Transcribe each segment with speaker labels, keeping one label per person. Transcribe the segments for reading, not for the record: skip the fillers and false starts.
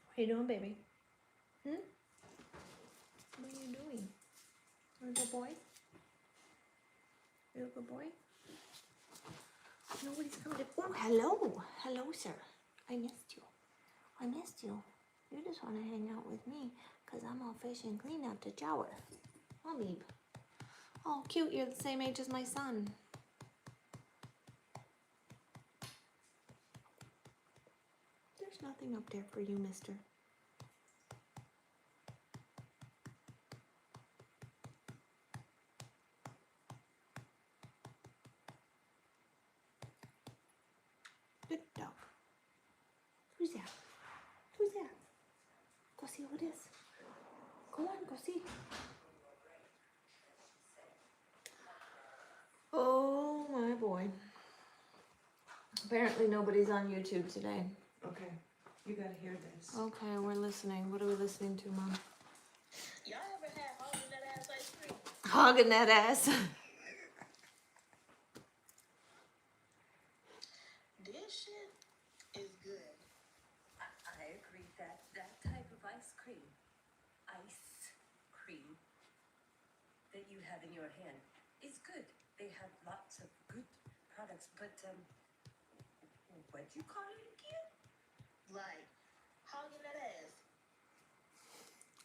Speaker 1: What are you doing, baby? Hmm? What are you doing? You're a good boy? You're a good boy? Nobody's coming to... Oh, hello. Hello, sir. I missed you. I missed you. You just want to hang out with me because I'm all fresh and clean after shower. Oh, babe. Oh, cute. You're the same age as my son. There's nothing up there for you, mister. Good dog. Who's that? Who's that? Go see who it is. Go on, go see. Oh, my boy. Apparently nobody's on YouTube today.
Speaker 2: Okay, you gotta hear this.
Speaker 1: Okay, we're listening. What are we listening to, Mom?
Speaker 3: Y'all ever had hogging that ass ice cream?
Speaker 1: Hogging that ass.
Speaker 3: This shit is good.
Speaker 4: I agree that type of ice cream that you have in your hand is good. They have lots of good products, but what'd you call it again?
Speaker 3: Like, hogging that ass.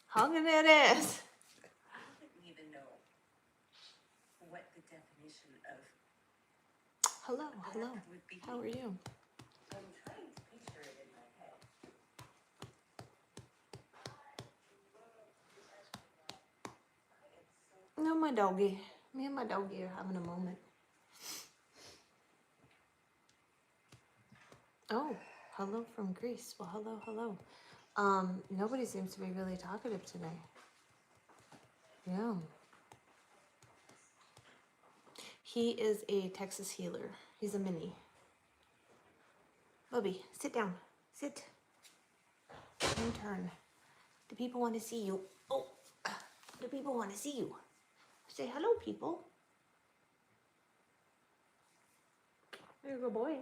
Speaker 1: Hogging that ass.
Speaker 4: I didn't even know what the definition of
Speaker 1: Hello, hello.
Speaker 4: that would be.
Speaker 1: How are you?
Speaker 4: I'm trying to picture it in my head.
Speaker 1: No, my doggy. Me and my doggy are having a moment. Oh, hello from Greece. Well, hello, hello. Nobody seems to be really talkative today. Yeah. He is a Texas healer. He's a mini. Bubby, sit down. Sit. Your turn. Do people want to see you? Oh, do people want to see you? Say hello, people. You're a good boy.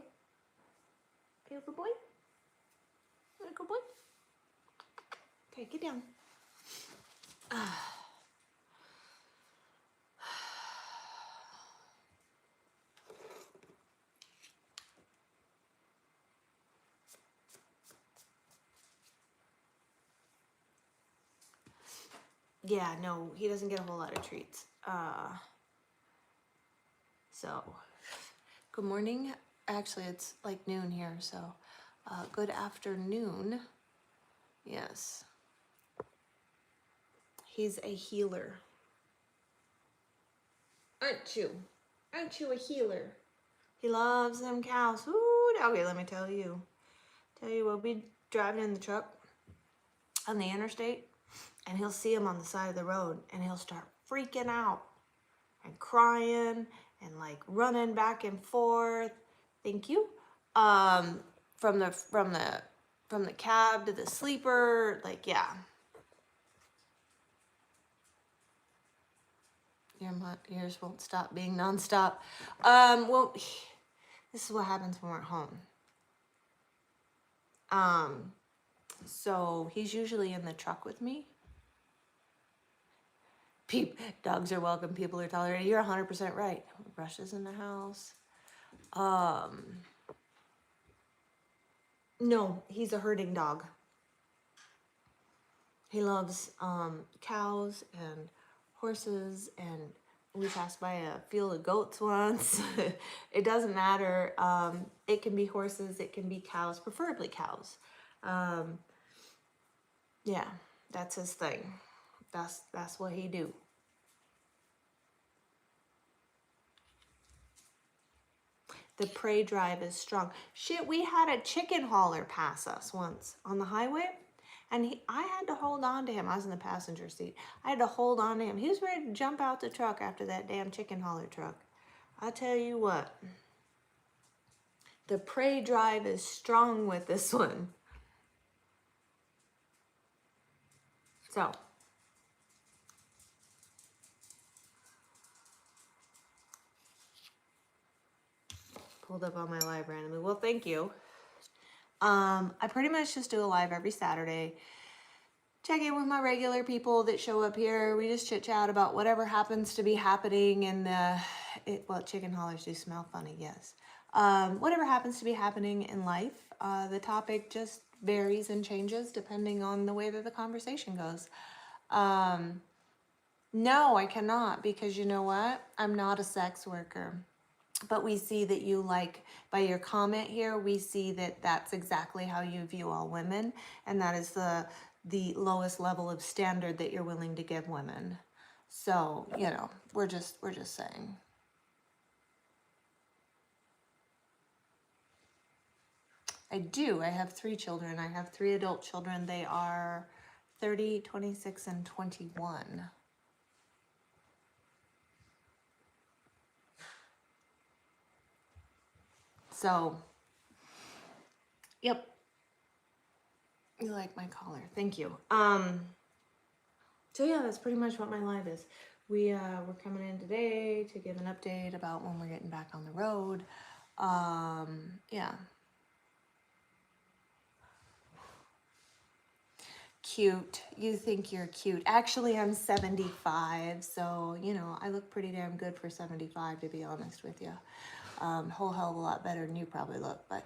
Speaker 1: You're a good boy. You're a good boy. Okay, get down. Yeah, no, he doesn't get a whole lot of treats. So, good morning. Actually, it's like noon here, so good afternoon. Yes. He's a healer. Aren't you? Aren't you a healer? He loves them cows. Ooh, okay, let me tell you. We'll be driving in the truck on the interstate, and he'll see him on the side of the road, and he'll start freaking out and crying and like running back and forth. Thank you. From the cab to the sleeper, like, yeah. Your ears won't stop being nonstop. Well, this is what happens when we're home. So he's usually in the truck with me. Dogs are welcome. People are tolerated. You're 100% right. Brushes in the house. No, he's a herding dog. He loves cows and horses, and we passed by a field of goats once. It doesn't matter. It can be horses, it can be cows, preferably cows. Yeah, that's his thing. That's what he do. The prey drive is strong. Shit, we had a chicken hauler pass us once on the highway, And I had to hold on to him. I was in the passenger seat. I had to hold on to him. He was ready to jump out the truck after that damn chicken hauler truck. I tell you what, the prey drive is strong with this one. So, pulled up on my live randomly. Well, thank you. I pretty much just do a live every Saturday. Check in with my regular people that show up here. We just chit chat about whatever happens to be happening in the, well, chicken haulers do smell funny, yes. Whatever happens to be happening in life. The topic just varies and changes depending on the way that the conversation goes. No, I cannot, because you know what? I'm not a sex worker. But we see that you like, by your comment here, we see that that's exactly how you view all women. And that is the lowest level of standard that you're willing to give women. So, you know, we're just saying. I do. I have 3 children. I have 3 adult children. They are 30, 26, and 21. So, yep. You like my collar. Thank you. So yeah, that's pretty much what my live is. We're coming in today to give an update about when we're getting back on the road. Yeah. Cute. You think you're cute. Actually, I'm 75, so, you know, I look pretty damn good for 75, to be honest with you. Whole hell of a lot better than you probably look, but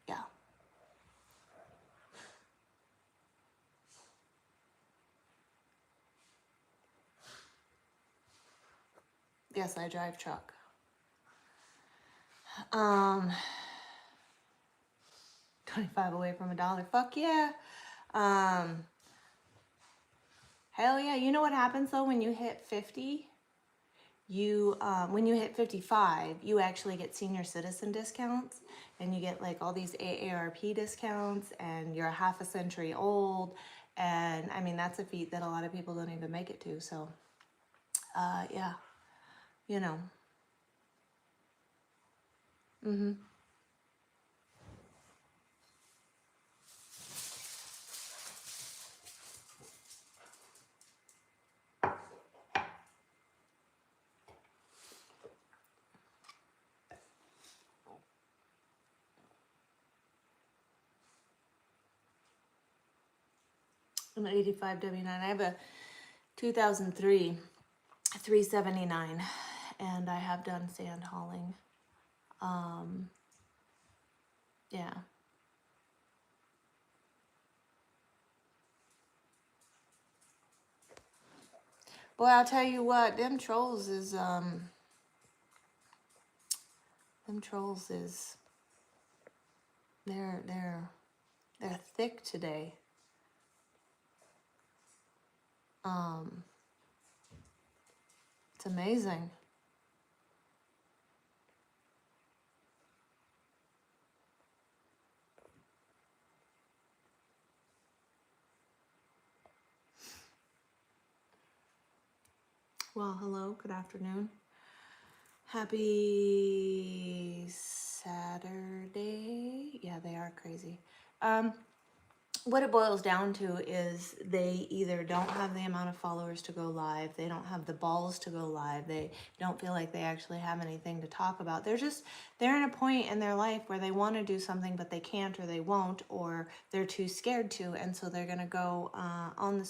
Speaker 1: yeah. Yes, I drive truck. 25 away from $1. Fuck yeah. Hell yeah. You know what happens though when you hit 50? When you hit 55, you actually get senior citizen discounts, and you get like all these AARP discounts, and you're a half a century old. And I mean, that's a feat that a lot of people don't even make it to. So, yeah, you know. Mm-hmm. An 85 W9. I have a 2003 379, and I have done sand hauling. Yeah. Boy, I'll tell you what, them trolls is they're thick today. It's amazing. Well, hello, good afternoon. Happy Saturday. Yeah, they are crazy. What it boils down to is they either don't have the amount of followers to go live, they don't have the balls to go live, they don't feel like they actually have anything to talk about. They're in a point in their life where they want to do something but they can't, or they won't, or they're too scared to, and so they're gonna go on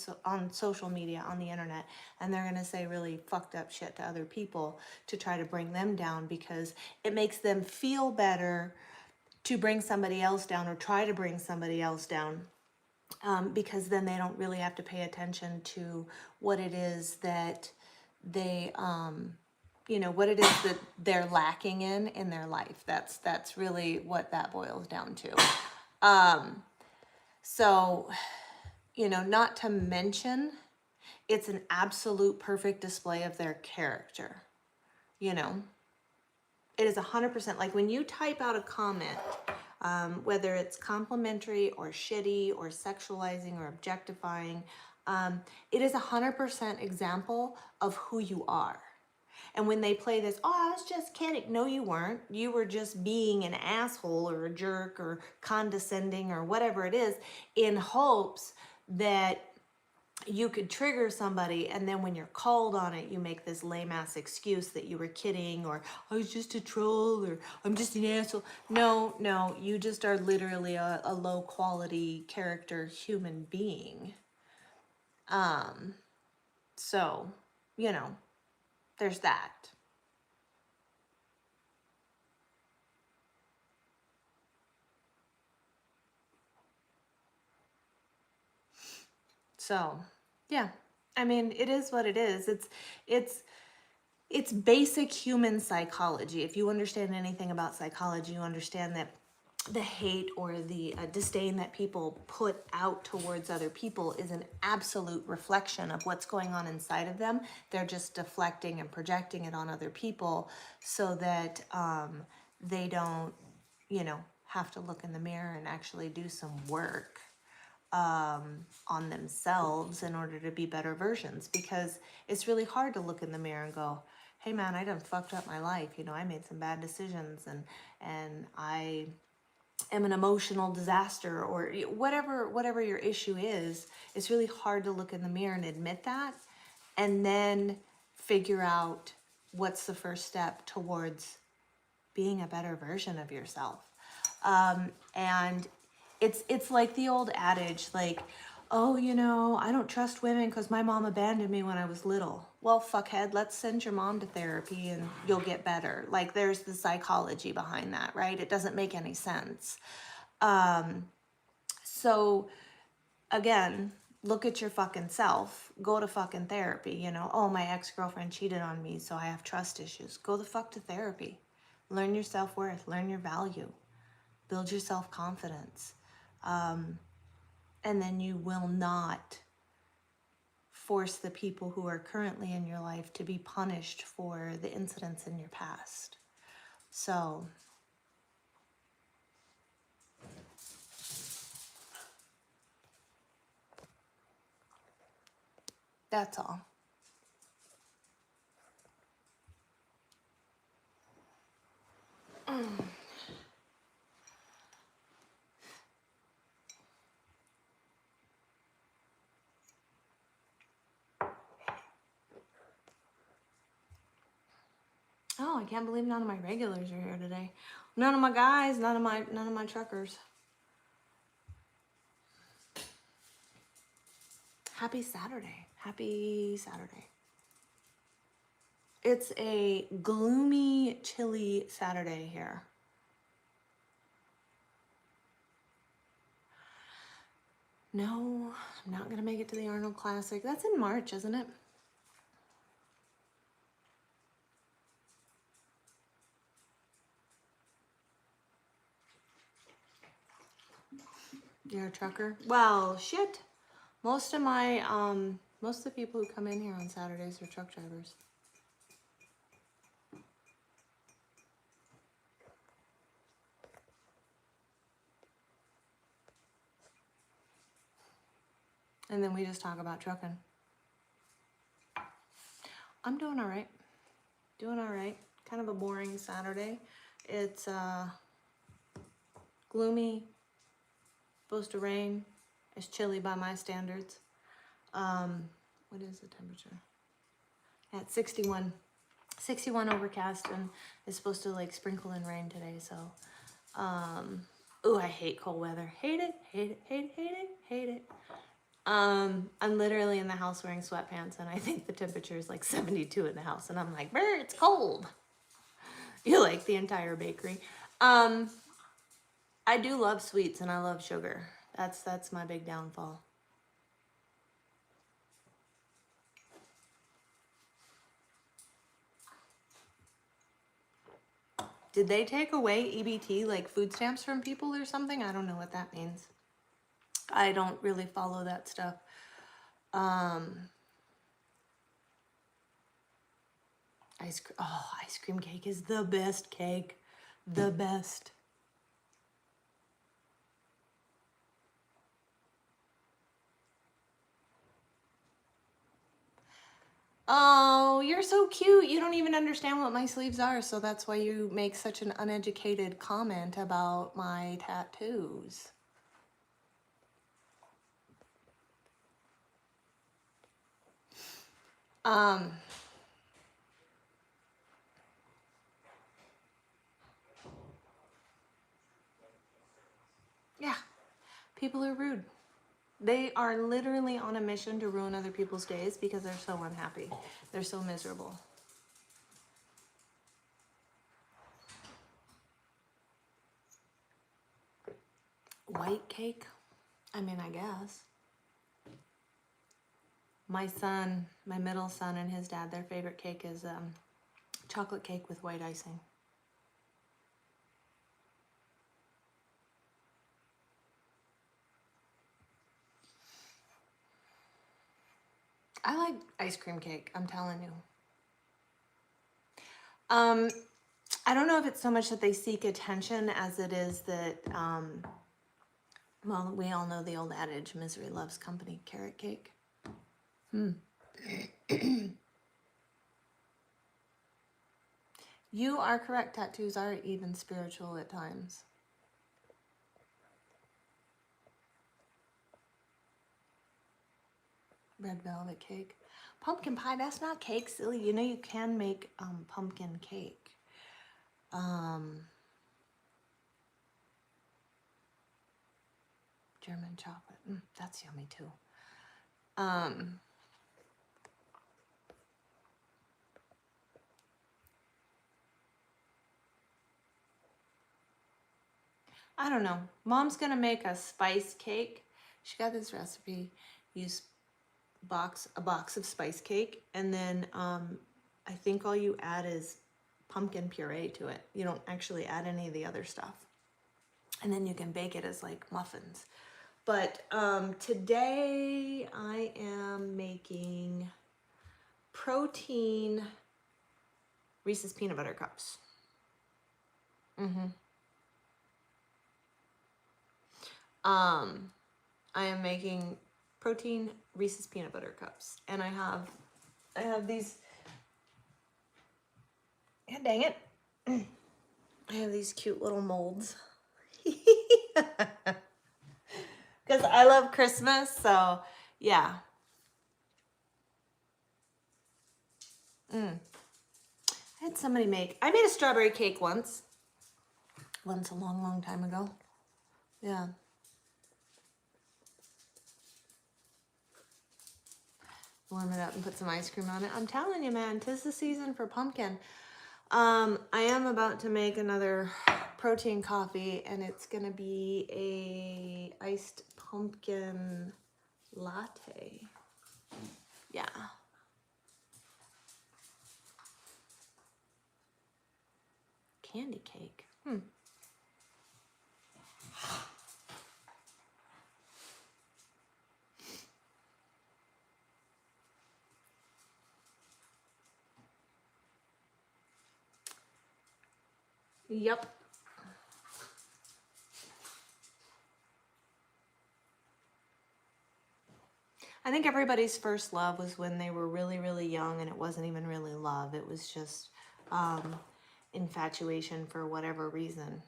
Speaker 1: social media, on the internet, and they're gonna say really fucked up shit to other people to try to bring them down, because it makes them feel better to bring somebody else down or try to bring somebody else down. Because then they don't really have to pay attention to what it is that they, what it is that they're lacking in their life. That's really what that boils down to. So, not to mention, it's an absolute perfect display of their character. It is 100%, like when you type out a comment whether it's complimentary or shitty or sexualizing or objectifying. It is 100% example of who you are. And when they play this, oh, I was just kidding. No, you weren't. You were just being an asshole or a jerk or condescending or whatever it is, in hopes that you could trigger somebody, and then when you're called on it, you make this lame ass excuse that you were kidding, or I was just a troll, or I'm just an asshole. No, you just are literally a low quality character human being. So, you know, there's that. So, yeah. I mean, it is what it is. It's basic human psychology. If you understand anything about psychology, you understand that the hate or the disdain that people put out towards other people is an absolute reflection of what's going on inside of them. They're just deflecting and projecting it on other people so that they don't, have to look in the mirror and actually do some work on themselves in order to be better versions, because it's really hard to look in the mirror and go, hey man, I done fucked up my life. I made some bad decisions and I am an emotional disaster, or whatever your issue is. It's really hard to look in the mirror and admit that, and then figure out what's the first step towards being a better version of yourself. And it's like the old adage, like, oh, I don't trust women because my mom abandoned me when I was little. Well, fuckhead, let's send your mom to therapy and you'll get better. Like, there's the psychology behind that, right? It doesn't make any sense. So again, look at your fucking self. Go to fucking therapy. Oh, my ex-girlfriend cheated on me, so I have trust issues. Go the fuck to therapy. Learn your self-worth. Learn your value. Build your self-confidence. And then you will not force the people who are currently in your life to be punished for the incidents in your past. So, that's all. Oh, I can't believe none of my regulars are here today. None of my guys, none of my truckers. Happy Saturday. Happy Saturday. It's a gloomy, chilly Saturday here. No, I'm not gonna make it to the Arnold Classic. That's in March, isn't it? You're a trucker? Well, shit. Most of the people who come in here on Saturdays are truck drivers. And then we just talk about trucking. I'm doing all right. Doing all right. Kind of a boring Saturday. It's gloomy, supposed to rain. It's chilly by my standards. What is the temperature? Yeah, it's 61. 61 overcast, and it's supposed to like sprinkle and rain today, so I hate cold weather. Hate it, hate it, hate it, hate it, hate it. I'm literally in the house wearing sweatpants, and I think the temperature is like 72 in the house, and I'm like, brr, it's cold. You like the entire bakery. I do love sweets and I love sugar. That's my big downfall. Did they take away EBT, like food stamps, from people or something? I don't know what that means. I don't really follow that stuff. Ice cream cake is the best cake. The best. Oh, you're so cute. You don't even understand what my sleeves are, so that's why you make such an uneducated comment about my tattoos. Um, yeah, people are rude. They are literally on a mission to ruin other people's days because they're so unhappy. They're so miserable. White cake? I mean, I guess. My son, my middle son and his dad, their favorite cake is chocolate cake with white icing. I like ice cream cake, I'm telling you. I don't know if it's so much that they seek attention as it is that, well, we all know the old adage, misery loves company, carrot cake. You are correct, tattoos are even spiritual at times. Red velvet cake. Pumpkin pie, that's not cake, silly. You know you can make pumpkin cake. German chocolate. That's yummy too. I don't know. Mom's gonna make a spice cake. She got this recipe. Use a box of spice cake, and then I think all you add is pumpkin puree to it. You don't actually add any of the other stuff. And then you can bake it as like muffins. But today I am making protein Reese's peanut butter cups. I am making protein Reese's peanut butter cups, and I have these. Yeah, dang it! I have these cute little molds. Because I love Christmas, so yeah. I had somebody I made a strawberry cake once a long, long time ago. Yeah. Warm it up and put some ice cream on it. I'm telling you, man, 'tis the season for pumpkin. I am about to make another protein coffee, and it's gonna be a iced pumpkin latte. Yeah. Candy cake. Yep. I think everybody's first love was when they were really, really young, and it wasn't even really love. It was just infatuation for whatever reason.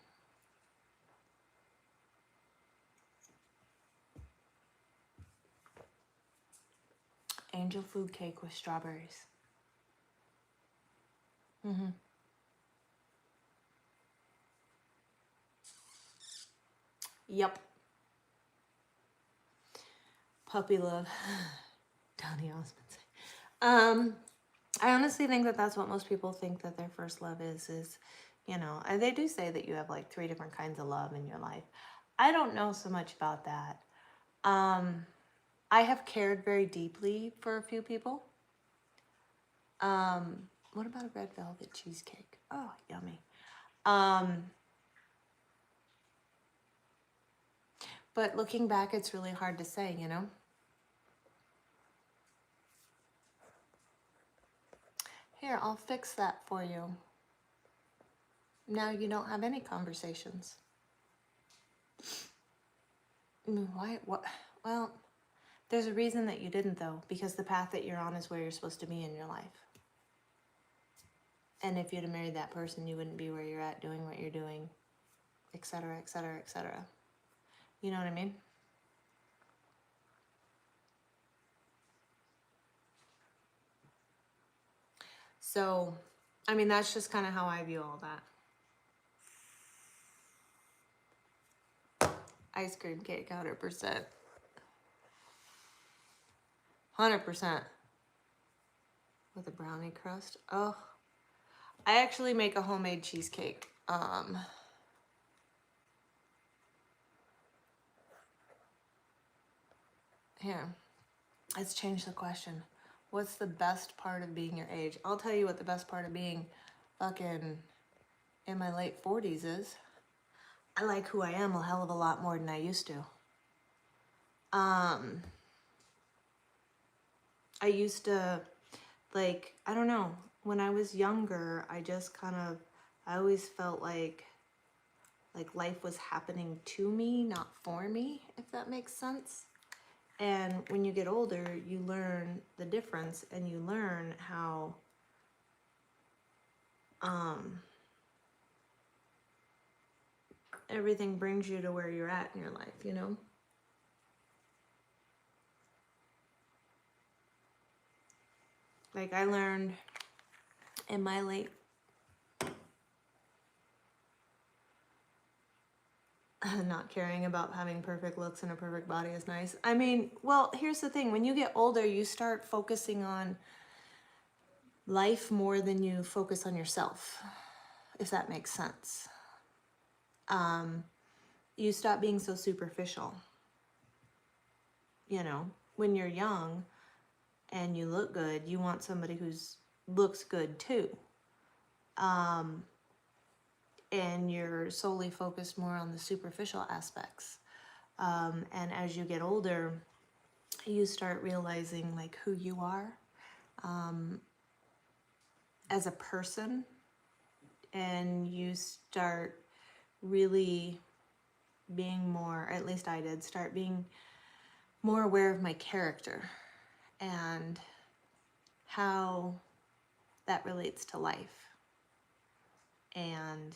Speaker 1: Angel food cake with strawberries. Yep. Puppy love. Donny Osmond. I honestly think that that's what most people think that their first love is, you know, and they do say that you have like 3 different kinds of love in your life. I don't know so much about that. I have cared very deeply for a few people. What about a red velvet cheesecake? Oh, yummy. But looking back, it's really hard to say, you know? Here, I'll fix that for you. Now you don't have any conversations. Why? What? Well, There's a reason that you didn't, though, because the path that you're on is where you're supposed to be in your life. And if you'd have married that person, you wouldn't be where you're at, doing what you're doing, etc., etc., etc. You know what I mean? So, I mean, that's just kind of how I view all that. Ice cream cake, 100%. 100%. With a brownie crust. Oh, I actually make a homemade cheesecake. Here, let's change the question. What's the best part of being your age? I'll tell you what the best part of being fucking in my late 40s is. I like who I am a hell of a lot more than I used to. I used to, like, I don't know, when I was younger, I just kind of, I always felt like life was happening to me, not for me, if that makes sense. And when you get older, you learn the difference, and you learn how everything brings you to where you're at in your life, you know? Like, I learned in my late not caring about having perfect looks and a perfect body is nice. I mean, well, here's the thing. When you get older, you start focusing on life more than you focus on yourself, if that makes sense. You stop being so superficial. You know, when you're young and you look good, you want somebody who's looks good too. And you're solely focused more on the superficial aspects. And as you get older, you start realizing like who you are as a person, and you start really being more, at least I did, start being more aware of my character and how that relates to life. And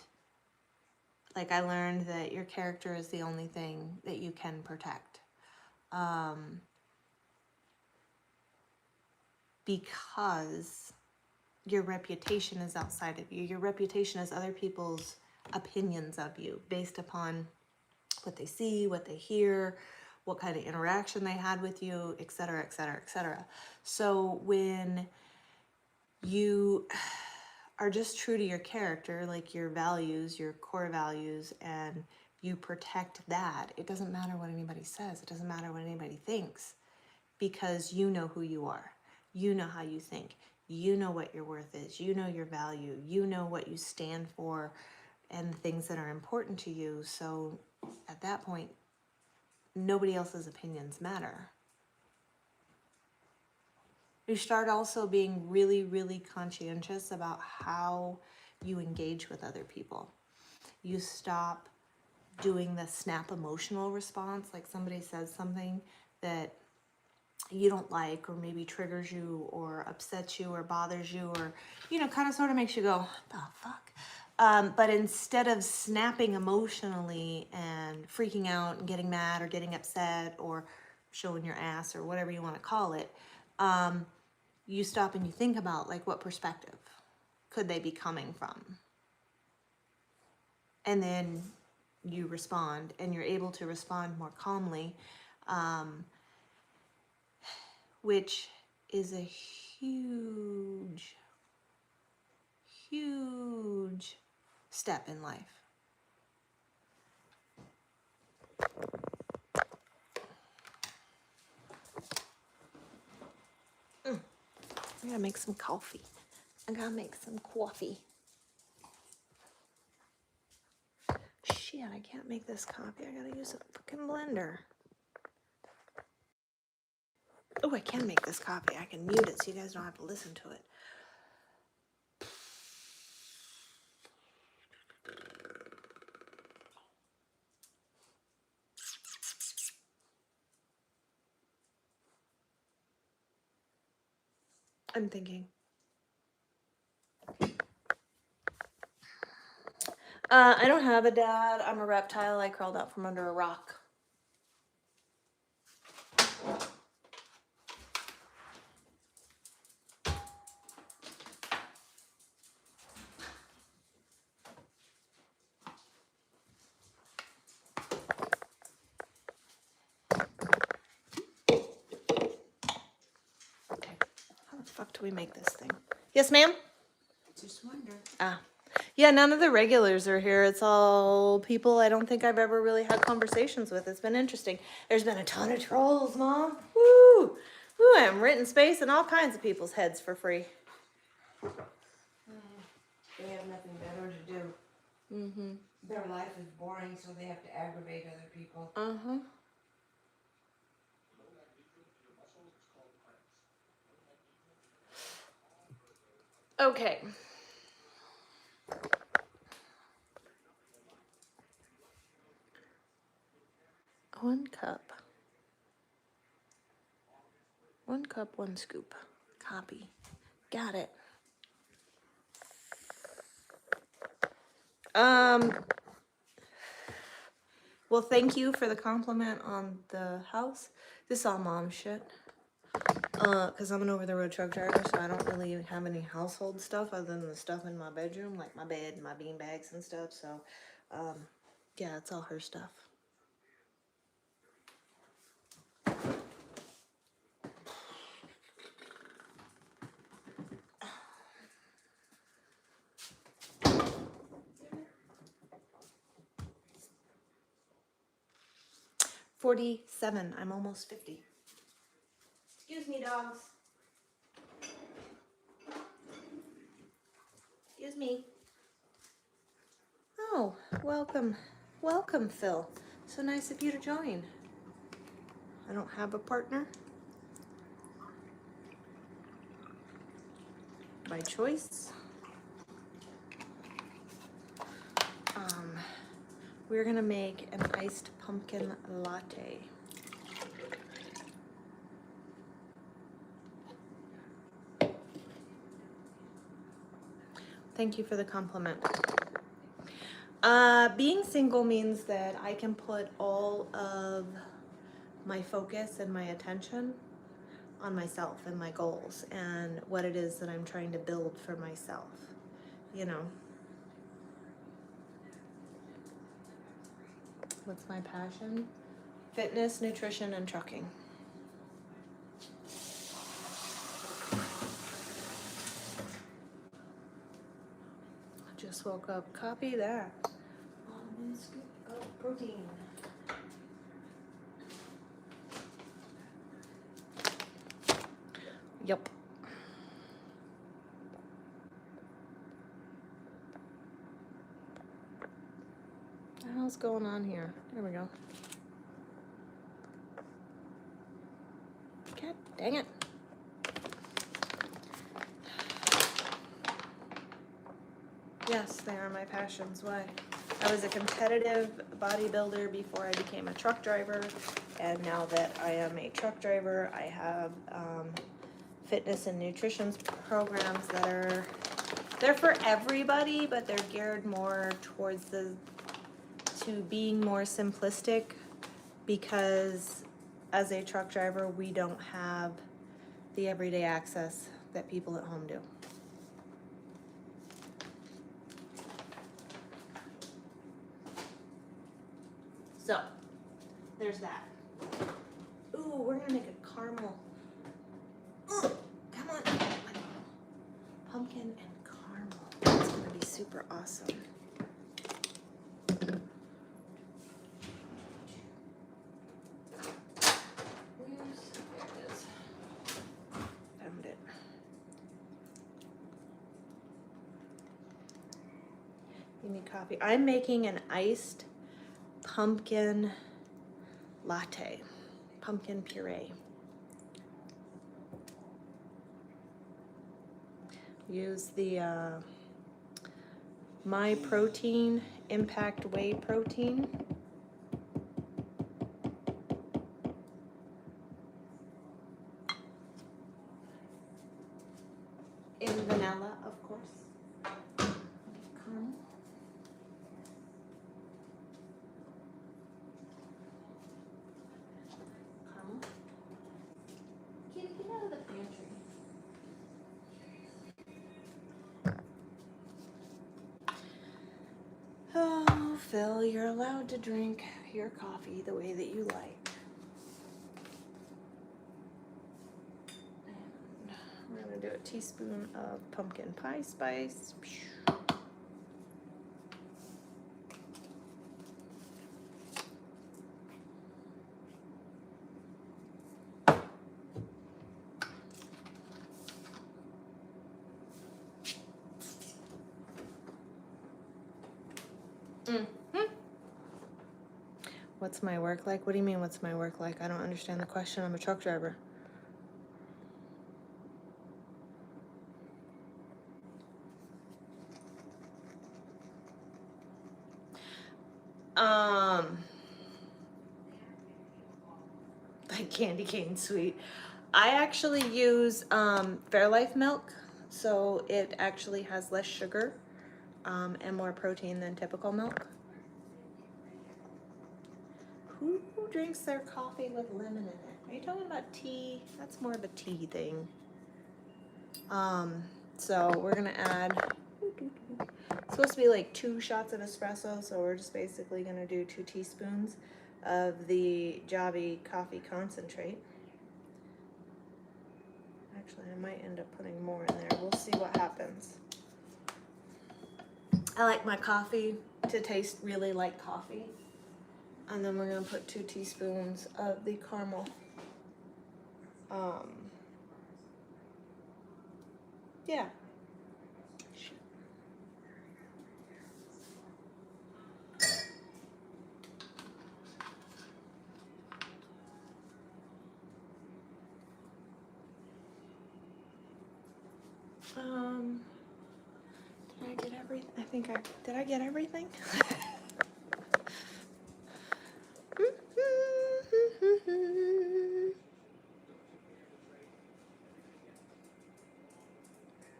Speaker 1: like, I learned that your character is the only thing that you can protect. Because your reputation is outside of you. Your reputation is other people's opinions of you based upon what they see, what they hear, what kind of interaction they had with you, etc., etc., etc. So when you are just true to your character, like your values, your core values, and you protect that, it doesn't matter what anybody says. It doesn't matter what anybody thinks, because you know who you are. You know how you think. You know what your worth is. You know your value. You know what you stand for and the things that are important to you. So at that point, nobody else's opinions matter. You start also being really, really conscientious about how you engage with other people. You stop doing the snap emotional response, like somebody says something that you don't like, or maybe triggers you or upsets you or bothers you, or, you know, kind of sort of makes you go, what the fuck? But instead of snapping emotionally and freaking out and getting mad or getting upset or showing your ass or whatever you want to call it, you stop and you think about, like, what perspective could they be coming from? And then you respond, and you're able to respond more calmly, which is a huge, huge step in life. I gotta make some coffee. Shit, I can't make this coffee. I gotta use a fucking blender. Oh, I can make this coffee. I can mute it so you guys don't have to listen to it. I'm thinking. I don't have a dad. I'm a reptile. I crawled out from under a rock. Okay. How the fuck do we make this thing? Yes, ma'am?
Speaker 2: Just wonder.
Speaker 1: Ah. Yeah, none of the regulars are here. It's all people I don't think I've ever really had conversations with. It's been interesting. There's been a ton of trolls, Mom. Woo! Woo, I'm written space in all kinds of people's heads for free.
Speaker 2: They have nothing better to do.
Speaker 1: Mm-hmm.
Speaker 2: Their life is boring, so they have to aggravate other people.
Speaker 1: Uh-huh. Okay. One cup. 1 cup, 1 scoop. Copy. Got it. Well, thank you for the compliment on the house. This is all mom shit. Cause I'm an over-the-road truck driver, so I don't really have any household stuff other than the stuff in my bedroom, like my bed and my bean bags and stuff. So, yeah, it's all her stuff. $47. I'm almost 50. Excuse me, dogs. Excuse me. Oh, welcome. Welcome, Phil. So nice of you to join. I don't have a partner. By choice. We're gonna make an iced pumpkin latte. Thank you for the compliment. Being single means that I can put all of my focus and my attention on myself and my goals and what it is that I'm trying to build for myself, you know. What's my passion? Fitness, nutrition, and trucking. Just woke up. Copy that. 1 scoop of protein. Yep. What the hell's going on here? There we go. God dang it. Yes, they are my passions. Why? I was a competitive bodybuilder before I became a truck driver, and now that I am a truck driver, I have fitness and nutrition programs that they're for everybody, but they're geared more towards to being more simplistic, because as a truck driver, we don't have the everyday access that people at home do. So, there's that. Ooh, we're gonna make a caramel. Ooh, come on. Pumpkin and caramel. It's gonna be super awesome. There it is. Found it. Give me coffee. I'm making an iced pumpkin latte, pumpkin puree. Use the My Protein Impact Whey Protein. in vanilla, of course. Caramel. Caramel. Kitty, get out of the pantry. Oh, Phil, you're allowed to drink your coffee the way that you like. And we're gonna do a teaspoon of pumpkin pie spice. What's my work like? What do you mean, what's my work like? I don't understand the question. I'm a truck driver. Like candy cane sweet. I actually use Fairlife milk, so it actually has less sugar and more protein than typical milk. Who drinks their coffee with lemon in it? Are you talking about tea? That's more of a tea thing. So we're gonna add, it's supposed to be like 2 shots of espresso, so we're just basically gonna do 2 teaspoons of the Javy coffee concentrate. Actually, I might end up putting more in there. We'll see what happens. I like my coffee to taste really like coffee. And then we're gonna put 2 teaspoons of the caramel. Yeah. Did I get everything? I think did I get everything?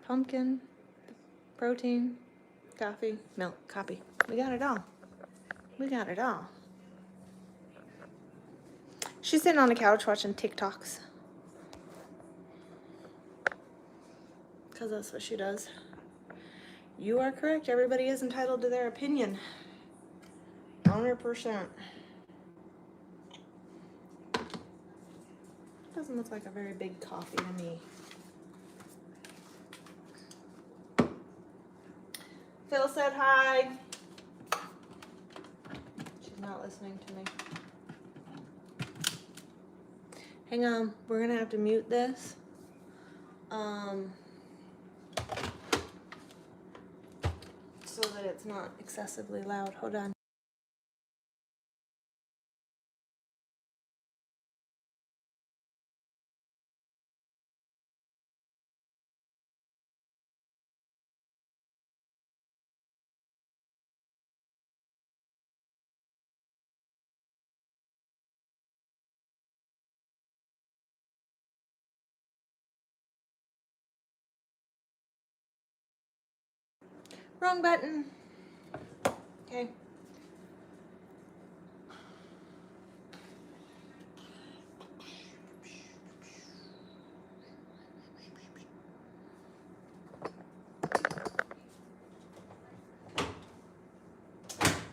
Speaker 1: Pumpkin, protein, coffee, milk, coffee. We got it all. We got it all. She's sitting on the couch watching TikToks. Because that's what she does. You are correct. Everybody is entitled to their opinion. 100%. Doesn't look like a very big coffee to me. Phil said hi. She's not listening to me. Hang on, we're gonna have to mute this. So that it's not excessively loud. Hold on. Wrong button. Okay.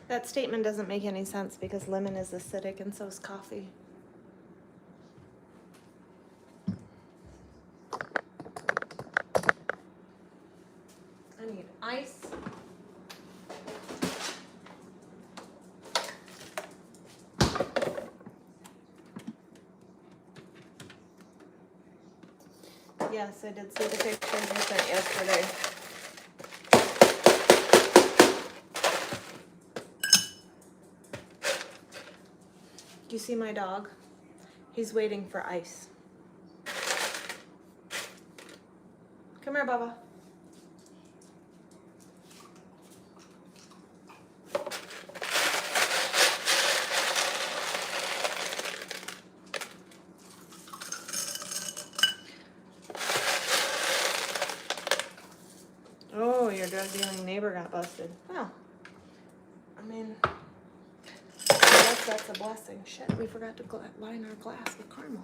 Speaker 1: That statement doesn't make any sense because lemon is acidic and so is coffee. I need ice. Yes, I did see the pictures you sent yesterday. Do you see my dog? He's waiting for ice. Come here, Bubba. Oh, your drug dealing neighbor got busted. Well, I mean, I guess that's a blessing. Shit, we forgot to line our glass with caramel.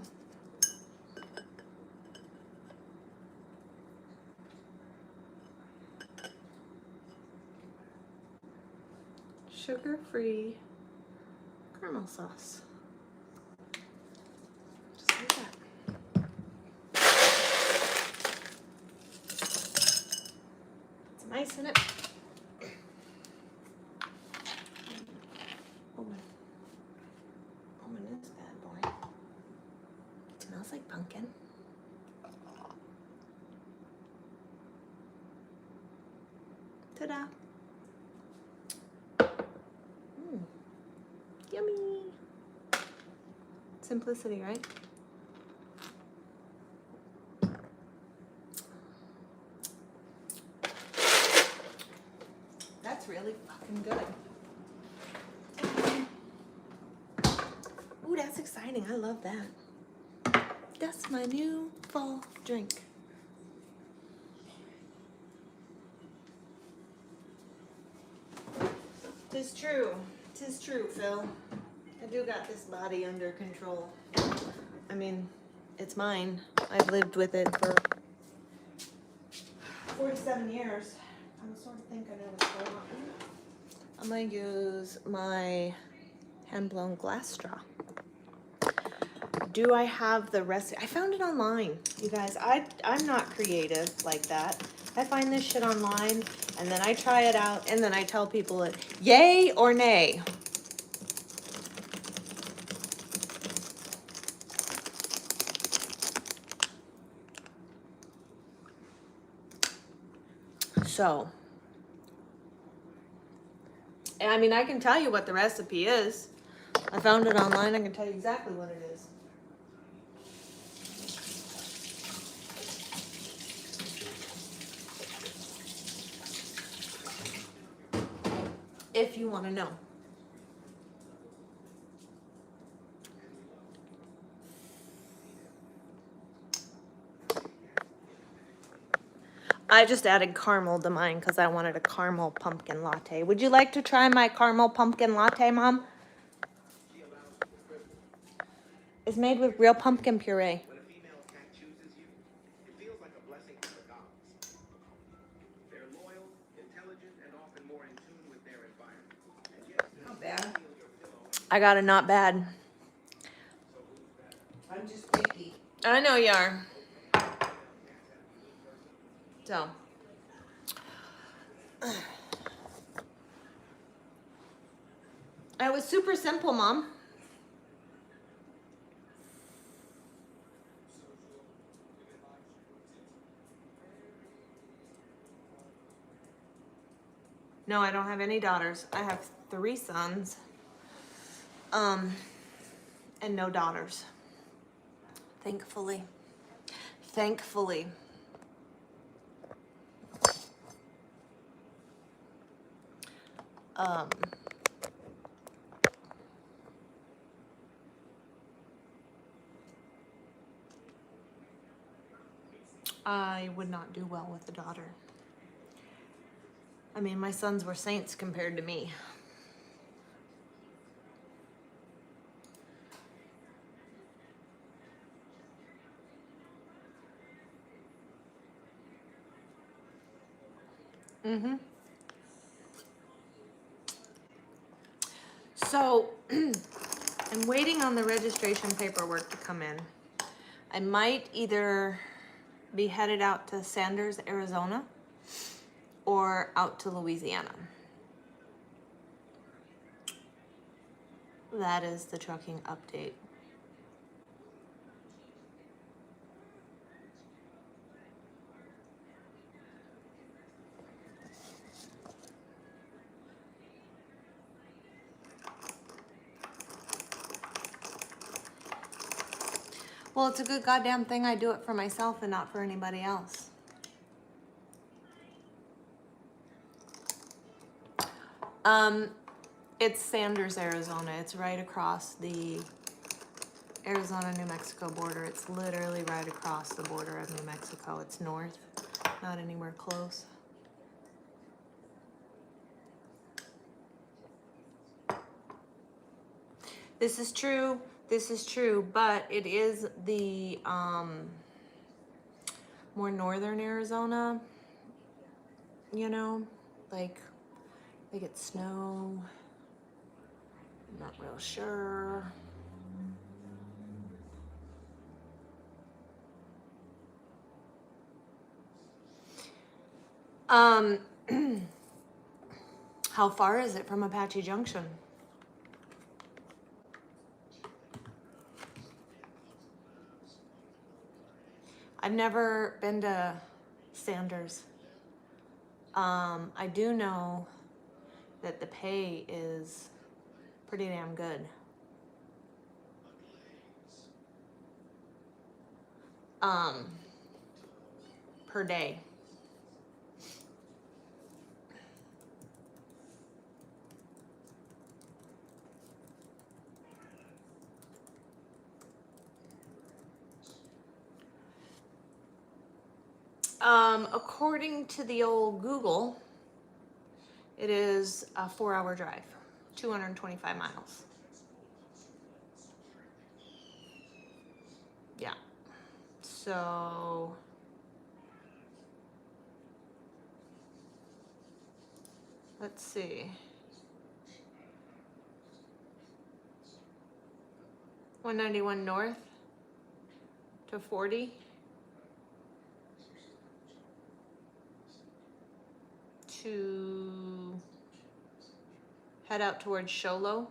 Speaker 1: Sugar-free caramel sauce. Just like that. Some ice in it. Open this bad boy. It smells like pumpkin. Ta-da. Yummy. Simplicity, right? That's really fucking good. Ooh, that's exciting. I love that. That's my new fall drink. Tis true. Tis true, Phil. I do got this body under control. I mean, it's mine. I've lived with it for 47 years. I sort of think I know what's going on. I'm gonna use my hand-blown glass straw. Do I have the recipe? I found it online, you guys. I'm not creative like that. I find this shit online, and then I try it out, and then I tell people it, yay or nay. So, I mean, I can tell you what the recipe is. I found it online. I can tell you exactly what it is. If you want to know. I just added caramel to mine because I wanted a caramel pumpkin latte. Would you like to try my caramel pumpkin latte, Mom? It's made with real pumpkin puree.
Speaker 5: When a female cat chooses you, it feels like a blessing from the gods. They're loyal, intelligent, and often more in tune with their environment. And yes,
Speaker 2: Not bad.
Speaker 1: I got a not bad.
Speaker 2: I'm just picky.
Speaker 1: I know you are. So. It was super simple, Mom. No, I don't have any daughters. I have 3 sons. And no daughters. Thankfully. Thankfully. I would not do well with a daughter. I mean, my sons were saints compared to me. So, I'm waiting on the registration paperwork to come in. I might either be headed out to Sanders, Arizona, or out to Louisiana. That is the trucking update. Well, it's a good goddamn thing I do it for myself and not for anybody else. It's Sanders, Arizona. It's right across the Arizona-New Mexico border. It's literally right across the border of New Mexico. It's north, not anywhere close. This is true. This is true, but it is the more northern Arizona, you know, like they get snow. I'm not real sure. How far is it from Apache Junction? I've never been to Sanders. I do know that the pay is pretty damn good. Per day. According to the old Google, it is a 4-hour drive, 225 miles. Yeah. So let's see. 191 north to 40 to head out towards Show Low.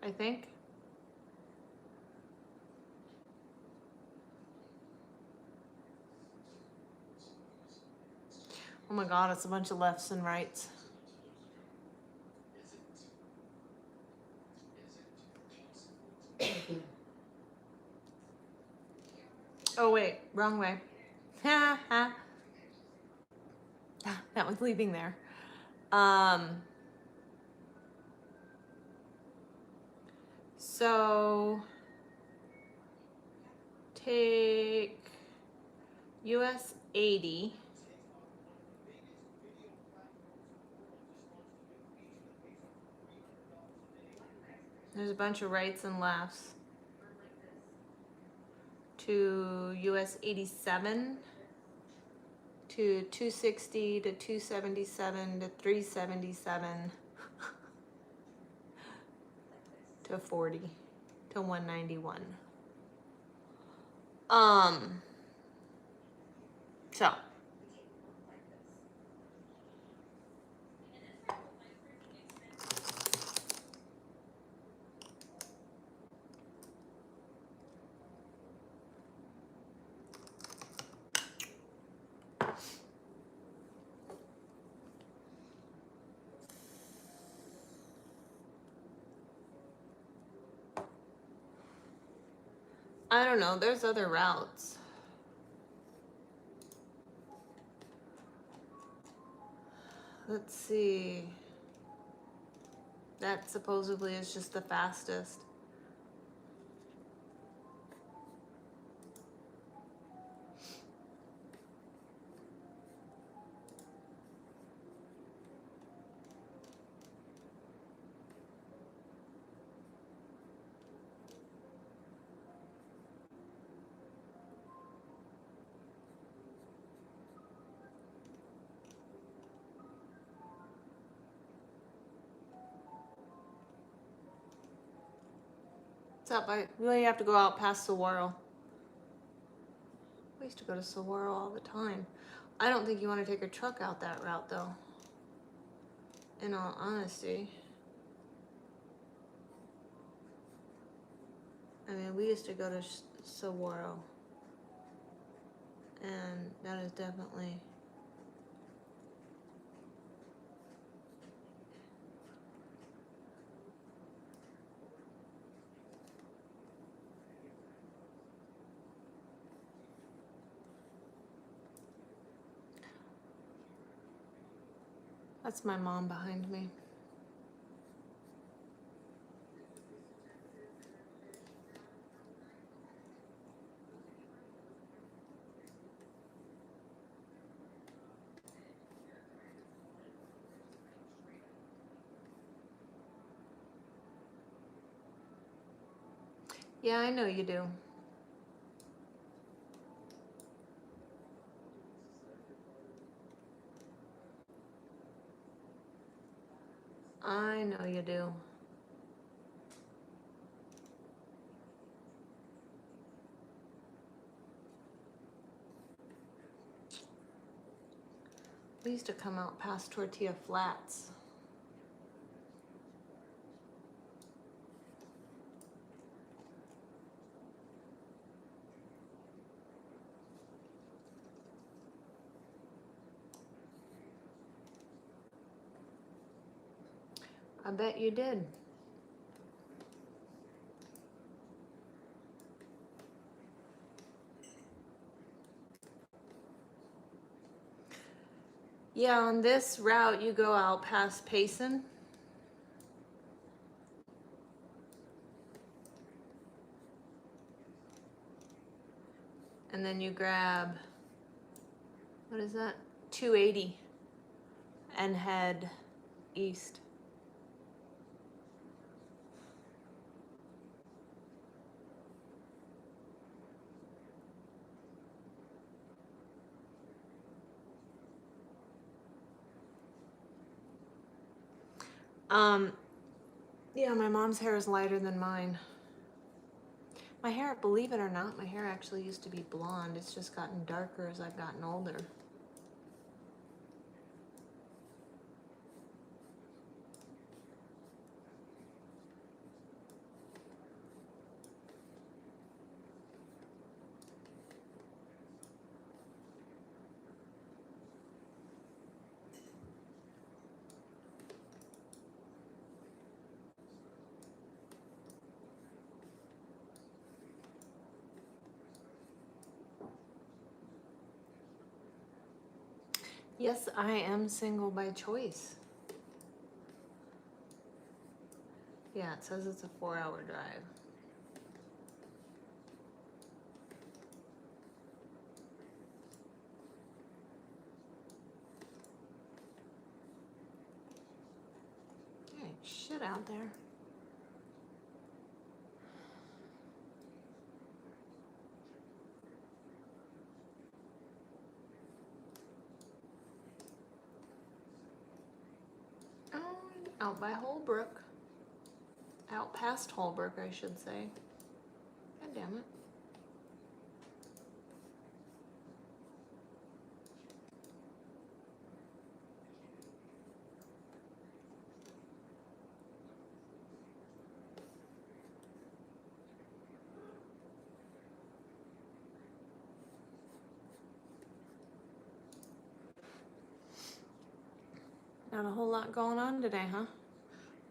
Speaker 1: I think. Oh my God, it's a bunch of lefts and rights. Oh wait, wrong way. Ha ha. That was leaving there. So take US 80. There's a bunch of rights and lefts to US 87 to 260 to 277 to 377 to 40 to 191. So I don't know, there's other routes. Let's see. That supposedly is just the fastest. What's up? I really have to go out past Saguaro. I used to go to Saguaro all the time. I don't think you want to take a truck out that route though. In all honesty. I mean, we used to go to Saguaro. And that is definitely... That's my mom behind me. Yeah, I know you do. I know you do. We used to come out past Tortilla Flats. I bet you did. Yeah, on this route you go out past Payson. And then you grab, what is that? 280 and head east. Yeah, my mom's hair is lighter than mine. My hair, believe it or not, my hair actually used to be blonde. It's just gotten darker as I've gotten older. Yes, I am single by choice. Yeah, it says it's a 4-hour drive. There ain't shit out there. Oh, out by Holbrook. Out past Holbrook, I should say. God damn it. Not a whole lot going on today, huh?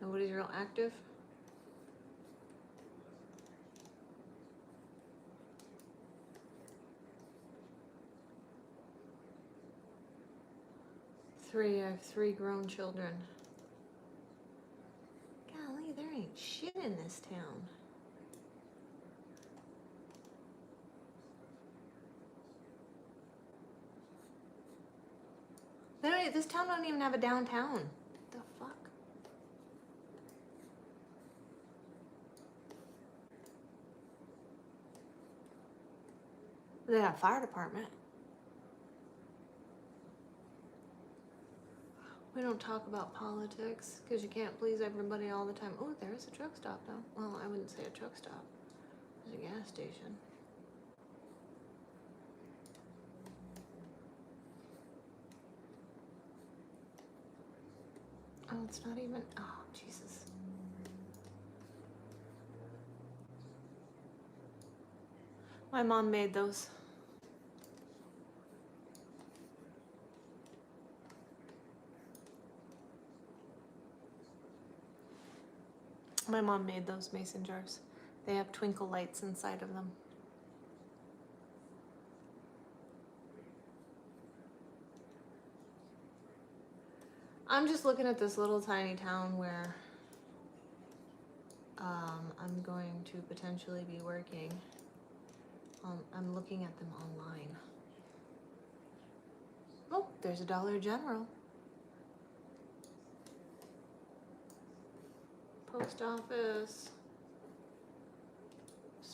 Speaker 1: Nobody's real active. I have 3 grown children. Golly, there ain't shit in this town. This town don't even have a downtown. What the fuck? They got a fire department. We don't talk about politics because you can't please everybody all the time. Oh, there's a truck stop though. Well, I wouldn't say a truck stop. There's a gas station. Oh, it's not even. Oh, Jesus. My mom made those. My mom made those mason jars. They have twinkle lights inside of them. I'm just looking at this little tiny town where I'm going to potentially be working. I'm looking at them online. Oh, there's a Dollar General. Post office.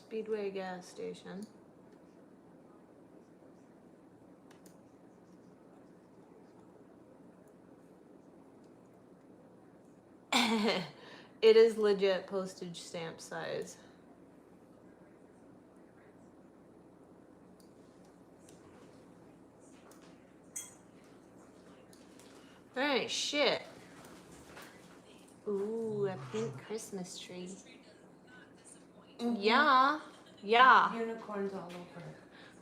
Speaker 1: Speedway gas station. It is legit postage stamp size. Alright, shit. Ooh, a pink Christmas tree. Yeah. Yeah.
Speaker 2: Unicorns all over.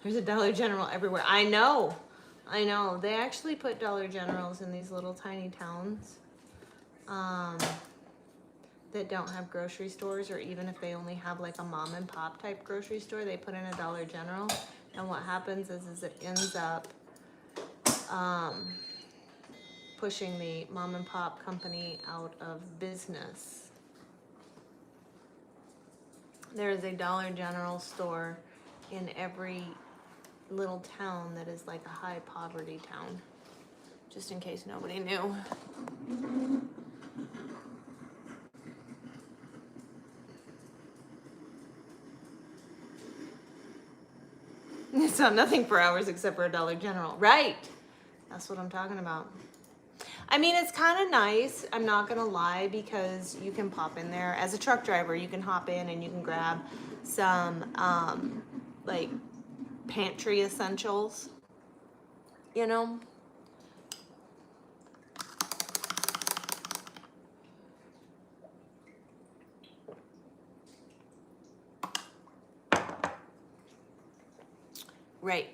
Speaker 1: There's a Dollar General everywhere. I know. I know. They actually put Dollar Generals in these little tiny towns. That don't have grocery stores, or even if they only have like a mom and pop type grocery store, they put in a Dollar General. And what happens is it ends up pushing the mom and pop company out of business. There is a Dollar General store in every little town that is like a high poverty town, just in case nobody knew. It's not nothing for hours except for a Dollar General. Right. That's what I'm talking about. I mean, it's kind of nice. I'm not going to lie, because you can pop in there. As a truck driver, you can hop in and you can grab some, like, pantry essentials, you know? Right.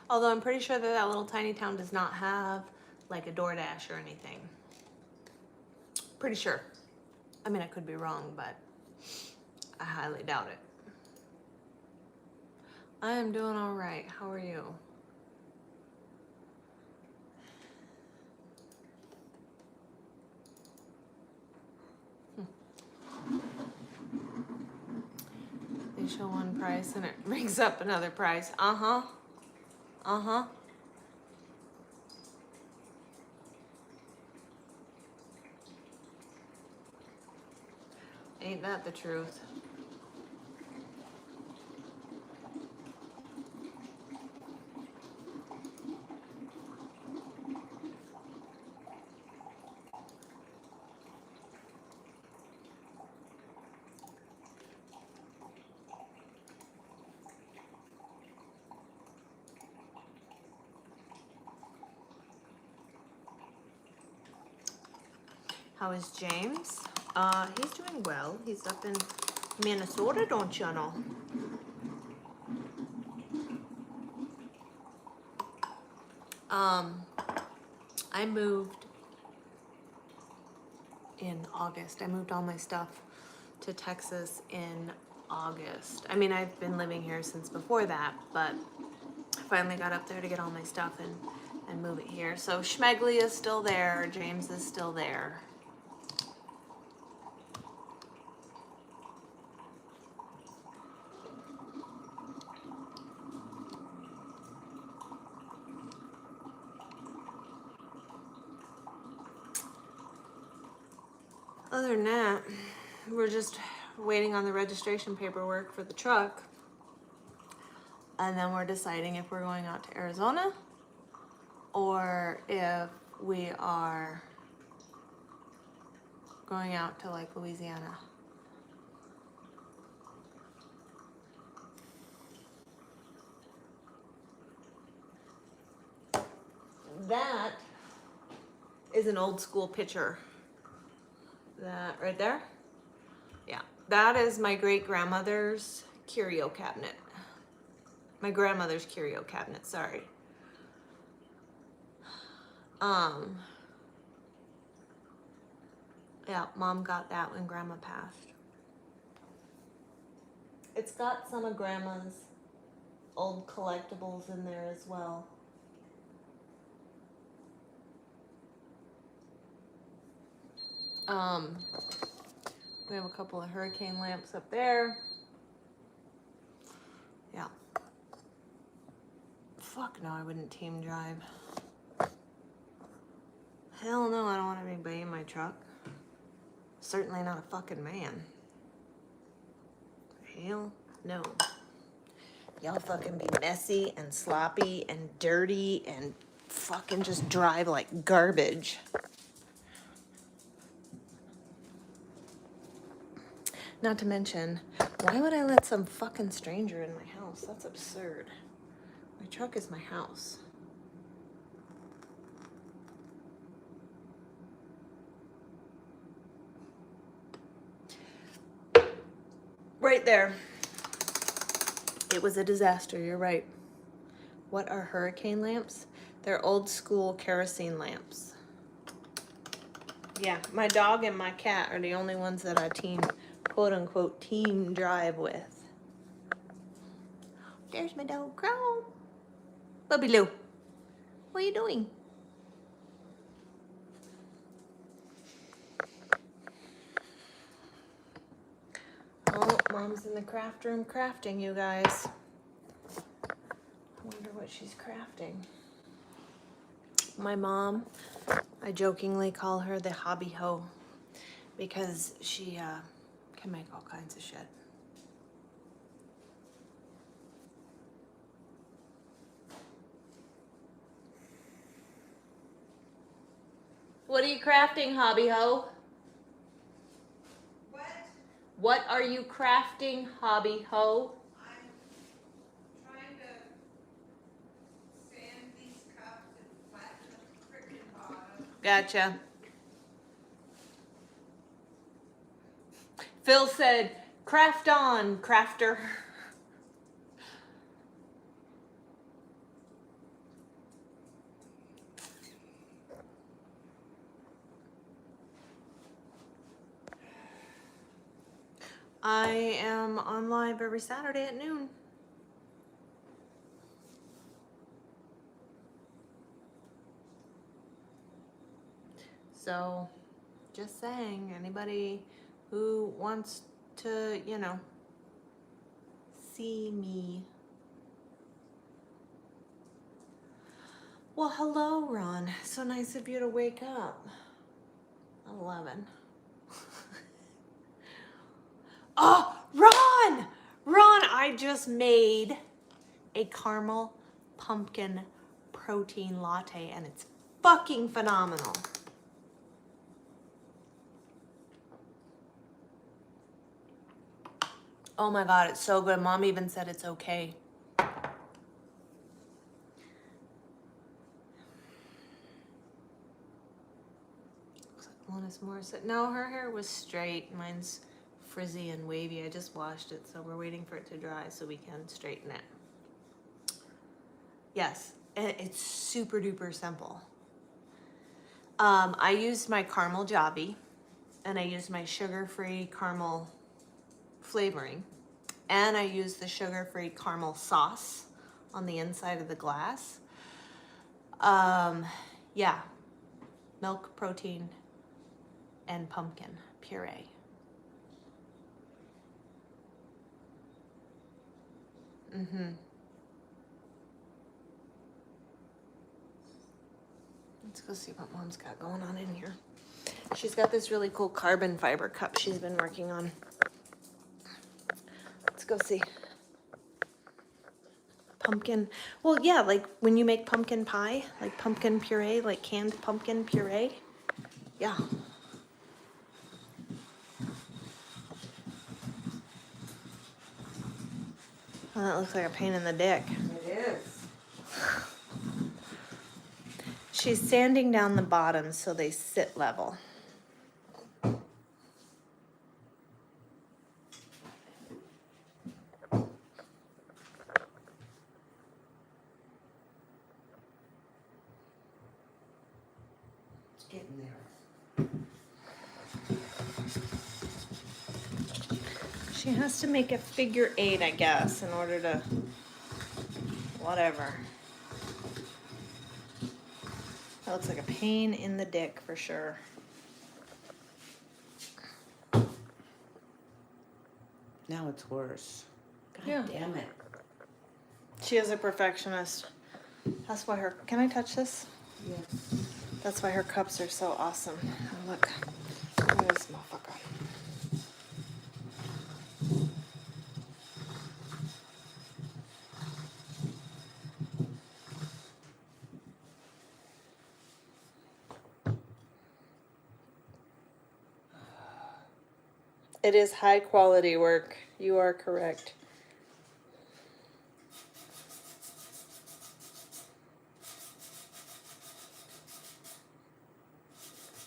Speaker 1: Although I'm pretty sure that that little tiny town does not have like a DoorDash or anything. Pretty sure. I mean, I could be wrong, but I highly doubt it. I am doing all right. How are you? They show one price and it brings up another price. Uh-huh. Uh-huh. Ain't that the truth? How is James? He's doing well. He's up in Minnesota, don't you know? I moved in August. I moved all my stuff to Texas in August. I mean, I've been living here since before that, but I finally got up there to get all my stuff and move it here. So Schmegley is still there. James is still there. Other than that, we're just waiting on the registration paperwork for the truck. And then we're deciding if we're going out to Arizona or if we are going out to like Louisiana. That is an old school picture. That right there? Yeah, that is my great grandmother's curio cabinet. My grandmother's curio cabinet, sorry. Yeah, Mom got that when Grandma passed. It's got some of Grandma's old collectibles in there as well. We have a couple of hurricane lamps up there. Yeah. Fuck no, I wouldn't team drive. Hell no, I don't want anybody in my truck. Certainly not a fucking man. Hell no. Y'all fucking be messy and sloppy and dirty and fucking just drive like garbage. Not to mention, why would I let some fucking stranger in my house? That's absurd. My truck is my house. Right there. It was a disaster, you're right. What are hurricane lamps? They're old school kerosene lamps. Yeah, my dog and my cat are the only ones that I quote unquote, team drive with. There's my dog, Crow. Bubby Lou, what are you doing? Oh, Mom's in the craft room crafting, you guys. I wonder what she's crafting. My mom, I jokingly call her the hobby hoe because she can make all kinds of shit. What are you crafting, hobby hoe?
Speaker 2: What?
Speaker 1: What are you crafting, hobby hoe?
Speaker 2: I'm trying to sand these cups and flatten the frickin' bottom.
Speaker 1: Gotcha. Phil said, craft on, crafter. I am on live every Saturday at noon. So, just saying, anybody who wants to, you know, see me. Well, hello, Ron. So nice of you to wake up. 11. Oh, Ron! Ron, I just made a caramel pumpkin protein latte and it's fucking phenomenal. Oh my God, it's so good. Mom even said it's okay. Looks like Alanis Morissette. No, her hair was straight. Mine's frizzy and wavy. I just washed it, so we're waiting for it to dry so we can straighten it. Yes, it's super duper simple. I used my caramel Jabi and I used my sugar-free caramel flavoring, and I used the sugar-free caramel sauce on the inside of the glass. Yeah, milk, protein, and pumpkin puree. Let's go see what Mom's got going on in here. She's got this really cool carbon fiber cup she's been working on. Let's go see. Pumpkin. Well, yeah, like when you make pumpkin pie, like pumpkin puree, like canned pumpkin puree. Yeah. Well, that looks like a pain in the dick.
Speaker 2: It is.
Speaker 1: She's sanding down the bottoms so they sit level.
Speaker 2: It's getting there.
Speaker 1: She has to make a figure 8, I guess, in order to whatever. That looks like a pain in the dick for sure.
Speaker 2: Now it's worse. God
Speaker 1: Yeah.
Speaker 2: damn it.
Speaker 1: She is a perfectionist. That's why her, can I touch this?
Speaker 2: Yes.
Speaker 1: That's why her cups are so awesome. Oh, look at this motherfucker. It is high quality work. You are correct.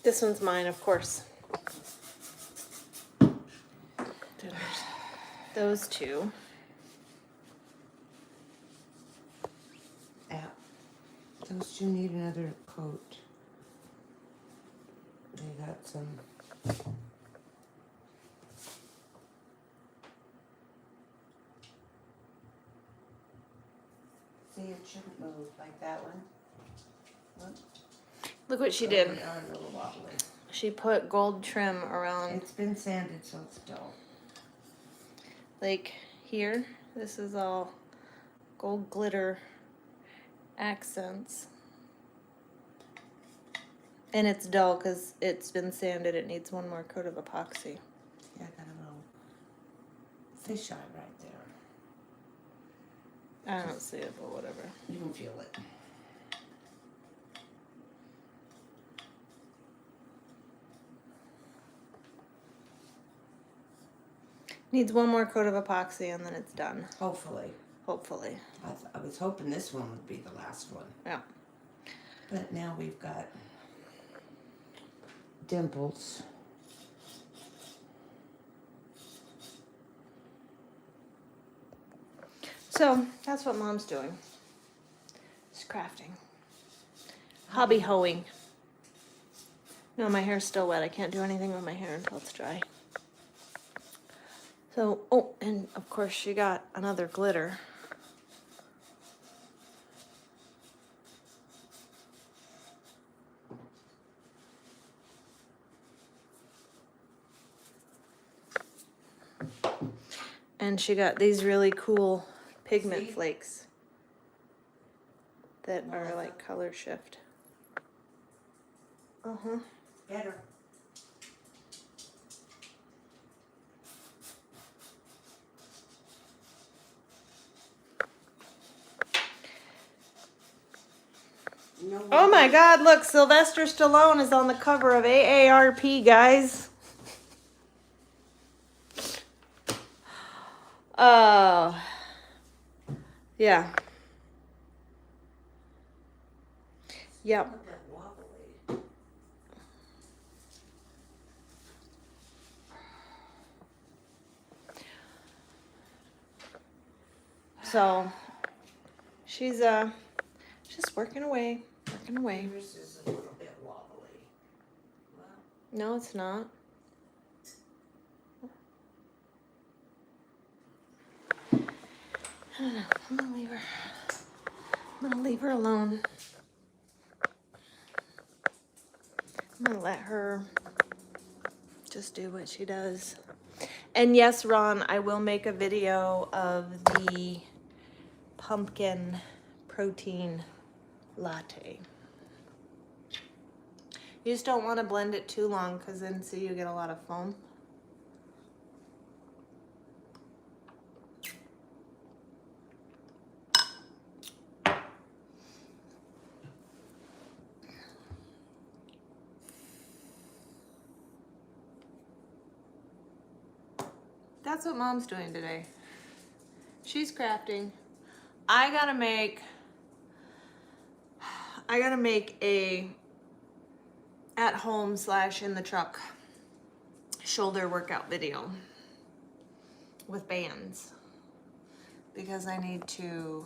Speaker 1: This one's mine, of course. Those two.
Speaker 2: Yeah. Those two need another coat. They got some. See, it shouldn't move like that one. Look.
Speaker 1: Look what she did.
Speaker 2: They are a little wobbly.
Speaker 1: She put gold trim around,
Speaker 2: It's been sanded, so it's dull.
Speaker 1: like here. This is all gold glitter accents. And it's dull because it's been sanded. It needs one more coat of epoxy.
Speaker 2: Yeah, I got a little fisheye right there.
Speaker 1: I don't see it, but whatever.
Speaker 2: You can feel it.
Speaker 1: Needs one more coat of epoxy and then it's done.
Speaker 2: Hopefully.
Speaker 1: Hopefully.
Speaker 2: I was hoping this one would be the last one.
Speaker 1: Yeah.
Speaker 2: But now we've got dimples.
Speaker 1: So that's what Mom's doing. She's crafting. Hobby hoeing. No, my hair's still wet. I can't do anything with my hair until it's dry. So, oh, and of course she got another glitter. And she got these really cool pigment
Speaker 2: See?
Speaker 1: flakes that are like color shift. Uh-huh.
Speaker 2: Better. No
Speaker 1: Oh my
Speaker 2: wonder-
Speaker 1: God, look, Sylvester Stallone is on the cover of AARP, guys. Oh. Yeah. Yep.
Speaker 2: Look at that wobbly.
Speaker 1: So she's just working away.
Speaker 2: Yours is a little bit wobbly. Well,
Speaker 1: No, it's not. I don't know. I'm gonna leave her. I'm gonna leave her alone. I'm gonna let her just do what she does. And yes, Ron, I will make a video of the pumpkin protein latte. You just don't want to blend it too long because then see you get a lot of foam. That's what Mom's doing today. She's crafting. I gotta make a at home / in the truck shoulder workout video with bands because I need to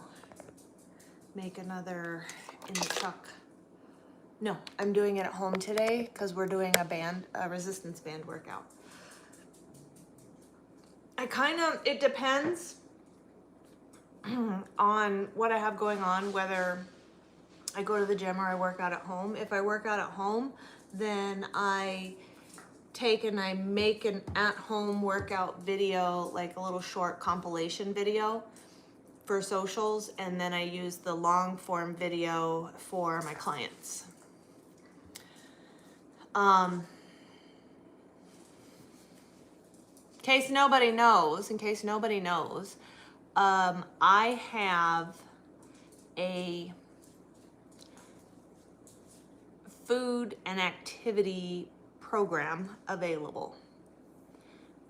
Speaker 1: make another in the truck. No, I'm doing it at home today because we're doing a resistance band workout. It depends on what I have going on, whether I go to the gym or I work out at home. If I work out at home, then I take and I make an at-home workout video, like a little short compilation video for socials, and then I use the long form video for my clients. In case nobody knows, I have a food and activity program available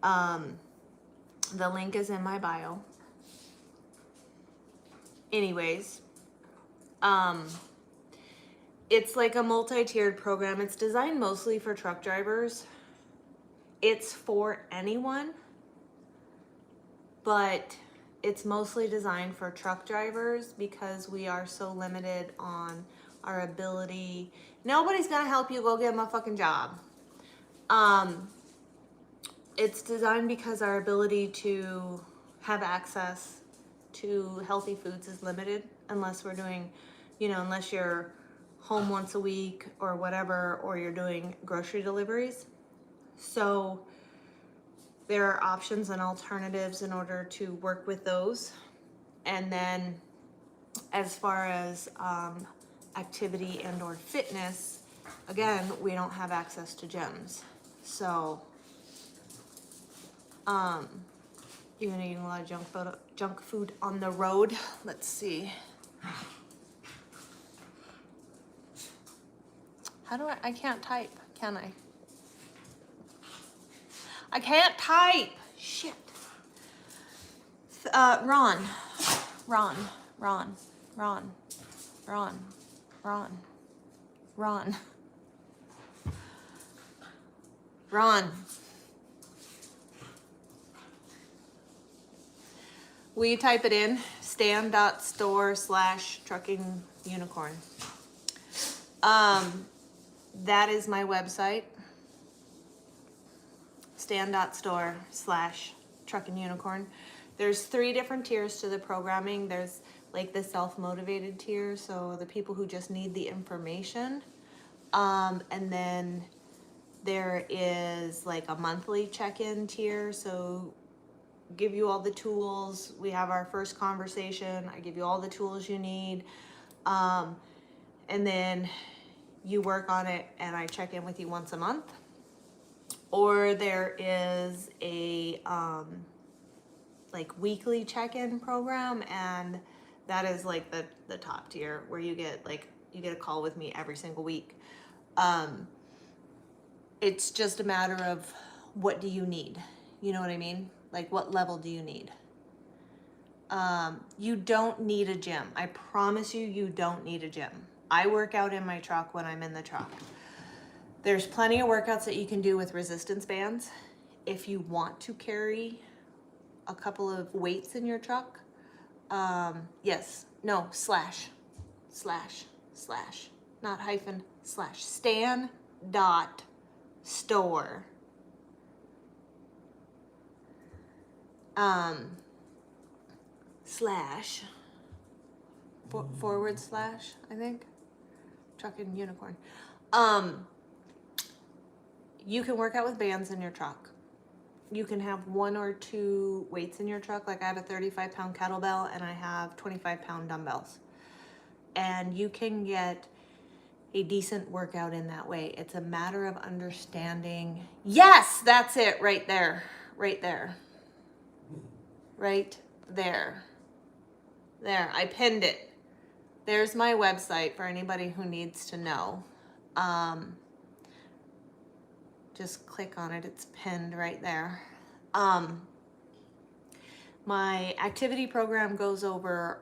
Speaker 1: The link is in my bio. Anyways, it's like a multi-tiered program. It's designed mostly for truck drivers. It's for anyone, but it's mostly designed for truck drivers because we are so limited on our ability. Nobody's gonna help you go get a fucking job. It's designed because our ability to have access to healthy foods is limited unless we're doing, unless you're home once a week or whatever, or you're doing grocery deliveries. So there are options and alternatives in order to work with those. And then as far as activity and or fitness, again, we don't have access to gyms. So you're gonna eat a lot of junk food on the road. Let's see. How do I can't type, can I? I can't type. Shit. Ron. Will you type it in? stan.store/truckingunicorn. That is my website. stan.store/truckingunicorn. There's 3 different tiers to the programming. There's like the self-motivated tier, so the people who just need the information. And then there is like a monthly check-in tier, so give you all the tools. We have our first conversation. I give you all the tools you need. And then you work on it and I check in with you once a month. Or there is a like weekly check-in program, and that is like the top tier where you get a call with me every single week. It's just a matter of what do you need? You know what I mean? Like what level do you need? You don't need a gym. I promise you, you don't need a gym. I work out in my truck when I'm in the truck. There's plenty of workouts that you can do with resistance bands. If you want to carry a couple of weights in your truck, not hyphen, stan.store. // I think, trucking unicorn. You can work out with bands in your truck. You can have 1 or 2 weights in your truck. Like I have a 35-pound kettlebell and I have 25-pound dumbbells. And you can get a decent workout in that way. It's a matter of understanding. Yes, that's it right there. Right there. Right there. There, I pinned it. There's my website for anybody who needs to know. Just click on it. It's pinned right there. My activity program goes over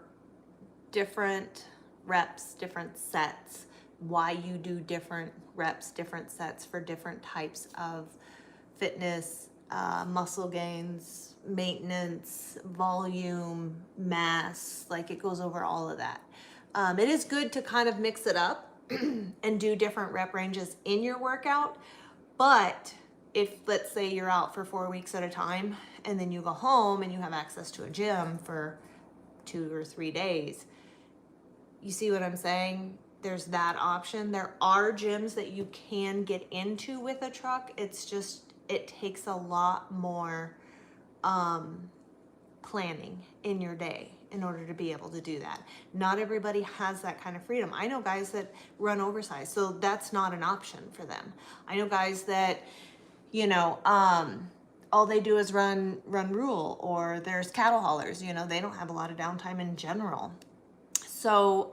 Speaker 1: different reps, different sets, why you do different reps, different sets for different types of fitness, muscle gains, maintenance, volume, mass. Like it goes over all of that. It is good to kind of mix it up and do different rep ranges in your workout. But if, let's say, you're out for 4 weeks at a time and then you go home and you have access to a gym for 2 or 3 days, you see what I'm saying? There's that option. There are gyms that you can get into with a truck. It's just, it takes a lot more planning in your day in order to be able to do that. Not everybody has that kind of freedom. I know guys that run oversized, so that's not an option for them. I know guys that, all they do is run rural, or there's cattle haulers, they don't have a lot of downtime in general. So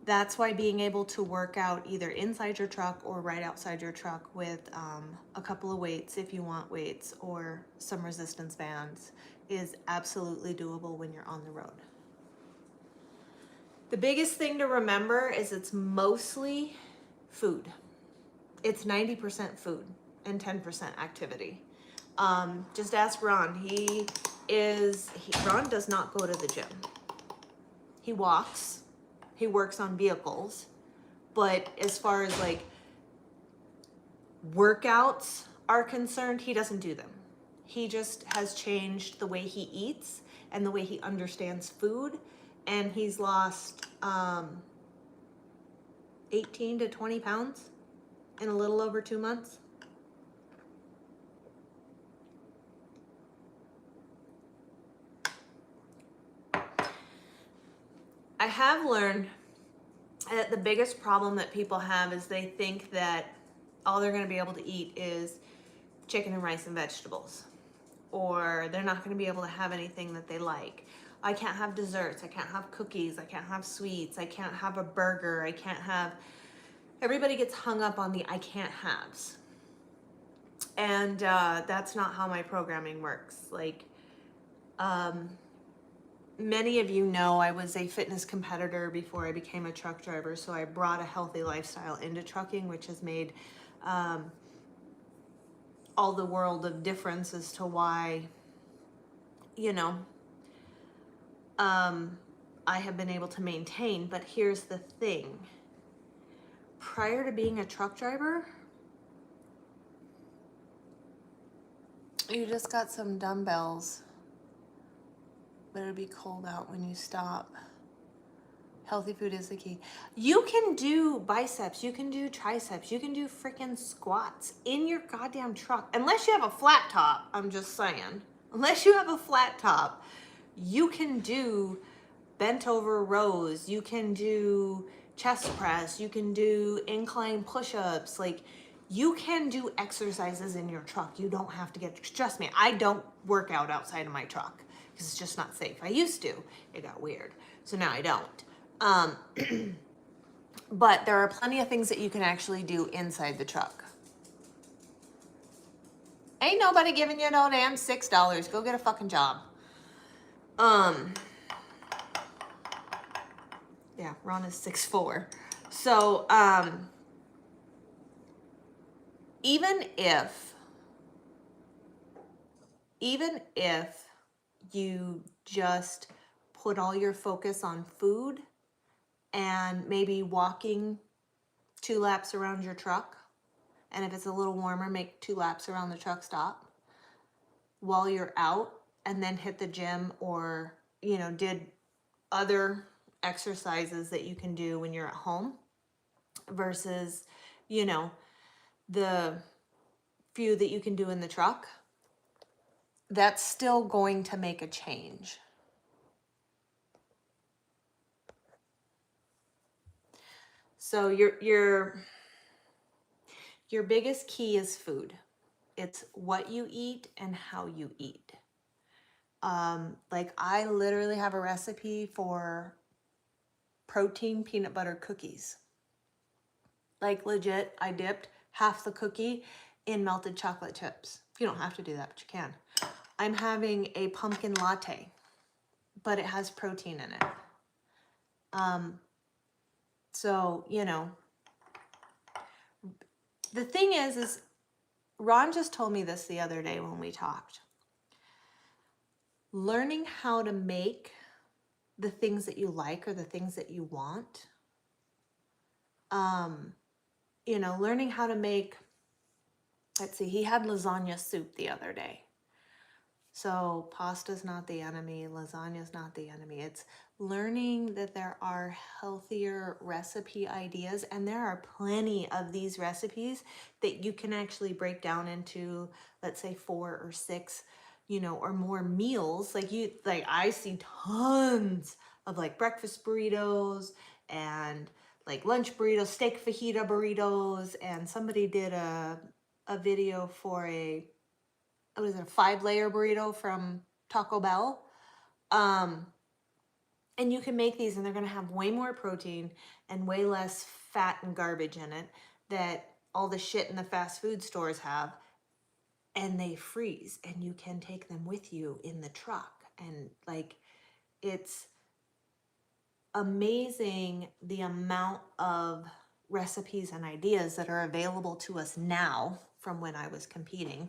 Speaker 1: That's why being able to work out either inside your truck or right outside your truck with a couple of weights, if you want weights, or some resistance bands, is absolutely doable when you're on the road. The biggest thing to remember is it's mostly food. It's 90% food and 10% activity. Just ask Ron. Ron does not go to the gym. He walks. He works on vehicles. But as far as like workouts are concerned, he doesn't do them. He just has changed the way he eats and the way he understands food. And he's lost 18 to 20 pounds in a little over 2 months. I have learned that the biggest problem that people have is they think that all they're going to be able to eat is chicken and rice and vegetables, or they're not going to be able to have anything that they like. I can't have desserts. I can't have cookies. I can't have sweets. I can't have a burger. I can't have... Everybody gets hung up on the I can't haves. And that's not how my programming works. Like, many of you know I was a fitness competitor before I became a truck driver, so I brought a healthy lifestyle into trucking, which has made all the world of difference as to why, you know, I have been able to maintain. But here's the thing. Prior to being a truck driver, you just got some dumbbells, but it'll be cold out when you stop. Healthy food is the key. You can do biceps, you can do triceps, you can do freaking squats in your goddamn truck. Unless you have a flat top, I'm just saying. Unless you have a flat top, you can do bent over rows, you can do chest press, you can do incline push-ups. Like, you can do exercises in your truck. You don't have to trust me, I don't work out outside of my truck because it's just not safe. I used to. It got weird. So now I don't. But there are plenty of things that you can actually do inside the truck. Ain't nobody giving you no damn $6. Go get a fucking job. Yeah, Ron is 6'4". So, even if you just put all your focus on food and maybe walking 2 laps around your truck, and if it's a little warmer, make 2 laps around the truck stop while you're out, and then hit the gym, or, you know, did other exercises that you can do when you're at home versus, you know, the few that you can do in the truck, that's still going to make a change. So your biggest key is food. It's what you eat and how you eat. Like, I literally have a recipe for protein peanut butter cookies. Like, legit, I dipped half the cookie in melted chocolate chips. You don't have to do that, but you can. I'm having a pumpkin latte, but it has protein in it. So, you know, the thing is Ron just told me this the other day when we talked. Learning how to make the things that you like or the things that you want. You know, learning how to make, let's see, he had lasagna soup the other day. So pasta's not the enemy, lasagna's not the enemy. It's learning that there are healthier recipe ideas, and there are plenty of these recipes that you can actually break down into, let's say, 4 or 6, you know, or more meals. Like, I see tons of like breakfast burritos and like lunch burritos, steak fajita burritos, and somebody did a video for a 5-layer burrito from Taco Bell. And you can make these and they're going to have way more protein and way less fat and garbage in it that all the shit in the fast food stores have. And they freeze and you can take them with you in the truck. And like, it's amazing the amount of recipes and ideas that are available to us now from when I was competing.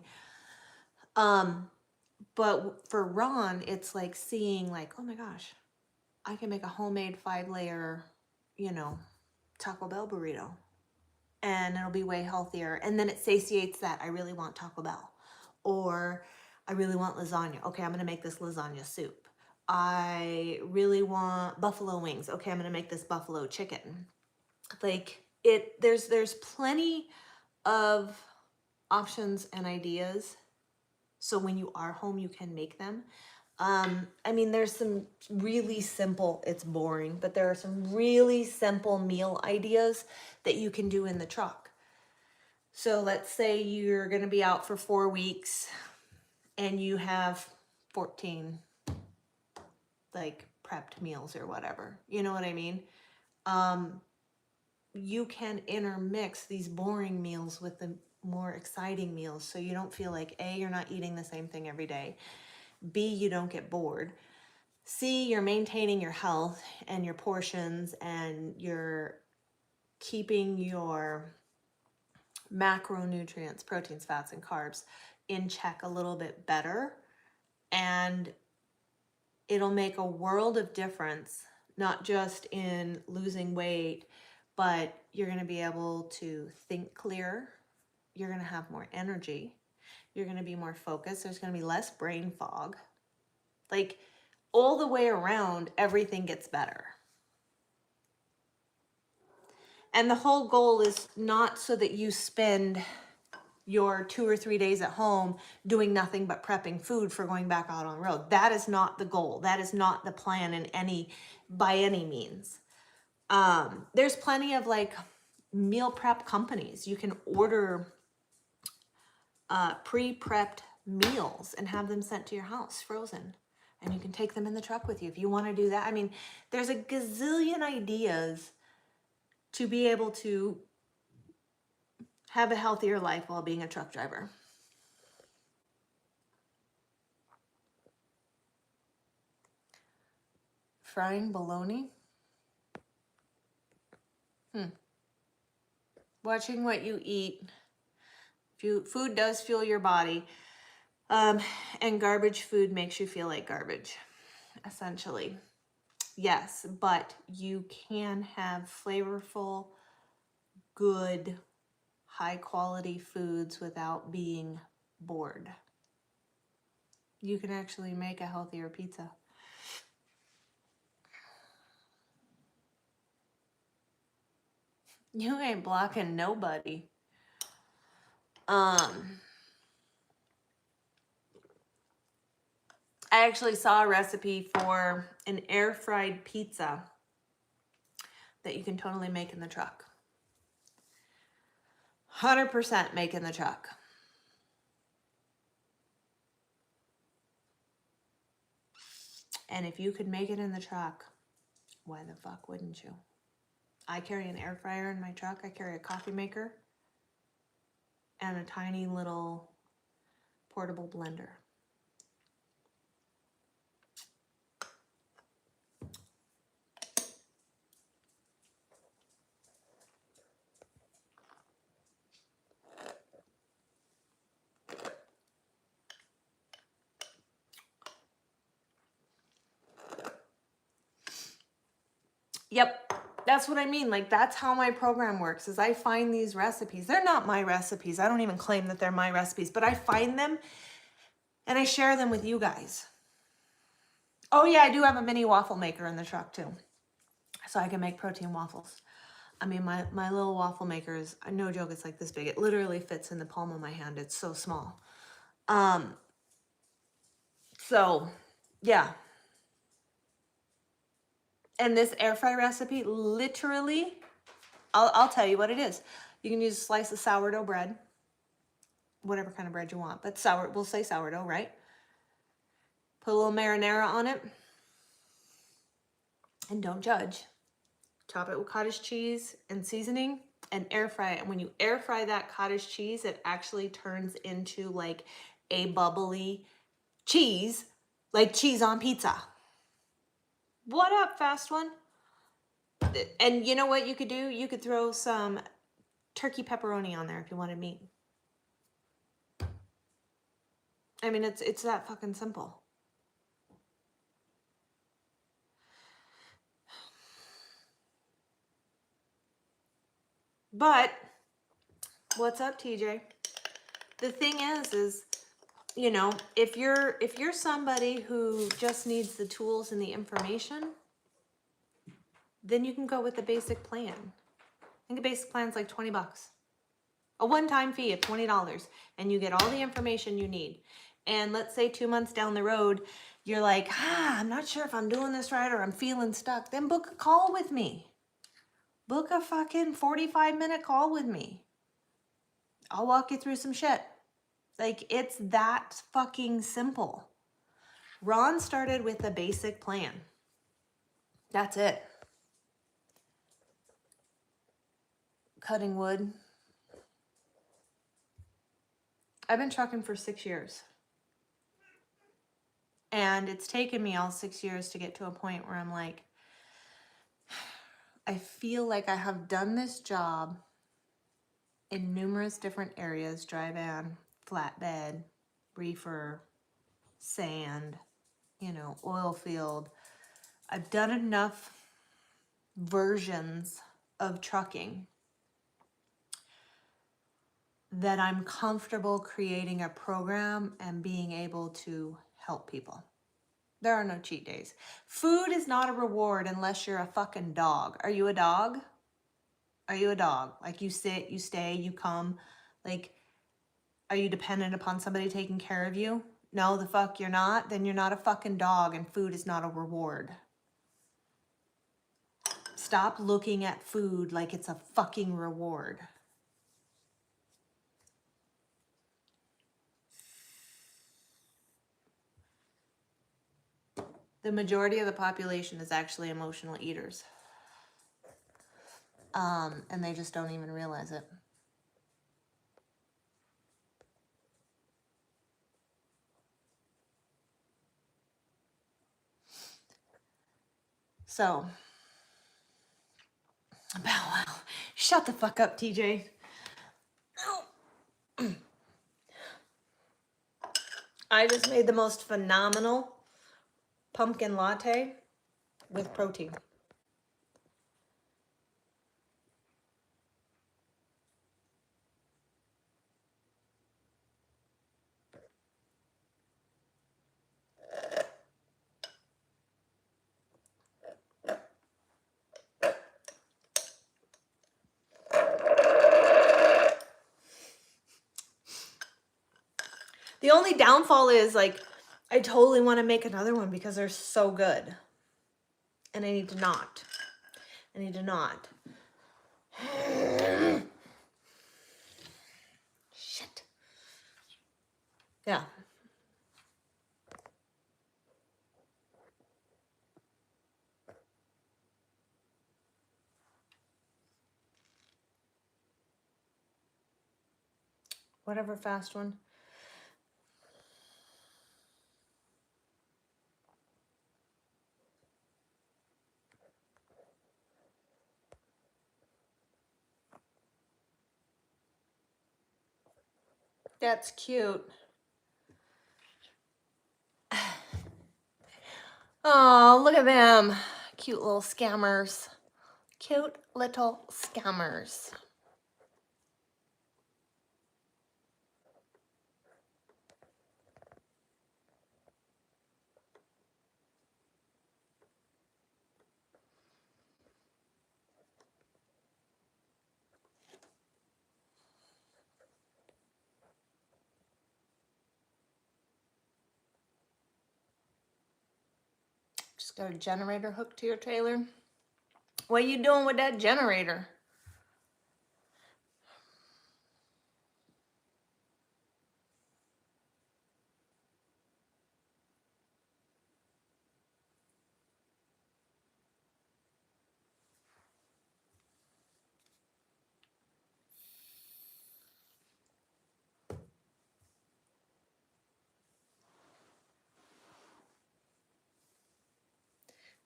Speaker 1: But for Ron, it's like seeing like, oh my gosh, I can make a homemade 5-layer, Taco Bell burrito, and it'll be way healthier. And then it satiates that I really want Taco Bell, or I really want lasagna. Okay, I'm gonna make this lasagna soup. I really want buffalo wings. Okay, I'm gonna make this buffalo chicken. Like there's plenty of options and ideas. So when you are home, you can make them. I mean, there's some really simple, it's boring, but there are some really simple meal ideas that you can do in the truck. So let's say you're going to be out for 4 weeks and you have 14 like prepped meals or whatever. You know what I mean? You can intermix these boring meals with the more exciting meals so you don't feel like A, you're not eating the same thing every day. B, you don't get bored. C, you're maintaining your health and your portions and you're keeping your macronutrients, proteins, fats, and carbs in check a little bit better. And it'll make a world of difference, not just in losing weight, but you're going to be able to think clearer. You're going to have more energy. You're going to be more focused. There's going to be less brain fog. Like all the way around, everything gets better. And the whole goal is not so that you spend your 2 or 3 days at home doing nothing but prepping food for going back out on the road. That is not the goal. That is not the plan by any means. There's plenty of like meal prep companies. You can order pre-prepped meals and have them sent to your house frozen, and you can take them in the truck with you if you want to do that. I mean, there's a gazillion ideas to be able to have a healthier life while being a truck driver. Frying bologna. Watching what you eat. Food does fuel your body. And garbage food makes you feel like garbage, essentially. Yes, but you can have flavorful, good, high quality foods without being bored. You can actually make a healthier pizza. You ain't blocking nobody. I actually saw a recipe for an air fried pizza that you can totally make in the truck. 100% make in the truck. And if you could make it in the truck, why the fuck wouldn't you? I carry an air fryer in my truck. I carry a coffee maker and a tiny little portable blender. Yep, that's what I mean. Like, that's how my program works, is I find these recipes. They're not my recipes. I don't even claim that they're my recipes, but I find them and I share them with you guys. Oh yeah, I do have a mini waffle maker in the truck too, so I can make protein waffles. I mean, my little waffle maker is, no joke, it's like this big. It literally fits in the palm of my hand. It's so small. So yeah. And this air fry recipe, literally, I'll tell you what it is. You can use a slice of sourdough bread, whatever kind of bread you want, but we'll say sourdough, right? Put a little marinara on it. And don't judge. Top it with cottage cheese and seasoning and air fry it. And when you air fry that cottage cheese, it actually turns into like a bubbly cheese, like cheese on pizza. What up, fast one? And you know what you could do? You could throw some turkey pepperoni on there if you wanted meat. I mean, it's that fucking simple. But what's up, TJ? The thing is, you know, if you're somebody who just needs the tools and the information, then you can go with the basic plan. I think a basic plan is like $20. A one-time fee of $20, and you get all the information you need. And let's say 2 months down the road, you're like, I'm not sure if I'm doing this right or I'm feeling stuck. Then book a call with me. Book a fucking 45-minute call with me. I'll walk you through some shit. Like, it's that fucking simple. Ron started with a basic plan. That's it. Cutting wood. I've been trucking for 6 years. And it's taken me all 6 years to get to a point where I'm like, I feel like I have done this job in numerous different areas: dry van, flatbed, reefer, sand, you know, oil field. I've done enough versions of trucking that I'm comfortable creating a program and being able to help people. There are no cheat days. Food is not a reward unless you're a fucking dog. Are you a dog? Are you a dog? Like, you sit, you stay, you come. Like, are you dependent upon somebody taking care of you? No, the fuck you're not. Then you're not a fucking dog, and food is not a reward. Stop looking at food like it's a fucking reward. The majority of the population is actually emotional eaters. And they just don't even realize it. So, Bow Wow. Shut the fuck up, TJ. I just made the most phenomenal pumpkin latte with protein. The only downfall is, like, I totally want to make another one because they're so good. And I need to not. I need to not. Shit. Yeah. Whatever, fast one. That's cute. Oh, look at them. Cute little scammers. Cute little scammers. Just got a generator hooked to your trailer. What are you doing with that generator?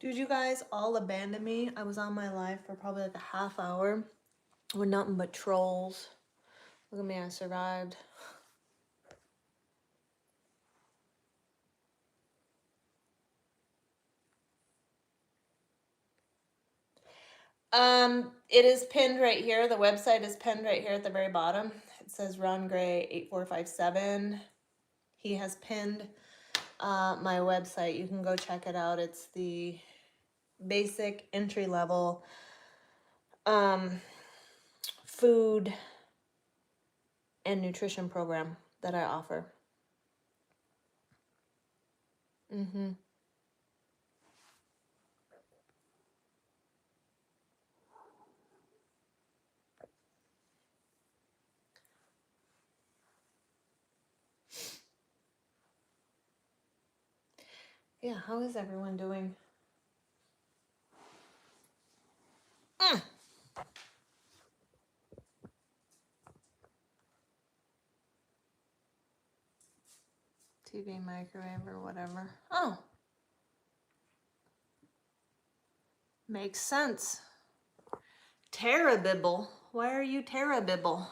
Speaker 1: Did you guys all abandon me? I was on my live for probably like a half hour with nothing but trolls. Look at me, I survived. It is pinned right here. The website is pinned right here at the very bottom. It says Ron Gray 8457. He has pinned my website. You can go check it out. It's the basic entry level food and nutrition program that I offer. Yeah, how is everyone doing? TV, microwave, or whatever. Oh, makes sense. Terabibble. Why are you Terabibble?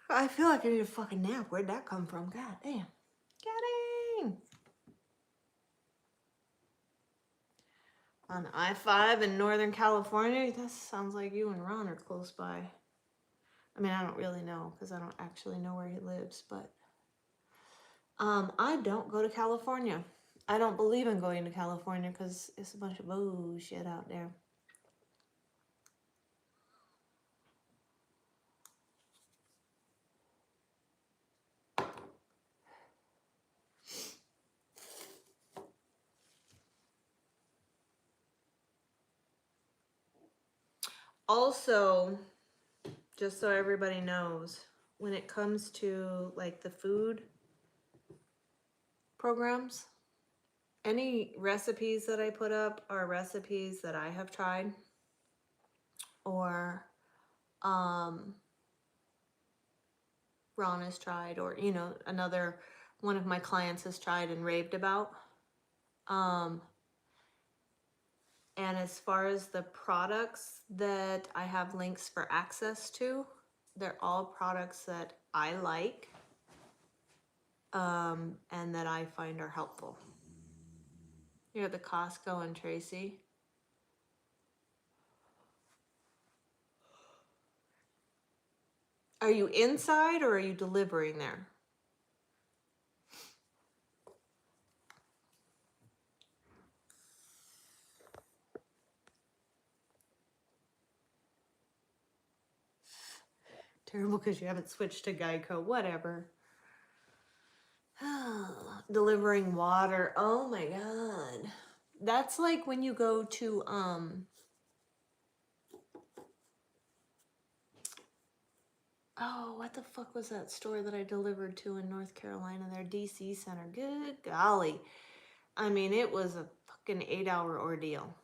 Speaker 1: I feel like I need a fucking nap. Where'd that come from? God damn. Getting on I-5 in Northern California. That sounds like you and Ron are close by. I mean, I don't really know because I don't actually know where he lives, but I don't go to California. I don't believe in going to California because it's a bunch of bullshit out there. Also, just so everybody knows, when it comes to like the food programs, any recipes that I put up are recipes that I have tried or Ron has tried, or another one of my clients has tried and raved about. And as far as the products that I have links for access to, they're all products that I like and that I find are helpful. You're at the Costco and Tracy. Are you inside or are you delivering there? Terrible because you haven't switched to Geico. Whatever. Delivering water. Oh my god. That's like when you go to oh, what the fuck was that store that I delivered to in North Carolina? Their DC Center. Good golly. I mean, it was a fucking 8-hour ordeal.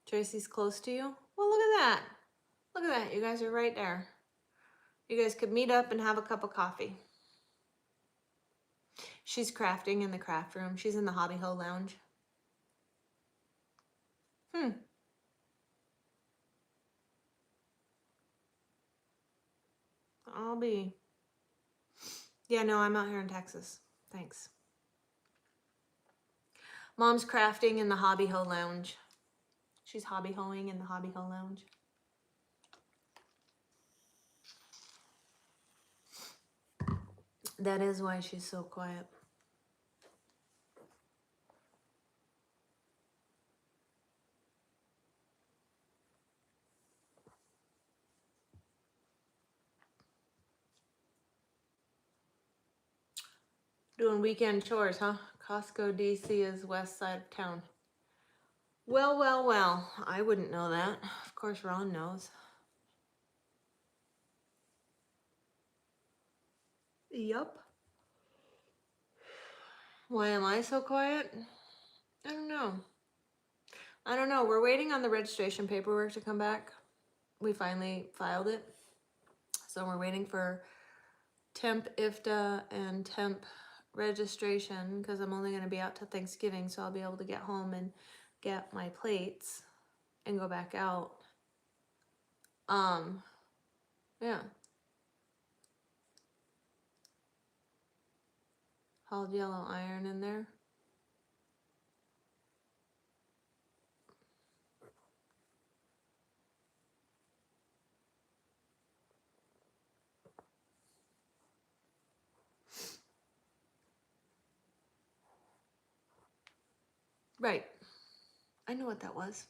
Speaker 1: Tracy's close to you? Well, look at that. Look at that. You guys are right there. You guys could meet up and have a cup of coffee. She's crafting in the craft room. She's in the Hobby Ho lounge. I'll be. Yeah, no, I'm out here in Texas. Thanks. Mom's crafting in the Hobby Ho lounge. She's hobby hoeing in the Hobby Ho lounge. That is why she's so quiet. Doing weekend chores, huh? Costco DC is west side of town. Well, well, well. I wouldn't know that. Of course, Ron knows. Yup. Why am I so quiet? I don't know. I don't know. We're waiting on the registration paperwork to come back. We finally filed it. So we're waiting for temp IFTA and temp registration because I'm only going to be out to Thanksgiving. So I'll be able to get home and get my plates and go back out. Yeah. Hauled yellow iron in there. Right. I know what that was.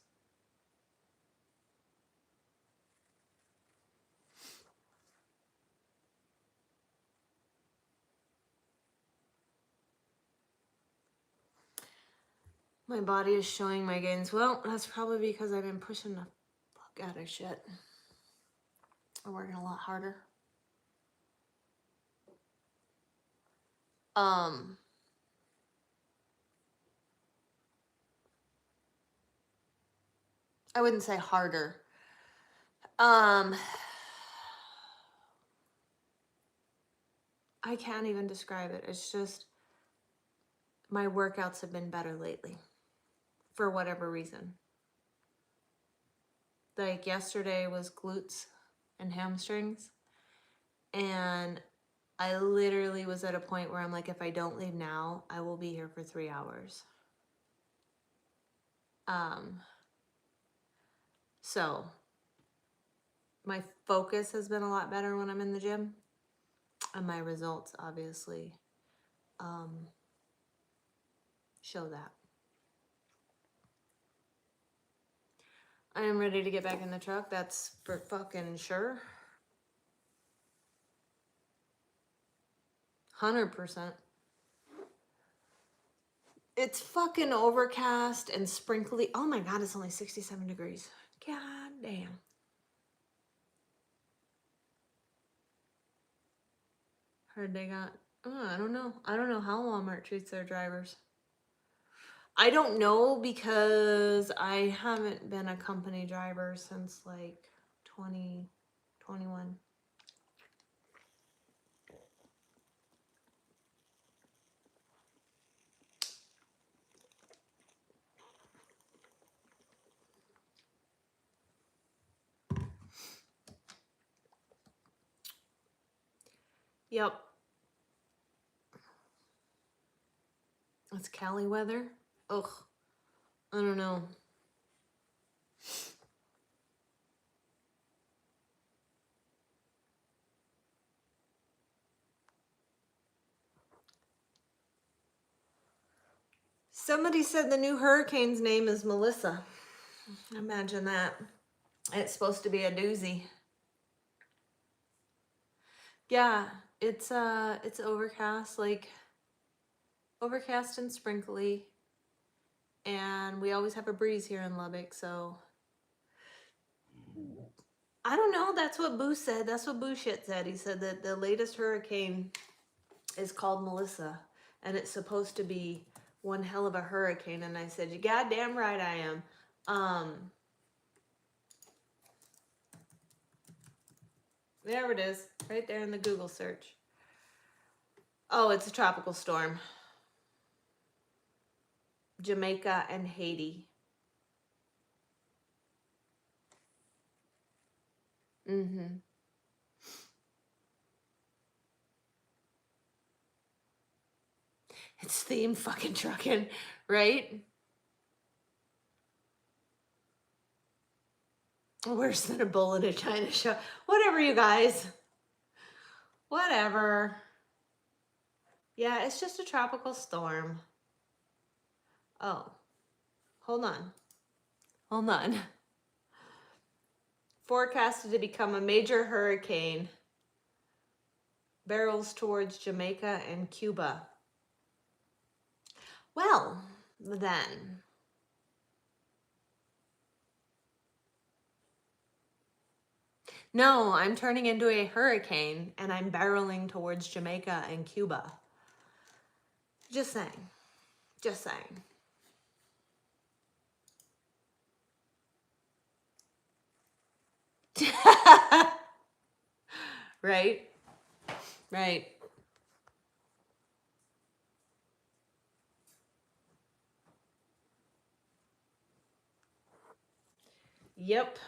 Speaker 1: My body is showing my gains. Well, that's probably because I've been pushing the fuck out of shit. I'm working a lot harder. I wouldn't say harder. I can't even describe it. It's just my workouts have been better lately for whatever reason. Like yesterday was glutes and hamstrings, and I literally was at a point where I'm like, if I don't leave now, I will be here for 3 hours. So my focus has been a lot better when I'm in the gym, and my results obviously show that. I am ready to get back in the truck. That's for fucking sure. 100%. It's fucking overcast and sprinkly. Oh my God, it's only 67 degrees. God damn. Heard they got, I don't know. I don't know how Walmart treats their drivers. I don't know because I haven't been a company driver since like 2021. Yep. It's Cali weather. Ugh. I don't know. Somebody said the new hurricane's name is Melissa. Imagine that. It's supposed to be a doozy. Yeah, it's overcast, like overcast and sprinkly. And we always have a breeze here in Lubbock, so I don't know. That's what Boo said. That's what Boo shit said. He said that the latest hurricane is called Melissa, and it's supposed to be one hell of a hurricane. And I said, you goddamn right I am. There it is, right there in the Google search. Oh, it's a tropical storm. Jamaica and Haiti. Mm-hmm. It's theme fucking trucking, right? Worse than a bull in a china shop. Whatever, you guys. Whatever. Yeah, it's just a tropical storm. Oh, hold on. Hold on. Forecasted to become a major hurricane. Barrels towards Jamaica and Cuba. Well, then. No, I'm turning into a hurricane and I'm barreling towards Jamaica and Cuba. Just saying. Just saying. Right? Right. Yep.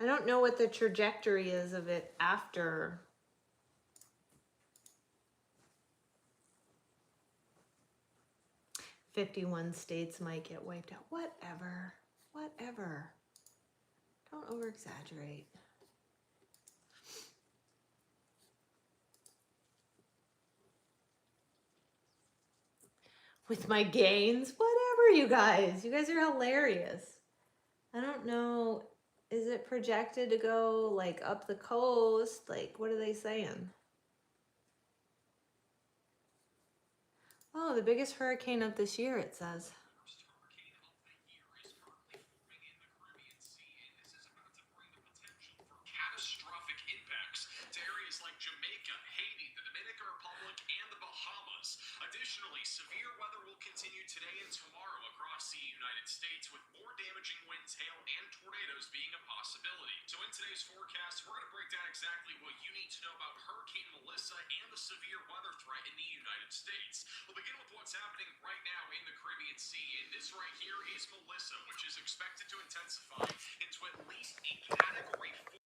Speaker 1: I don't know what the trajectory is of it after. "51 states might get wiped out." Whatever. Whatever. Don't over exaggerate. With my gains? Whatever, you guys. You guys are hilarious. I don't know. Is it projected to go like up the coast? Like, what are they saying? Oh, the biggest hurricane of this year, it says.
Speaker 6: Catastrophic impacts to areas like Jamaica, Haiti, the Dominican Republic, and the Bahamas. Additionally, severe weather will continue today and tomorrow across the United States, with more damaging winds, hail, and tornadoes being a possibility. So in today's forecast, we're going to break down exactly what you need to know about Hurricane Melissa and the severe weather threat in the United States. We'll begin with what's happening right now in the Caribbean Sea, and this right here is Melissa, which is expected to intensify into at least a Category 4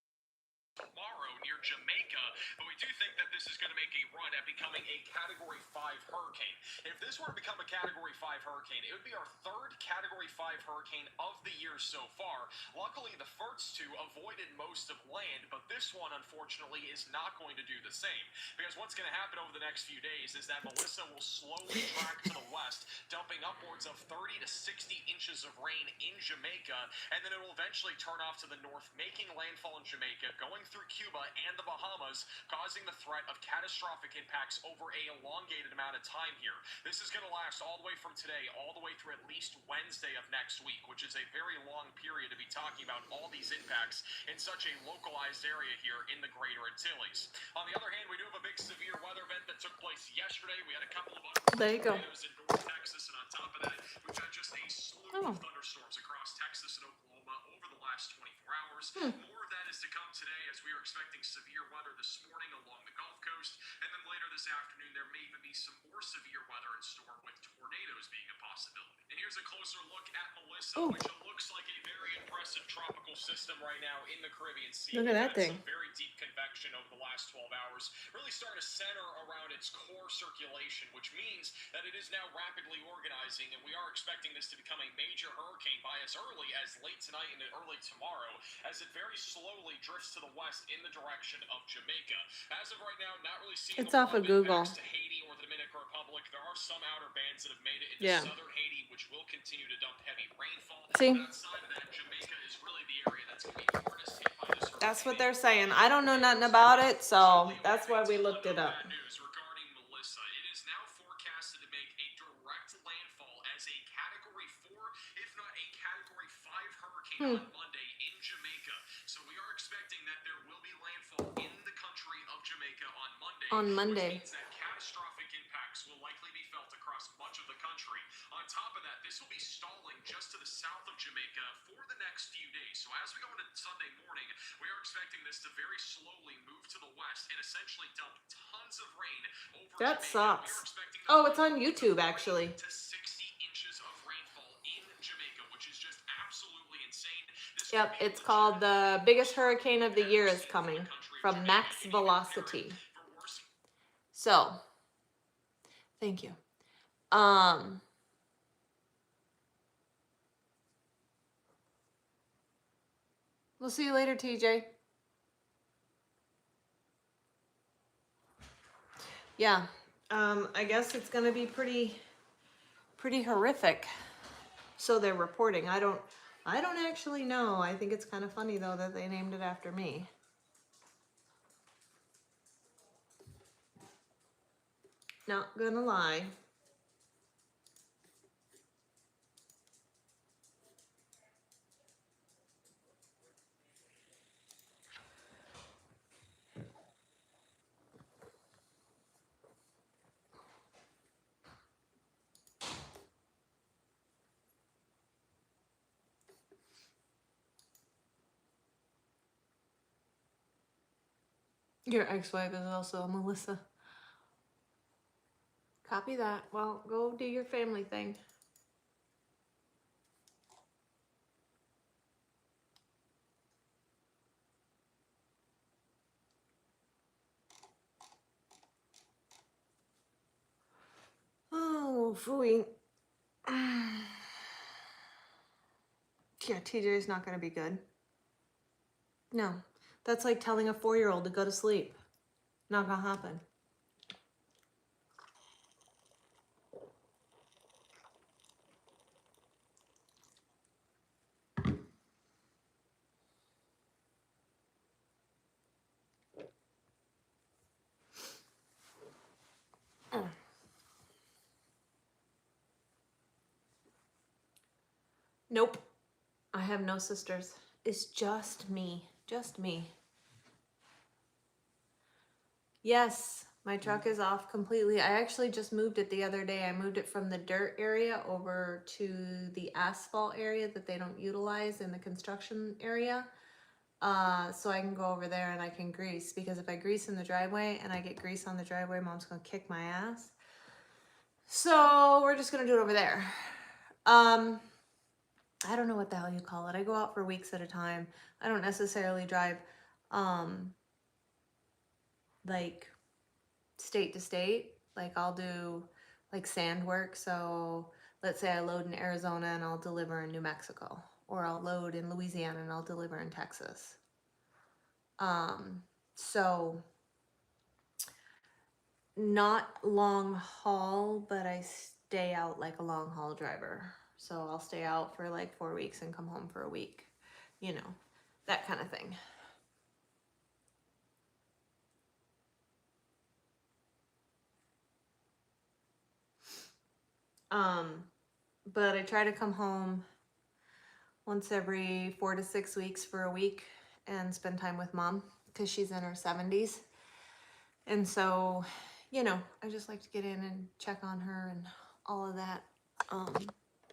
Speaker 6: tomorrow near Jamaica, but we do think that this is going to make a run at becoming a Category 5 hurricane. If this were to become a Category 5 hurricane, it would be our third Category 5 hurricane of the year so far. Luckily, the first two avoided most of land, but this one, unfortunately, is not going to do the same. Because what's going to happen over the next few days is that Melissa will slowly track to the west, dumping upwards of 30 to 60 inches of rain in Jamaica, and then it will eventually turn off to the north, making landfall in Jamaica, going through Cuba and the Bahamas, causing the threat of catastrophic impacts over a elongated amount of time here. This is going to last all the way from today, all the way through at least Wednesday of next week, which is a very long period to be talking about all these impacts in such a localized area here in the Greater Antilles. On the other hand, we do have a big severe weather event that took place yesterday. We had a couple of
Speaker 1: There you go.
Speaker 6: tornadoes in North Texas, and on top of that, we've had just a slew of thunderstorms across Texas and Oklahoma over the last 24 hours. More of that is to come today, as we are expecting severe weather this morning along the Gulf Coast, and then later this afternoon there may even be some more severe weather in store, with tornadoes being a possibility. And here's a closer look at Melissa, which looks like a very impressive tropical system right now in the Caribbean Sea.
Speaker 1: Look at that
Speaker 6: We've had
Speaker 1: thing.
Speaker 6: some very deep convection over the last 12 hours, really starting to center around its core circulation, which means that it is now rapidly organizing, and we are expecting this to become a major hurricane by as early as late tonight and early tomorrow, as it very slowly drifts to the west in the direction of Jamaica. As of right now, not really seeing
Speaker 1: It's
Speaker 6: a
Speaker 1: off
Speaker 6: lot
Speaker 1: of Google.
Speaker 6: impacts to Haiti or the Dominican Republic. There are some outer bands that have made it into
Speaker 1: Yeah.
Speaker 6: southern Haiti, which will continue to dump heavy rainfall.
Speaker 1: See?
Speaker 6: But outside of that, Jamaica is really the area that's going to be hardest hit by this hurricane.
Speaker 1: That's what they're saying. I don't know nothing about it, so that's why we looked it up.
Speaker 6: Bad news regarding Melissa. It is now forecasted to make a direct landfall as a Category 4, if not a Category 5 hurricane on Monday in Jamaica. So we are expecting that there will be landfall in the country of Jamaica on Monday.
Speaker 1: On Monday.
Speaker 6: Which means that catastrophic impacts will likely be felt across much of the country. On top of that, this will be stalling just to the south of Jamaica for the next few days. So as we go into Sunday morning, we are expecting this to very slowly move to the west and essentially dump tons of rain over
Speaker 1: That
Speaker 6: Jamaica.
Speaker 1: sucks.
Speaker 6: We are expecting
Speaker 1: Oh, it's on YouTube, actually.
Speaker 6: to 60 inches of rainfall in Jamaica, which is just absolutely insane. This
Speaker 1: Yep,
Speaker 6: could be
Speaker 1: it's called The Biggest Hurricane of the Year is
Speaker 6: for
Speaker 1: Coming
Speaker 6: the country of
Speaker 1: from
Speaker 6: Jamaica,
Speaker 1: Max
Speaker 6: and even
Speaker 1: Velocity.
Speaker 6: for worse.
Speaker 1: So, thank you. We'll see you later, TJ. Yeah, I guess it's gonna be pretty horrific. So they're reporting. I don't actually know. I think it's kind of funny though that they named it after me. Not gonna lie. Your ex-wife is also a Melissa. Copy that. Well, go do your family thing. Oh, phooey. Yeah, TJ's not gonna be good. No. That's like telling a 4-year-old to go to sleep. Not gonna happen. Nope. I have no sisters. It's just me. Just me. Yes, my truck is off completely. I actually just moved it the other day. I moved it from the dirt area over to the asphalt area that they don't utilize in the construction area. So I can go over there and I can grease, because if I grease in the driveway and I get grease on the driveway, Mom's gonna kick my ass. So we're just gonna do it over there. I don't know what the hell you call it. I go out for weeks at a time. I don't necessarily drive like state to state. Like I'll do like sand work. So let's say I load in Arizona and I'll deliver in New Mexico, or I'll load in Louisiana and I'll deliver in Texas. So not long haul, but I stay out like a long haul driver. So I'll stay out for like 4 weeks and come home for a week, you know, that kind of thing. But I try to come home once every 4 to 6 weeks for a week and spend time with Mom, because she's in her 70s. And so, you know, I just like to get in and check on her and all of that,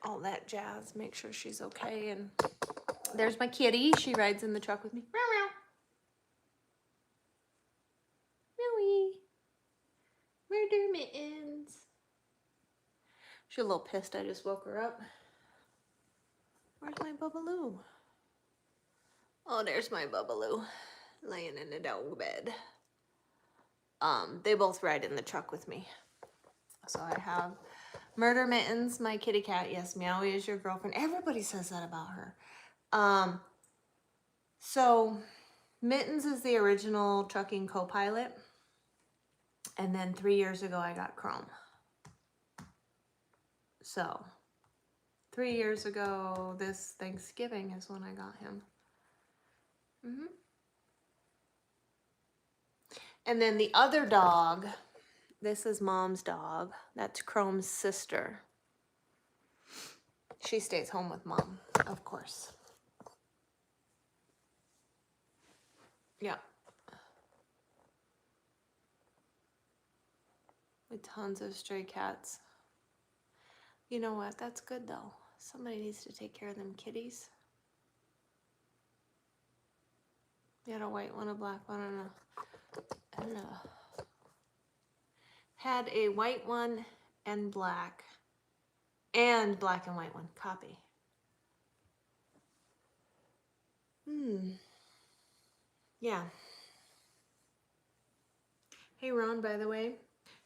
Speaker 1: all that jazz, make sure she's okay. And there's my kitty. She rides in the truck with me. Meow, meow. Meowie. Murder Mittens. She's a little pissed I just woke her up. Where's my Bubbaloo? Oh, there's my Bubbaloo, laying in the dog bed. They both ride in the truck with me. So I have Murder Mittens, my kitty cat. Yes, Meowie is your girlfriend. Everybody says that about her. So Mittens is the original trucking co-pilot. And then 3 years ago, I got Chrome. So 3 years ago, this Thanksgiving is when I got him. And then the other dog, this is Mom's dog. That's Chrome's sister. She stays home with Mom, of course. Yeah. With tons of stray cats. You know what? That's good though. Somebody needs to take care of them kitties. You had a white one, a black one, and a had a white one and black and white one. Copy. Yeah. Hey Ron, by the way,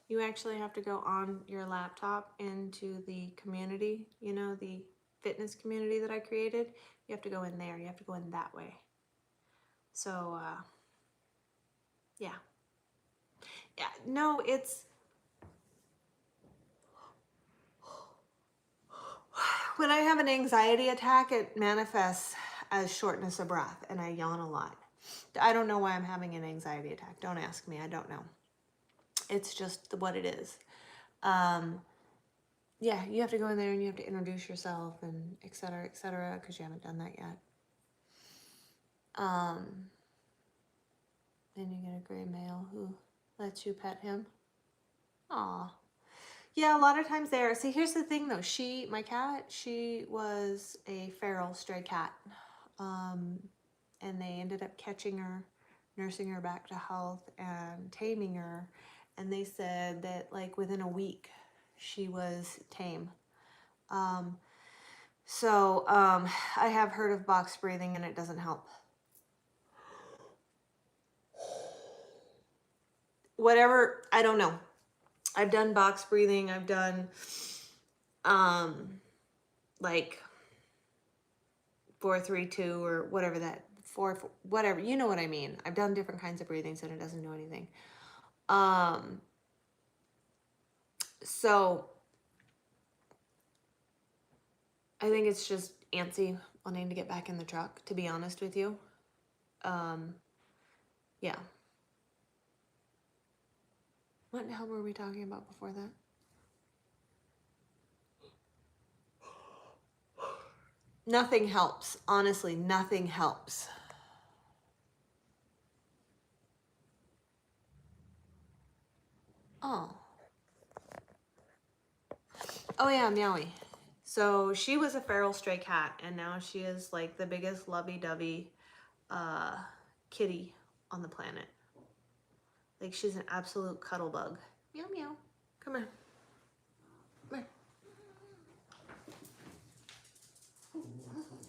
Speaker 1: you actually have to go on your laptop into the community, you know, the fitness community that I created. You have to go in there. You have to go in that way. So, yeah. Yeah, no, it's... When I have an anxiety attack, it manifests as shortness of breath, and I yawn a lot. I don't know why I'm having an anxiety attack. Don't ask me. I don't know. It's just what it is. Yeah, you have to go in there and you have to introduce yourself and et cetera, because you haven't done that yet. Then you get a gray male who lets you pet him. Aw. Yeah, a lot of times there. See, here's the thing though. My cat, she was a feral stray cat. And they ended up catching her nursing her back to health and taming her. And they said that like within a week she was tame. I have heard of box breathing and it doesn't help. Whatever, I don't know. I've done box breathing. I've done like 4-3-2 or whatever that whatever, you know what I mean. I've done different kinds of breathings and it doesn't do anything. So I think it's just antsy wanting to get back in the truck, to be honest with you. Yeah. What the hell were we talking about before that? Nothing helps. Honestly, nothing helps. Oh. Oh yeah, Meowie. So she was a feral stray cat and now she is like the biggest lovey-dovey kitty on the planet. Like she's an absolute cuddle bug. Meow meow. Come here. Come here.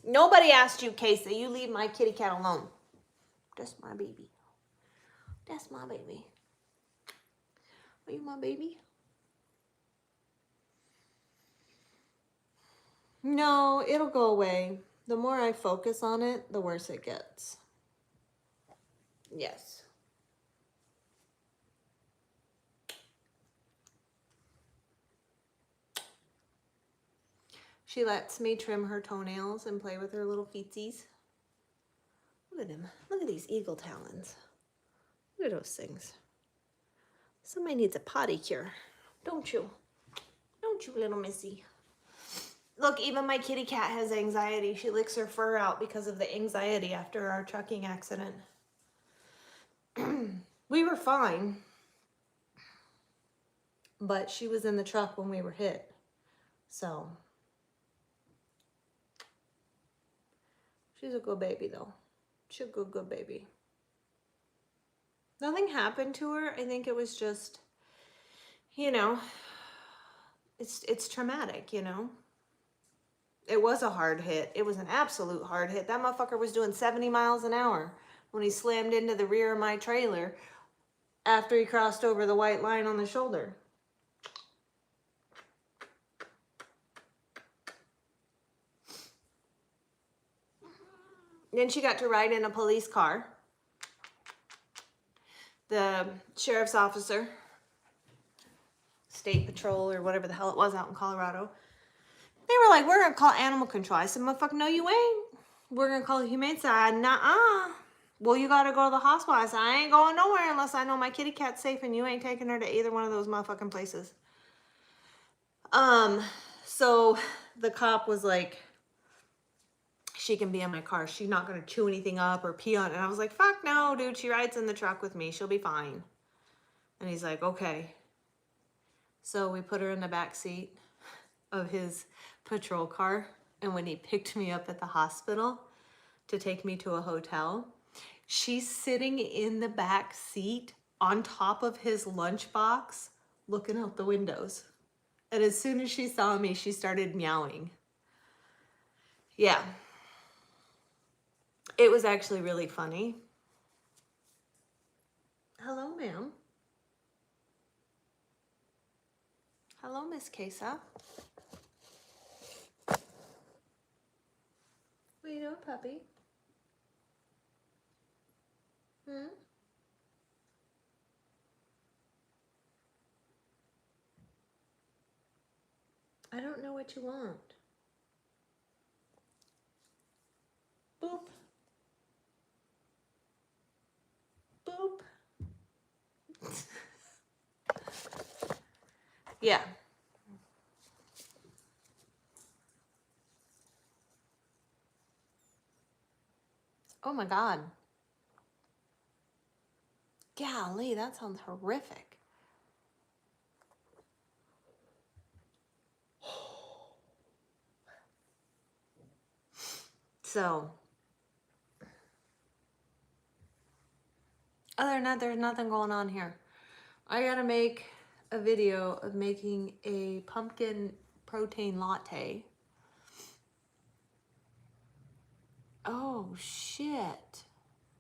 Speaker 1: Nobody asked you, Casey. You leave my kitty cat alone. That's my baby. That's my baby. Are you my baby? No, it'll go away. The more I focus on it, the worse it gets. Yes. She lets me trim her toenails and play with her little feetsies. Look at him. Look at these eagle talons. Look at those things. Somebody needs a potty cure. Don't you? Don't you, little missy? Look, even my kitty cat has anxiety. She licks her fur out because of the anxiety after our trucking accident. We were fine, but she was in the truck when we were hit. So, she's a good baby though. She's a good baby. Nothing happened to her. I think it was just, you know, it's traumatic, you know. It was a hard hit. It was an absolute hard hit. That motherfucker was doing 70 miles an hour when he slammed into the rear of my trailer after he crossed over the white line on the shoulder. Then she got to ride in a police car. The sheriff's officer, state patrol or whatever the hell it was out in Colorado, they were like, we're going to call animal control. I said, motherfucker, no, you ain't. We're going to call the humane side. Nuh-uh. Well, you got to go to the hospital. I said, I ain't going nowhere unless I know my kitty cat's safe and you ain't taking her to either one of those motherfucking places. So the cop was like, she can be in my car. She's not going to chew anything up or pee on it. And I was like, fuck no, dude. She rides in the truck with me. She'll be fine. And he's like, okay. So we put her in the back seat of his patrol car. And when he picked me up at the hospital to take me to a hotel, she's sitting in the back seat on top of his lunchbox looking out the windows. And as soon as she saw me, she started meowing. Yeah. It was actually really funny. Hello, ma'am. Hello, Miss Kesa. What are you doing, puppy? I don't know what you want. Boop. Boop. Yeah. Oh my God. Golly, that sounds horrific. So, Other than that, there's nothing going on here. I gotta make a video of making a pumpkin protein latte. Oh shit.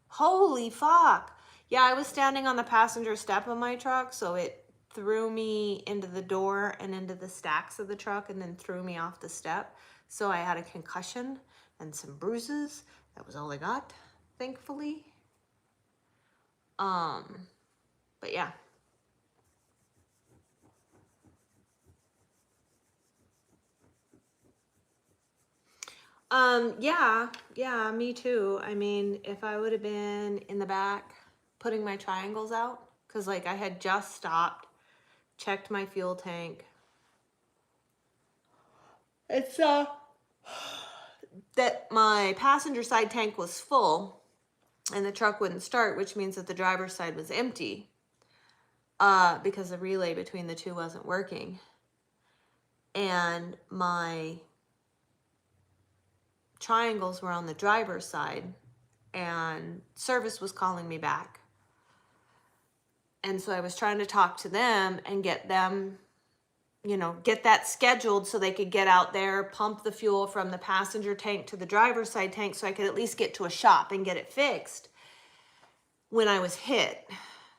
Speaker 1: Holy fuck. Yeah, I was standing on the passenger step of my truck, so it threw me into the door and into the stacks of the truck and then threw me off the step. So I had a concussion and some bruises. That was all I got, thankfully. But yeah. Yeah, me too. I mean, if I would have been in the back putting my triangles out, because like I had just stopped, checked my fuel tank. It's that my passenger side tank was full and the truck wouldn't start, which means that the driver's side was empty. Because the relay between the two wasn't working. And my triangles were on the driver's side and service was calling me back. And so I was trying to talk to them and get them, you know, get that scheduled so they could get out there, pump the fuel from the passenger tank to the driver's side tank so I could at least get to a shop and get it fixed when I was hit.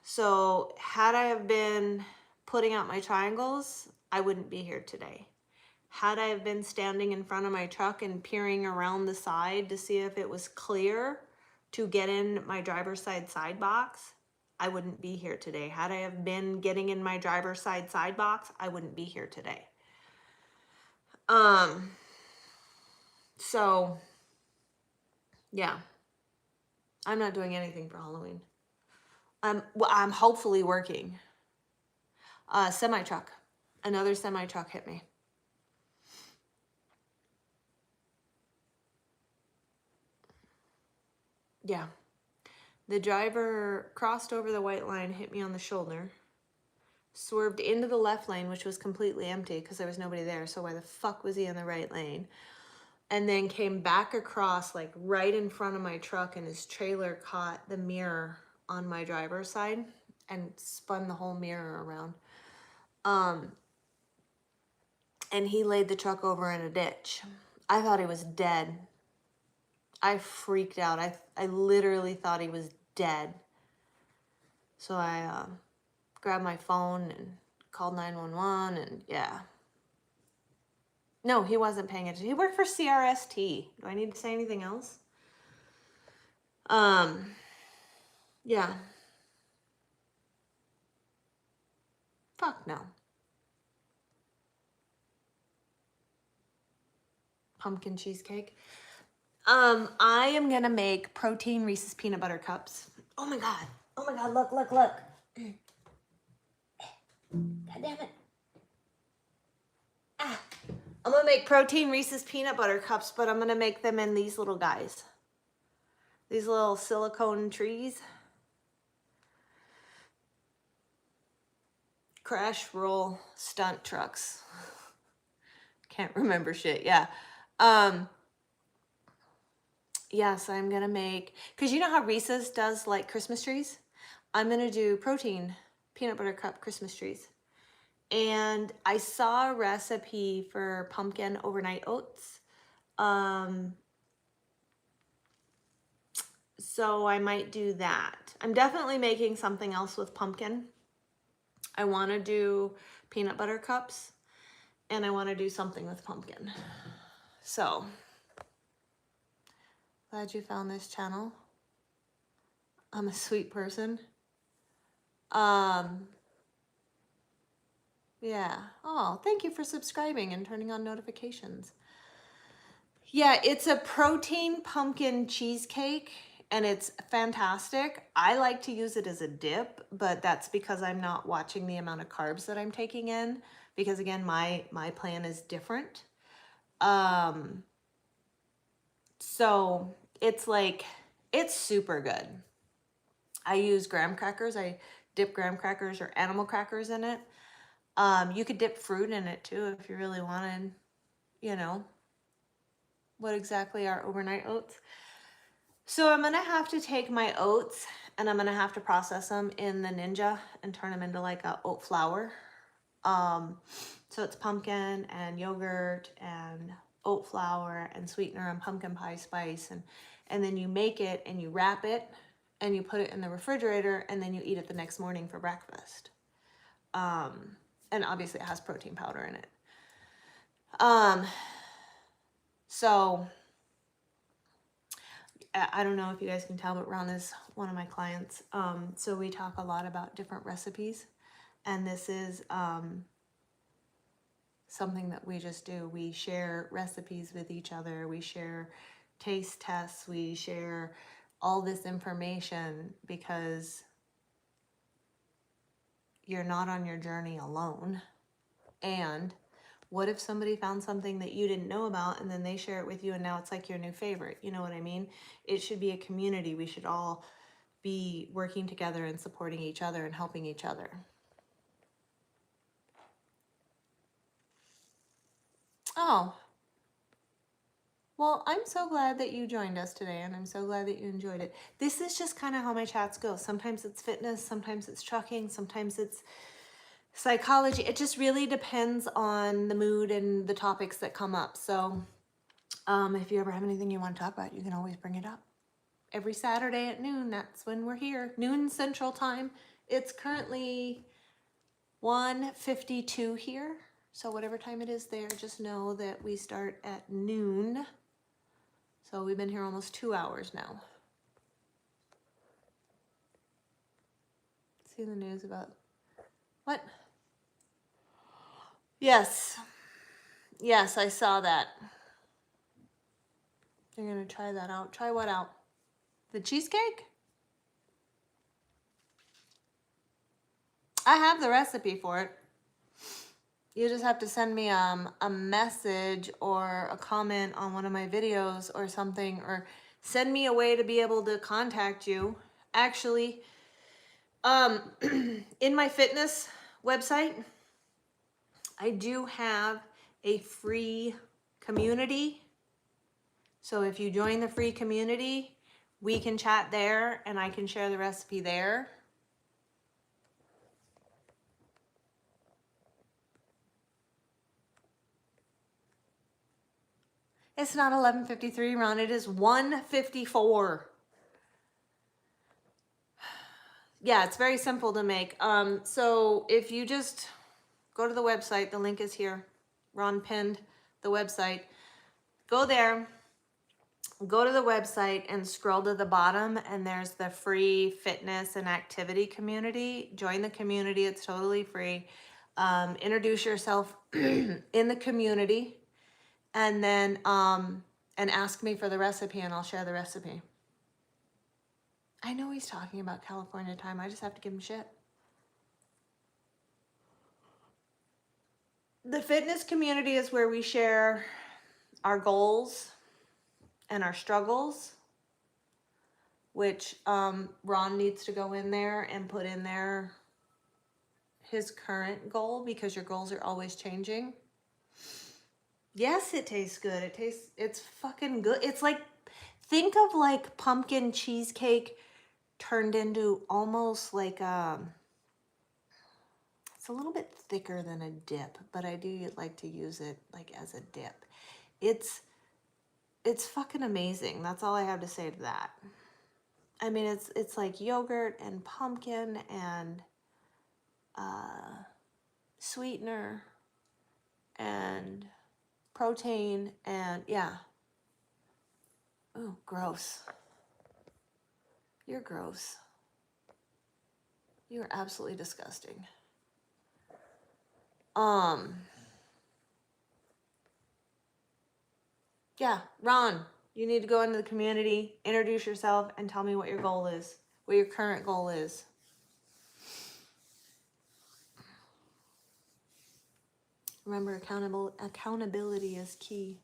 Speaker 1: So had I have been putting out my triangles, I wouldn't be here today. Had I have been standing in front of my truck and peering around the side to see if it was clear to get in my driver's side box, I wouldn't be here today. Had I have been getting in my driver's side box, I wouldn't be here today. So yeah, I'm not doing anything for Halloween. I'm hopefully working. Semi-truck. Another semi-truck hit me. Yeah. The driver crossed over the white line, hit me on the shoulder, swerved into the left lane, which was completely empty because there was nobody there. So why the fuck was he in the right lane? And then came back across like right in front of my truck, and his trailer caught the mirror on my driver's side and spun the whole mirror around. And he laid the truck over in a ditch. I thought he was dead. I freaked out. I literally thought he was dead. So I grabbed my phone and called 911 and yeah. No, he wasn't paying attention. He worked for CRST. Do I need to say anything else? Yeah. Fuck no. Pumpkin cheesecake. I am gonna make protein Reese's peanut butter cups. Oh my god, look. God damn it. I'm gonna make protein Reese's peanut butter cups, but I'm gonna make them in these little guys. These little silicone trees. Crash roll stunt trucks. Can't remember shit, yeah. Yes, I'm gonna make, because you know how Reese's does like Christmas trees? I'm gonna do protein peanut butter cup Christmas trees. And I saw a recipe for pumpkin overnight oats. So I might do that. I'm definitely making something else with pumpkin. I want to do peanut butter cups and I want to do something with pumpkin. So glad you found this channel. I'm a sweet person. Yeah. Oh, thank you for subscribing and turning on notifications. Yeah, it's a protein pumpkin cheesecake and it's fantastic. I like to use it as a dip, but that's because I'm not watching the amount of carbs that I'm taking in, because again, my plan is different. So it's like, it's super good. I use graham crackers. I dip graham crackers or animal crackers in it. You could dip fruit in it too if you really wanted, you know. What exactly are overnight oats? So I'm gonna have to take my oats and I'm gonna have to process them in the Ninja and turn them into like a oat flour. So it's pumpkin and yogurt and oat flour and sweetener and pumpkin pie spice, and then you make it and you wrap it and you put it in the refrigerator and then you eat it the next morning for breakfast. And obviously it has protein powder in it. So I don't know if you guys can tell, but Ron is one of my clients. So we talk a lot about different recipes, and this is something that we just do. We share recipes with each other. We share taste tests. We share all this information because you're not on your journey alone. And what if somebody found something that you didn't know about and then they share it with you and now it's like your new favorite? You know what I mean? It should be a community. We should all be working together and supporting each other and helping each other. Oh, well, I'm so glad that you joined us today and I'm so glad that you enjoyed it. This is just kind of how my chats go. Sometimes it's fitness, sometimes it's trucking, sometimes it's psychology. It just really depends on the mood and the topics that come up. So if you ever have anything you want to talk about, you can always bring it up. Every Saturday at noon, that's when we're here. Noon Central Time. It's currently 1:52 here. So whatever time it is there, just know that we start at noon. So we've been here almost 2 hours now. See the news about what? Yes. Yes, I saw that. You're gonna try that out. Try what out? The cheesecake? I have the recipe for it. You just have to send me a message or a comment on one of my videos or something, or send me a way to be able to contact you. Actually, in my fitness website, I do have a free community. So if you join the free community, we can chat there and I can share the recipe there. It's not 11:53, Ron. It is 1:54. Yeah, it's very simple to make. So if you just go to the website, the link is here. Ron pinned the website. Go there, go to the website and scroll to the bottom and there's the free fitness and activity community. Join the community, it's totally free. Introduce yourself in the community and then and ask me for the recipe and I'll share the recipe. I know he's talking about California time. I just have to give him shit. The fitness community is where we share our goals and our struggles, which Ron needs to go in there and put in there his current goal because your goals are always changing. Yes, it tastes good. It's fucking good. It's like, think of like pumpkin cheesecake turned into almost like it's a little bit thicker than a dip, but I do like to use it like as a dip. It's fucking amazing. That's all I have to say to that. I mean, it's like yogurt and pumpkin and sweetener and protein and yeah. Oh, gross. You're gross. You're absolutely disgusting. Yeah, Ron, you need to go into the community, introduce yourself, and tell me what your goal is, what your current goal is. Remember, accountability is key.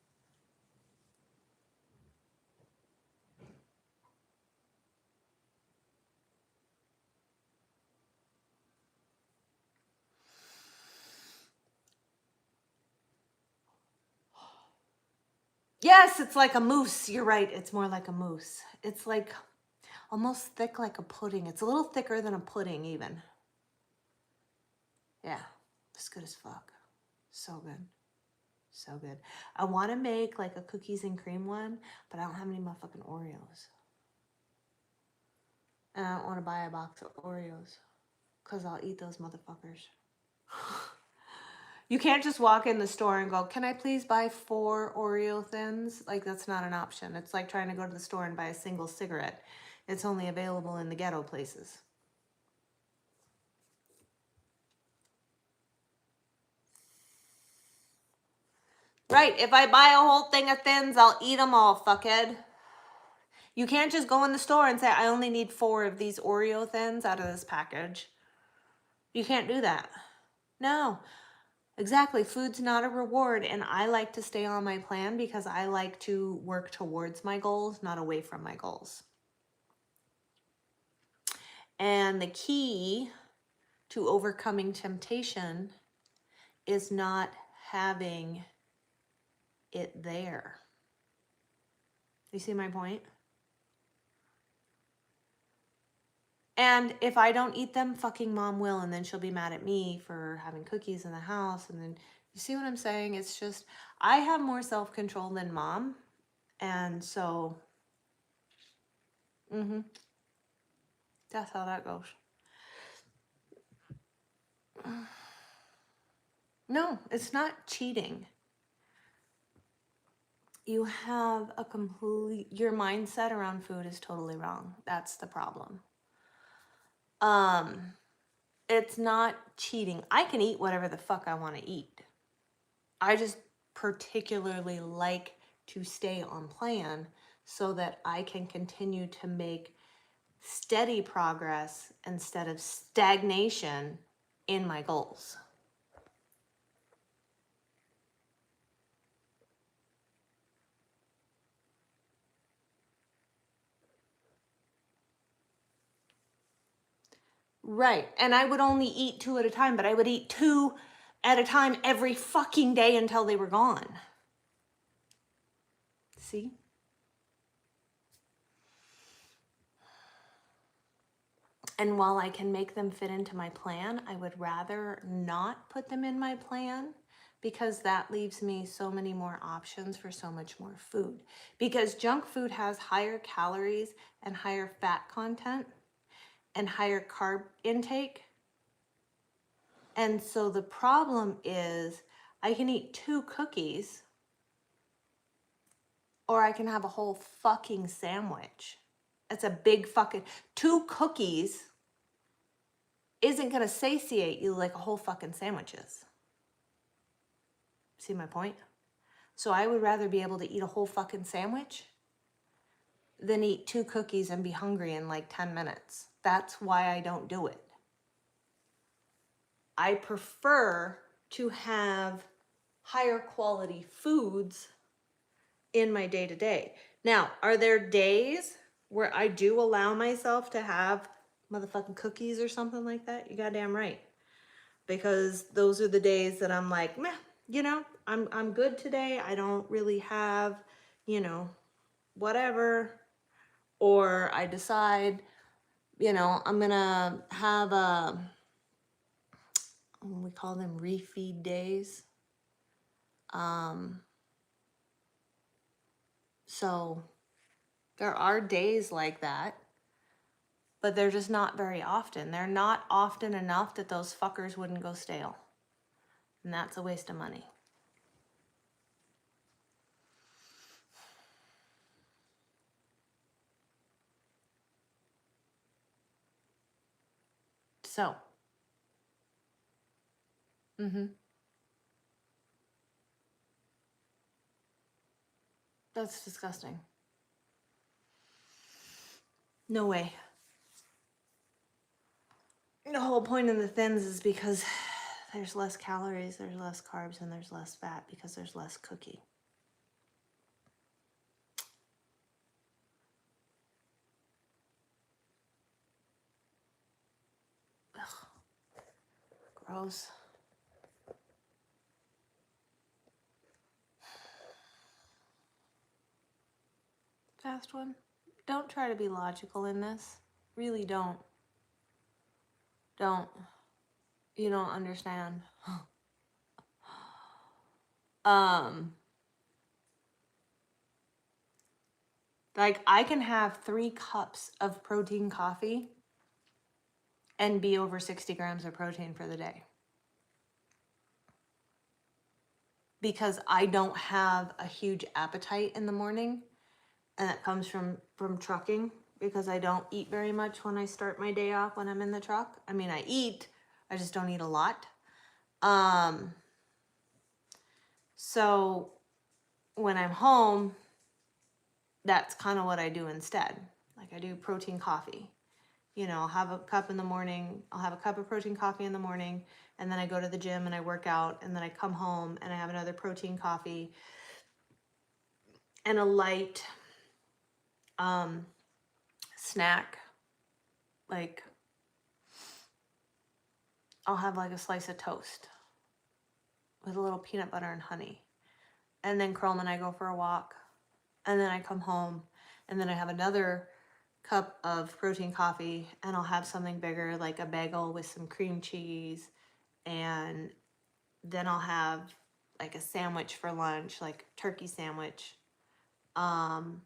Speaker 1: Yes, it's like a mousse. You're right. It's more like a mousse. It's like almost thick like a pudding. It's a little thicker than a pudding even. Yeah, it's good as fuck. So good. So good. I want to make like a cookies and cream one, but I don't have any motherfucking Oreos. And I don't want to buy a box of Oreos because I'll eat those motherfuckers. You can't just walk in the store and go, can I please buy 4 Oreo Thins? Like, that's not an option. It's like trying to go to the store and buy a single cigarette. It's only available in the ghetto places. Right, if I buy a whole thing of Thins, I'll eat them all, fuckhead. You can't just go in the store and say, I only need 4 of these Oreo Thins out of this package. You can't do that. No. Exactly. Food's not a reward, and I like to stay on my plan because I like to work towards my goals, not away from my goals. And the key to overcoming temptation is not having it there. You see my point? And if I don't eat them, fucking mom will, and then she'll be mad at me for having cookies in the house. And then, you see what I'm saying? It's just, I have more self-control than mom. And so, that's how that goes. No, it's not cheating. You have a your mindset around food is totally wrong. That's the problem. It's not cheating. I can eat whatever the fuck I want to eat. I just particularly like to stay on plan so that I can continue to make steady progress instead of stagnation in my goals. Right. And I would only eat 2 at a time, but I would eat 2 at a time every fucking day until they were gone. See? And while I can make them fit into my plan, I would rather not put them in my plan because that leaves me so many more options for so much more food. Because junk food has higher calories and higher fat content and higher carb intake. And so the problem is I can eat 2 cookies or I can have a whole fucking sandwich. That's a big fucking 2 cookies isn't going to satiate you like a whole fucking sandwich is. See my point? So I would rather be able to eat a whole fucking sandwich than eat 2 cookies and be hungry in like 10 minutes. That's why I don't do it. I prefer to have higher quality foods in my day-to-day. Now, are there days where I do allow myself to have motherfucking cookies or something like that? You goddamn right. Because those are the days that I'm like, meh, you know, I'm good today. I don't really have, you know, whatever. Or I decide, you know, I'm gonna have we call them refeed days. So there are days like that, but they're just not very often. They're not often enough that those fuckers wouldn't go stale. And that's a waste of money. So, that's disgusting. No way. The whole point of the Thins is because there's less calories, there's less carbs, and there's less fat because there's less cookie. Ugh. Gross. Fast one. Don't try to be logical in this. Really don't. Don't. You don't understand. Like I can have 3 cups of protein coffee and be over 60 grams of protein for the day. Because I don't have a huge appetite in the morning, and that comes from trucking, because I don't eat very much when I start my day off when I'm in the truck. I mean, I eat, I just don't eat a lot. So when I'm home, that's kind of what I do instead. Like I do protein coffee. You know, I'll have a cup in the morning. I'll have a cup of protein coffee in the morning, and then I go to the gym and I work out, and then I come home and I have another protein coffee and a light snack. Like I'll have like a slice of toast with a little peanut butter and honey. And then Chrome and I go for a walk. And then I come home, and then I have another cup of protein coffee, and I'll have something bigger like a bagel with some cream cheese, and then I'll have like a sandwich for lunch, like turkey sandwich. And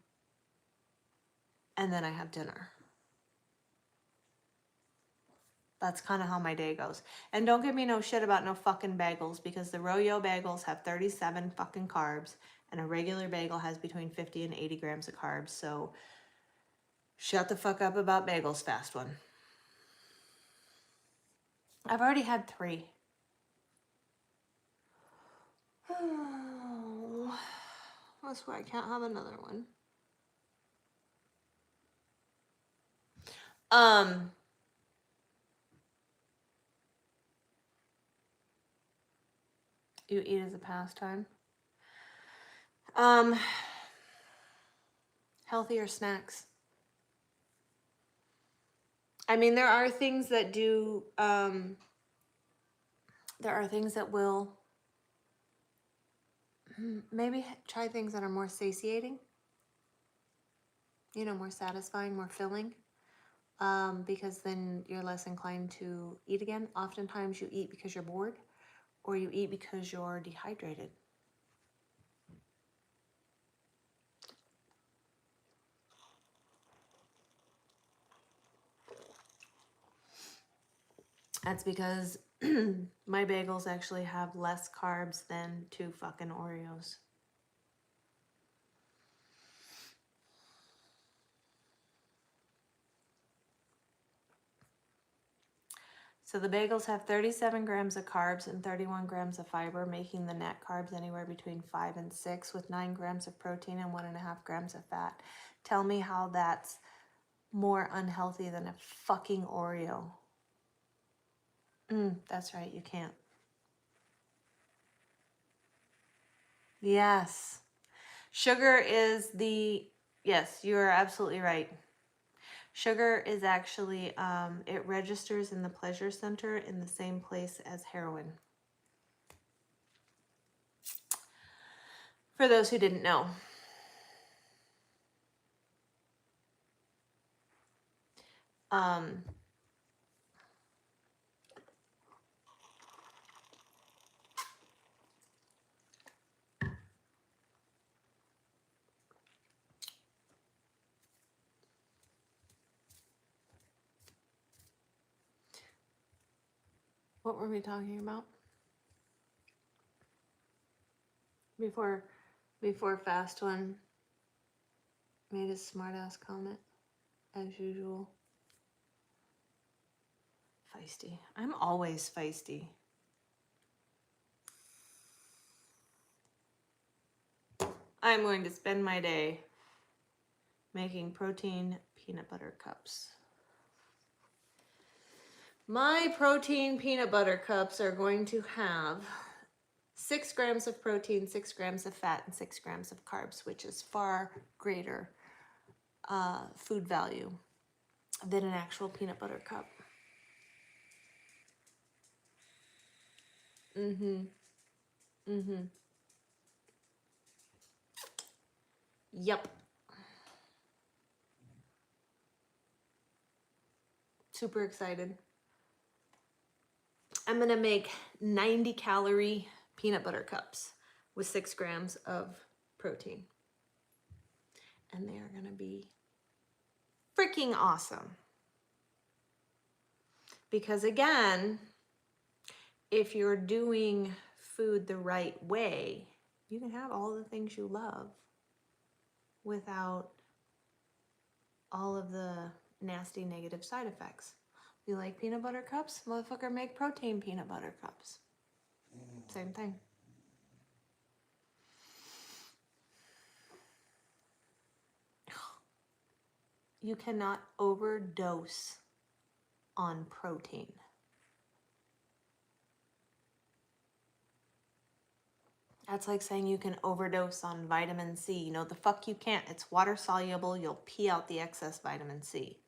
Speaker 1: then I have dinner. That's kind of how my day goes. And don't give me no shit about no fucking bagels, because the Royo bagels have 37 fucking carbs, and a regular bagel has between 50 and 80 grams of carbs. So shut the fuck up about bagels, fast one. I've already had 3. Oh, that's why I can't have another one. You eat as a pastime. Healthier snacks. I mean, there are things that do, there are things that will, maybe try things that are more satiating, you know, more satisfying, more filling, because then you're less inclined to eat again. Oftentimes you eat because you're bored, or you eat because you're dehydrated. That's because my bagels actually have less carbs than 2 fucking Oreos. So the bagels have 37 grams of carbs and 31 grams of fiber, making the net carbs anywhere between 5 and 6, with 9 grams of protein and 1.5 grams of fat. Tell me how that's more unhealthy than a fucking Oreo. That's right, you can't. Yes. Sugar is yes, you are absolutely right. Sugar is actually, it registers in the pleasure center in the same place as heroin. For those who didn't know. What were we talking about? Before Fast One made a smart ass comment, as usual. Feisty. I'm always feisty. I'm going to spend my day making protein peanut butter cups. My protein peanut butter cups are going to have 6 grams of protein, 6 grams of fat, and 6 grams of carbs, which is far greater food value than an actual peanut butter cup. Yep. Super excited. I'm gonna make 90 calorie peanut butter cups with 6 grams of protein. And they are gonna be freaking awesome. Because again, if you're doing food the right way, you can have all the things you love without all of the nasty negative side effects. You like peanut butter cups? Motherfucker, make protein peanut butter cups. Same thing. You cannot overdose on protein. That's like saying you can overdose on vitamin C. No, the fuck you can't. It's water soluble. You'll pee out the excess vitamin C.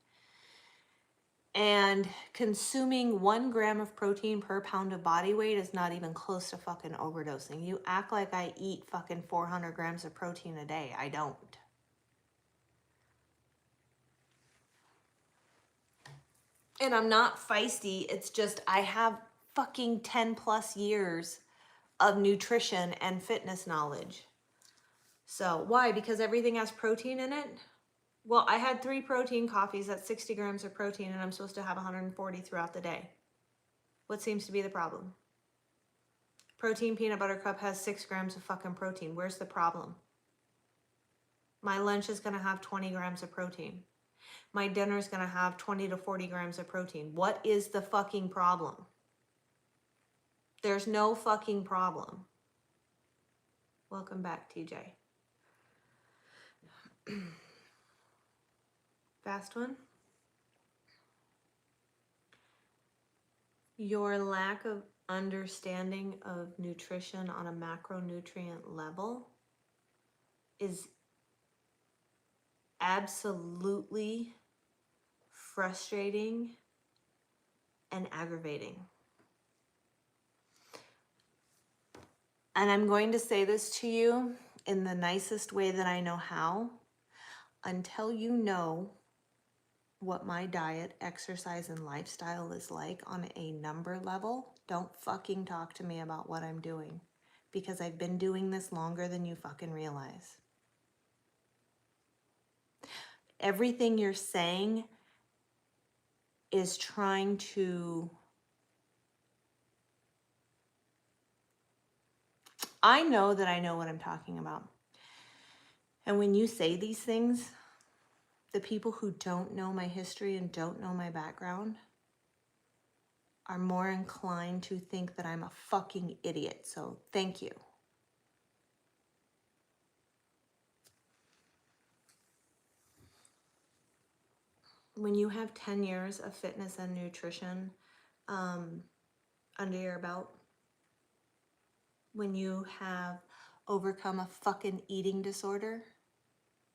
Speaker 1: And consuming 1 gram of protein per pound of body weight is not even close to fucking overdosing. You act like I eat fucking 400 grams of protein a day. I don't. And I'm not feisty. It's just I have fucking 10 plus years of nutrition and fitness knowledge. So why? Because everything has protein in it? Well, I had 3 protein coffees at 60 grams of protein and I'm supposed to have 140 throughout the day. What seems to be the problem? Protein peanut butter cup has 6 grams of fucking protein. Where's the problem? My lunch is gonna have 20 grams of protein. My dinner is gonna have 20 to 40 grams of protein. What is the fucking problem? There's no fucking problem. Welcome back, TJ. Fast one. Your lack of understanding of nutrition on a macronutrient level is absolutely frustrating and aggravating. And I'm going to say this to you in the nicest way that I know how. Until you know what my diet, exercise, and lifestyle is like on a number level, don't fucking talk to me about what I'm doing. Because I've been doing this longer than you fucking realize. Everything you're saying is trying to... I know that I know what I'm talking about. And when you say these things, the people who don't know my history and don't know my background are more inclined to think that I'm a fucking idiot. So thank you. When you have 10 years of fitness and nutrition under your belt, when you have overcome a fucking eating disorder,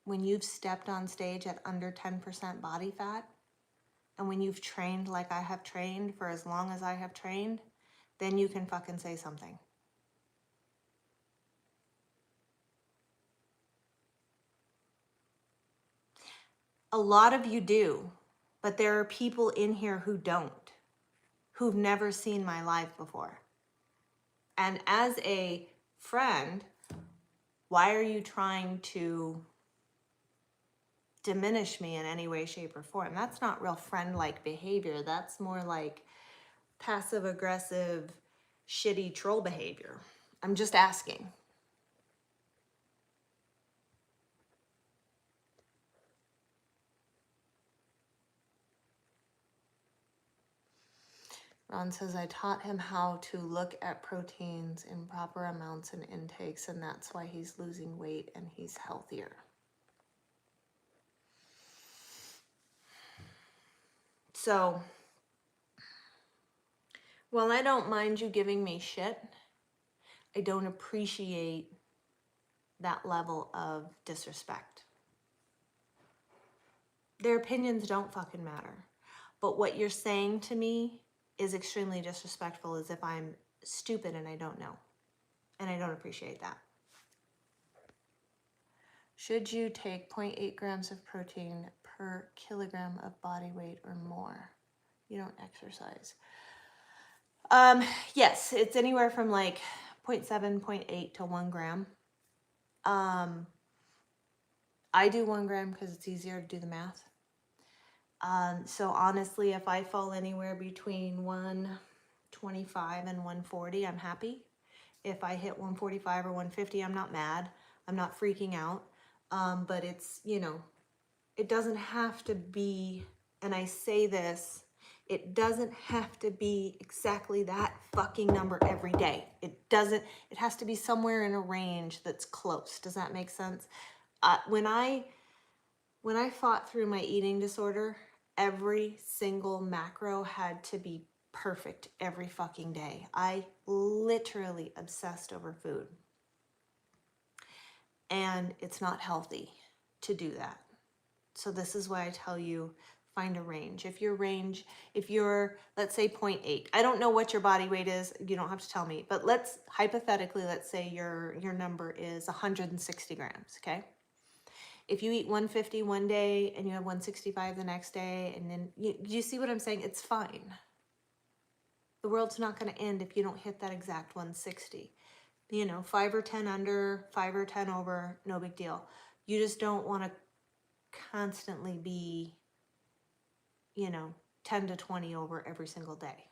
Speaker 1: when you've stepped on stage at under 10% body fat, and when you've trained like I have trained for as long as I have trained, then you can fucking say something. A lot of you do, but there are people in here who don't, who've never seen my live before. And as a friend, why are you trying to diminish me in any way, shape, or form? That's not real friend-like behavior. That's more like passive-aggressive, shitty troll behavior. I'm just asking. Ron says, I taught him how to look at proteins in proper amounts and intakes, and that's why he's losing weight and he's healthier. So, while I don't mind you giving me shit, I don't appreciate that level of disrespect. Their opinions don't fucking matter. But what you're saying to me is extremely disrespectful, as if I'm stupid and I don't know. And I don't appreciate that. Should you take 0.8 grams of protein per kilogram of body weight or more? You don't exercise. Yes, it's anywhere from like 0.7, 0.8 to 1 gram. I do 1 gram because it's easier to do the math. So honestly, if I fall anywhere between 125 and 140, I'm happy. If I hit 145 or 150, I'm not mad. I'm not freaking out. But it's, you know, it doesn't have to be, and I say this, it doesn't have to be exactly that fucking number every day. It has to be somewhere in a range that's close. Does that make sense? When I fought through my eating disorder, every single macro had to be perfect every fucking day. I literally obsessed over food. And it's not healthy to do that. So this is why I tell you, find a range. If you're, let's say 0.8, I don't know what your body weight is. You don't have to tell me, but let's say your number is 160 grams. Okay. If you eat 150 one day and you have 165 the next day, and then you see what I'm saying? It's fine. The world's not going to end if you don't hit that exact 160. 5 or 10 under, 5 or 10 over, no big deal. You just don't want to constantly be, 10 to 20 over every single day.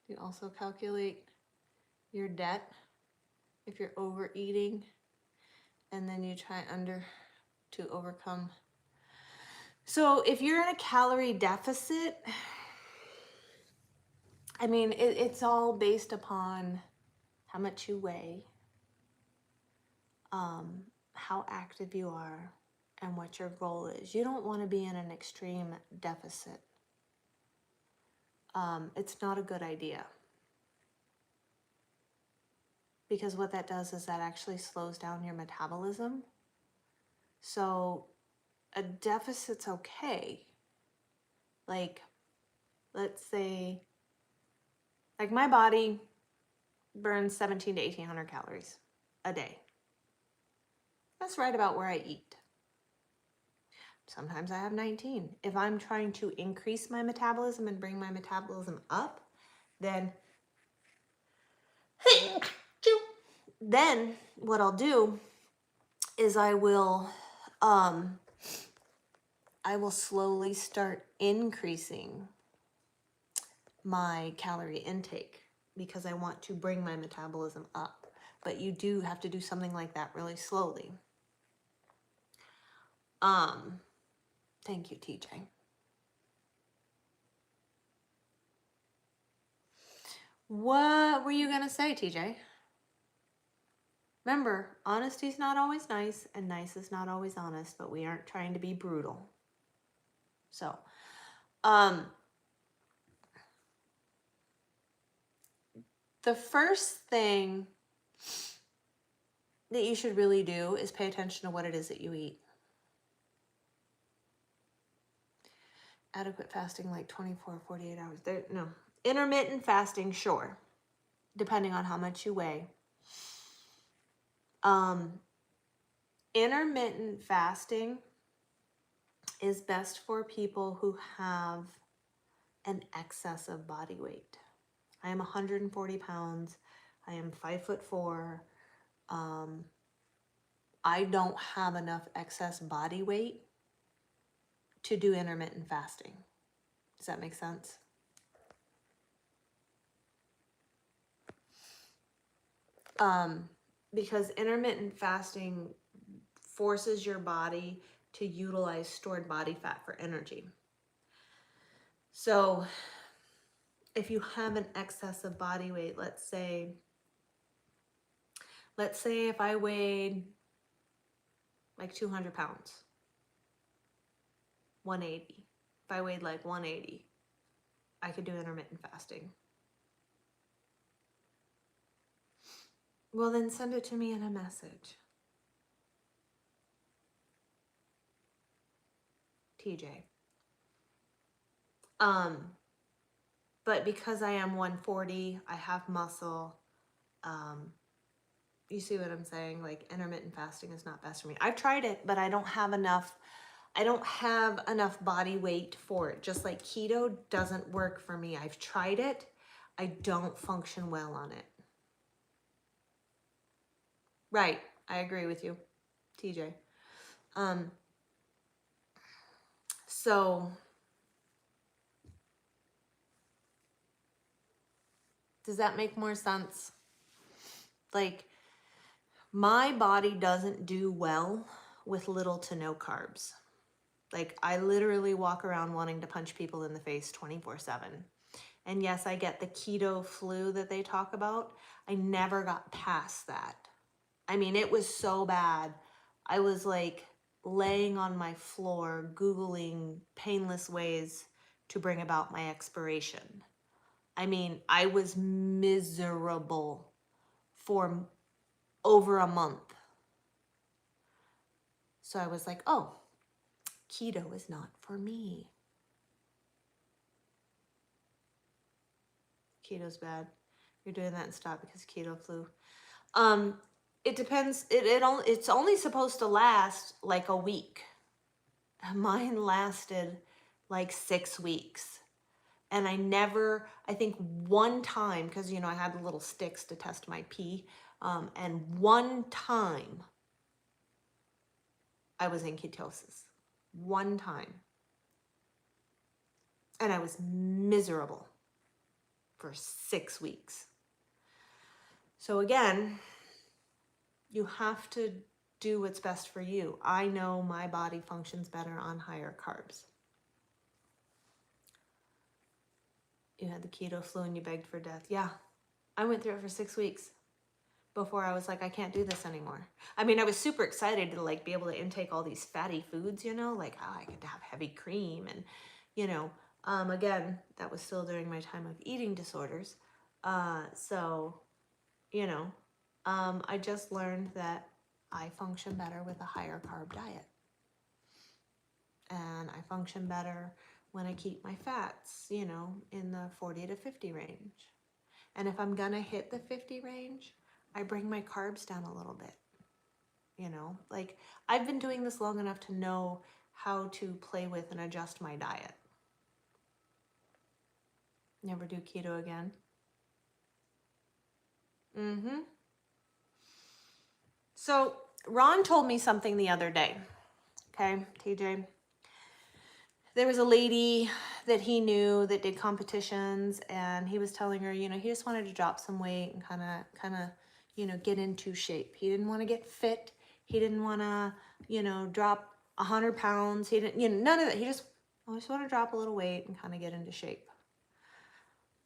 Speaker 1: You also calculate your debt if you're overeating, and then you try to overcome. So if you're in a calorie deficit, I mean, it's all based upon how much you weigh, how active you are, and what your goal is. You don't want to be in an extreme deficit. It's not a good idea. Because what that does is that actually slows down your metabolism. So a deficit's okay. Like, let's say, like my body burns 17 to 1800 calories a day. That's right about where I eat. Sometimes I have 19. If I'm trying to increase my metabolism and bring my metabolism up, then what I'll do is I will slowly start increasing my calorie intake because I want to bring my metabolism up. But you do have to do something like that really slowly. Thank you, TJ. What were you gonna say, TJ? Remember, honesty's not always nice, and nice is not always honest, but we aren't trying to be brutal. So, the first thing that you should really do is pay attention to what it is that you eat. Adequate fasting, like 24, 48 hours. No. Intermittent fasting, sure. Depending on how much you weigh. Intermittent fasting is best for people who have an excess of body weight. I am 140 pounds. I am 5'4". I don't have enough excess body weight to do intermittent fasting. Does that make sense? Because intermittent fasting forces your body to utilize stored body fat for energy. So if you have an excess of body weight, let's say if I weighed like 200 pounds, 180. If I weighed like 180, I could do intermittent fasting. Well, then send it to me in a message. TJ. But because I am 140, I have muscle. You see what I'm saying? Like intermittent fasting is not best for me. I've tried it, but I don't have enough body weight for it. Just like keto doesn't work for me. I've tried it. I don't function well on it. Right. I agree with you, TJ. So does that make more sense? Like, my body doesn't do well with little to no carbs. Like, I literally walk around wanting to punch people in the face 24/7. And yes, I get the keto flu that they talk about. I never got past that. I mean, it was so bad. I was like laying on my floor, Googling painless ways to bring about my expiration. I mean, I was miserable for over a month. So I was like, oh, keto is not for me. Keto's bad. You're doing that and stop because keto flu. It depends. It's only supposed to last like a week. Mine lasted like 6 weeks. And I think one time, because, I had the little sticks to test my pee. And one time I was in ketosis. One time. And I was miserable for 6 weeks. So again, you have to do what's best for you. I know my body functions better on higher carbs. You had the keto flu and you begged for death. Yeah, I went through it for 6 weeks before I was like, I can't do this anymore. I mean, I was super excited to like be able to intake all these fatty foods, like, oh, I get to have heavy cream and, again, that was still during my time of eating disorders. I just learned that I function better with a higher carb diet. And I function better when I keep my fats, in the 40 to 50 range. And if I'm gonna hit the 50 range, I bring my carbs down a little bit. Like, I've been doing this long enough to know how to play with and adjust my diet. Never do keto again. So Ron told me something the other day. Okay, TJ. There was a lady that he knew that did competitions, and he was telling her, he just wanted to drop some weight and kind of, get into shape. He didn't want to get fit. He didn't want to, drop 100 pounds. He didn't, none of that. I just want to drop a little weight and kind of get into shape.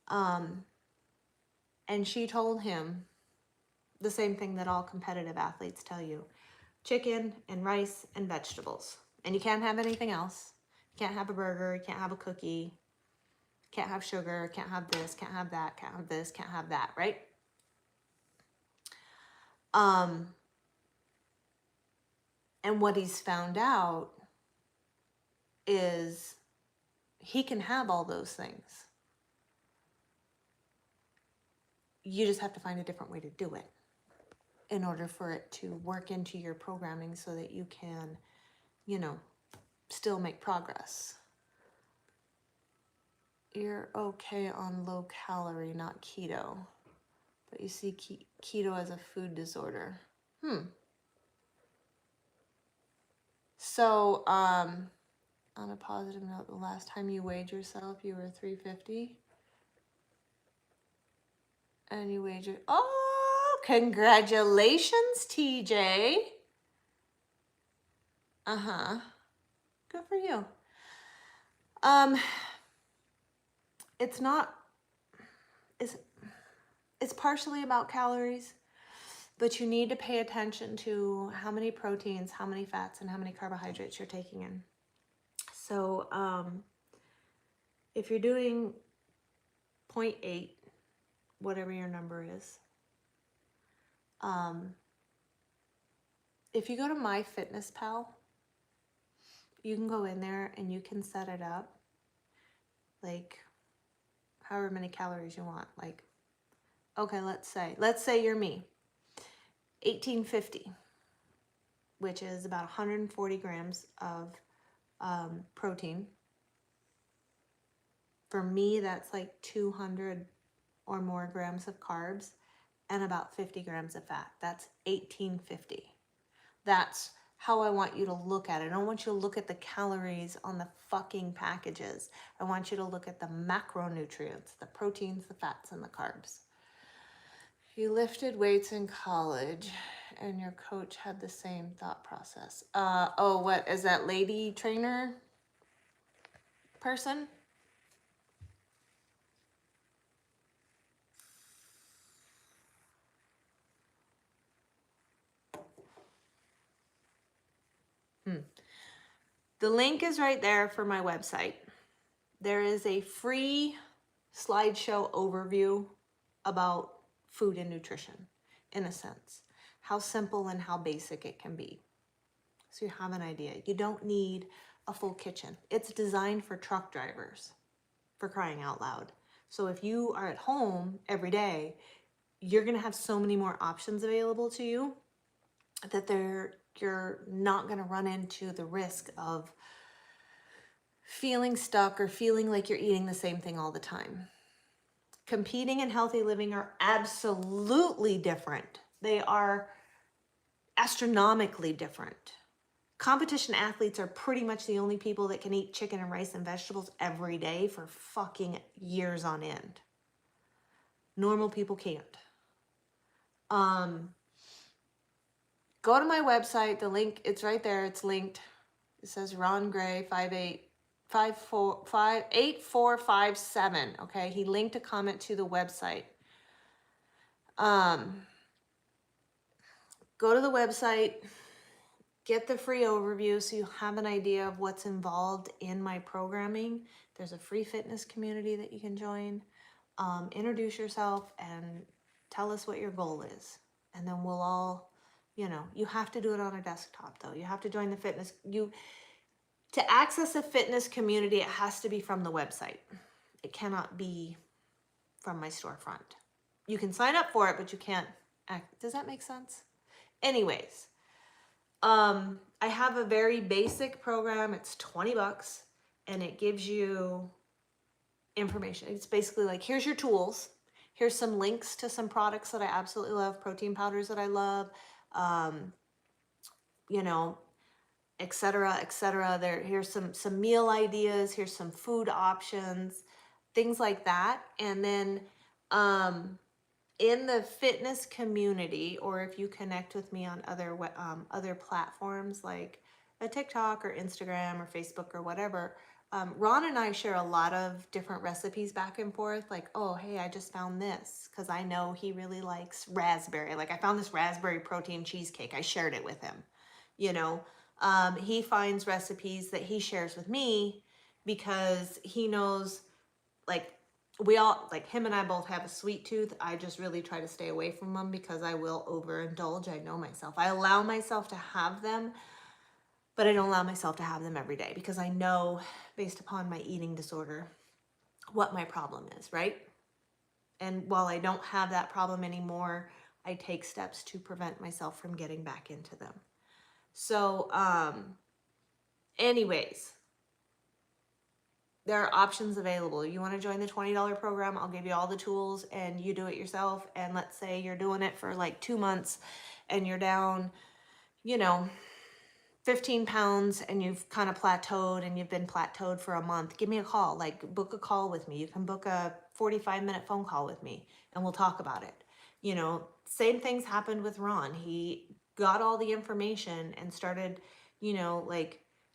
Speaker 1: And she told him the same thing that all competitive athletes tell you: chicken and rice and vegetables. And you can't have anything else. You can't have a burger, you can't have a cookie, can't have sugar, can't have this, can't have that, can't have this, can't have that, right? And what he's found out is he can have all those things. You just have to find a different way to do it in order for it to work into your programming so that you can, still make progress. You're okay on low calorie, not keto, but you see keto as a food disorder. So, on a positive note, the last time you weighed yourself, you were 350. And you weighed your... Oh, congratulations, TJ. Good for you. It's not... It's partially about calories, but you need to pay attention to how many proteins, how many fats, and how many carbohydrates you're taking in. So, if you're doing 0.8, whatever your number is, if you go to MyFitnessPal, you can go in there and you can set it up like however many calories you want. Like, okay, let's say you're me. 1850, which is about 140 grams of protein. For me, that's like 200 or more grams of carbs and about 50 grams of fat. That's 1850. That's how I want you to look at it. I don't want you to look at the calories on the fucking packages. I want you to look at the macronutrients, the proteins, the fats, and the carbs. You lifted weights in college and your coach had the same thought process. Oh, what is that lady trainer person? The link is right there for my website. There is a free slideshow overview about food and nutrition, in a sense, how simple and how basic it can be. So you have an idea. You don't need a full kitchen. It's designed for truck drivers, for crying out loud. So if you are at home every day, you're going to have so many more options available to you that you're not going to run into the risk of feeling stuck or feeling like you're eating the same thing all the time. Competing and healthy living are absolutely different. They are astronomically different. Competition athletes are pretty much the only people that can eat chicken and rice and vegetables every day for fucking years on end. Normal people can't. Go to my website. The link, it's right there. It's linked. It says Ron Gray 8457. Okay, he linked a comment to the website. Go to the website, get the free overview so you have an idea of what's involved in my programming. There's a free fitness community that you can join. Introduce yourself and tell us what your goal is. And then we'll all, you have to do it on a desktop though. You have to join the fitness. To access a fitness community, it has to be from the website. It cannot be from my storefront. You can sign up for it, but you can't act. Does that make sense? Anyways, I have a very basic program. It's $20 and it gives you information. It's basically like, here's your tools. Here's some links to some products that I absolutely love, protein powders that I love, et cetera, et cetera. Here's some meal ideas. Here's some food options, things like that. And then in the fitness community, or if you connect with me on other platforms like a TikTok or Instagram or Facebook or whatever, Ron and I share a lot of different recipes back and forth. Like, oh, hey, I just found this because I know he really likes raspberry. Like I found this raspberry protein cheesecake. I shared it with him, he finds recipes that he shares with me because he knows, like, him and I both have a sweet tooth. I just really try to stay away from them because I will overindulge. I know myself. I allow myself to have them, but I don't allow myself to have them every day because I know, based upon my eating disorder, what my problem is, right? And while I don't have that problem anymore, I take steps to prevent myself from getting back into them. So, anyways, there are options available. You want to join the $20 program? I'll give you all the tools and you do it yourself. And let's say you're doing it for like 2 months and you're down, 15 pounds and you've kind of plateaued and you've been plateaued for a month. Give me a call, like book a call with me. You can book a 45-minute phone call with me and we'll talk about it. Same things happened with Ron. He got all the information and started,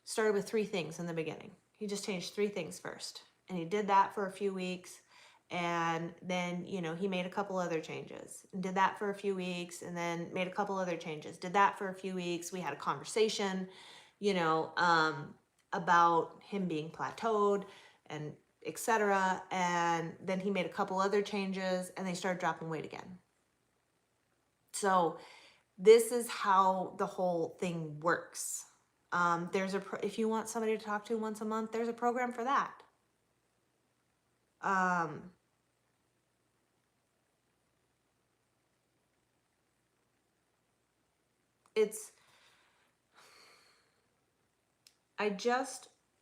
Speaker 1: started with 3 things in the beginning. He just changed 3 things first. And he did that for a few weeks. And then, he made a couple other changes and did that for a few weeks and then made a couple other changes, did that for a few weeks. We had a conversation, about him being plateaued and et cetera. And then he made a couple other changes and they started dropping weight again. So this is how the whole thing works. If you want somebody to talk to once a month, there's a program for that. it's,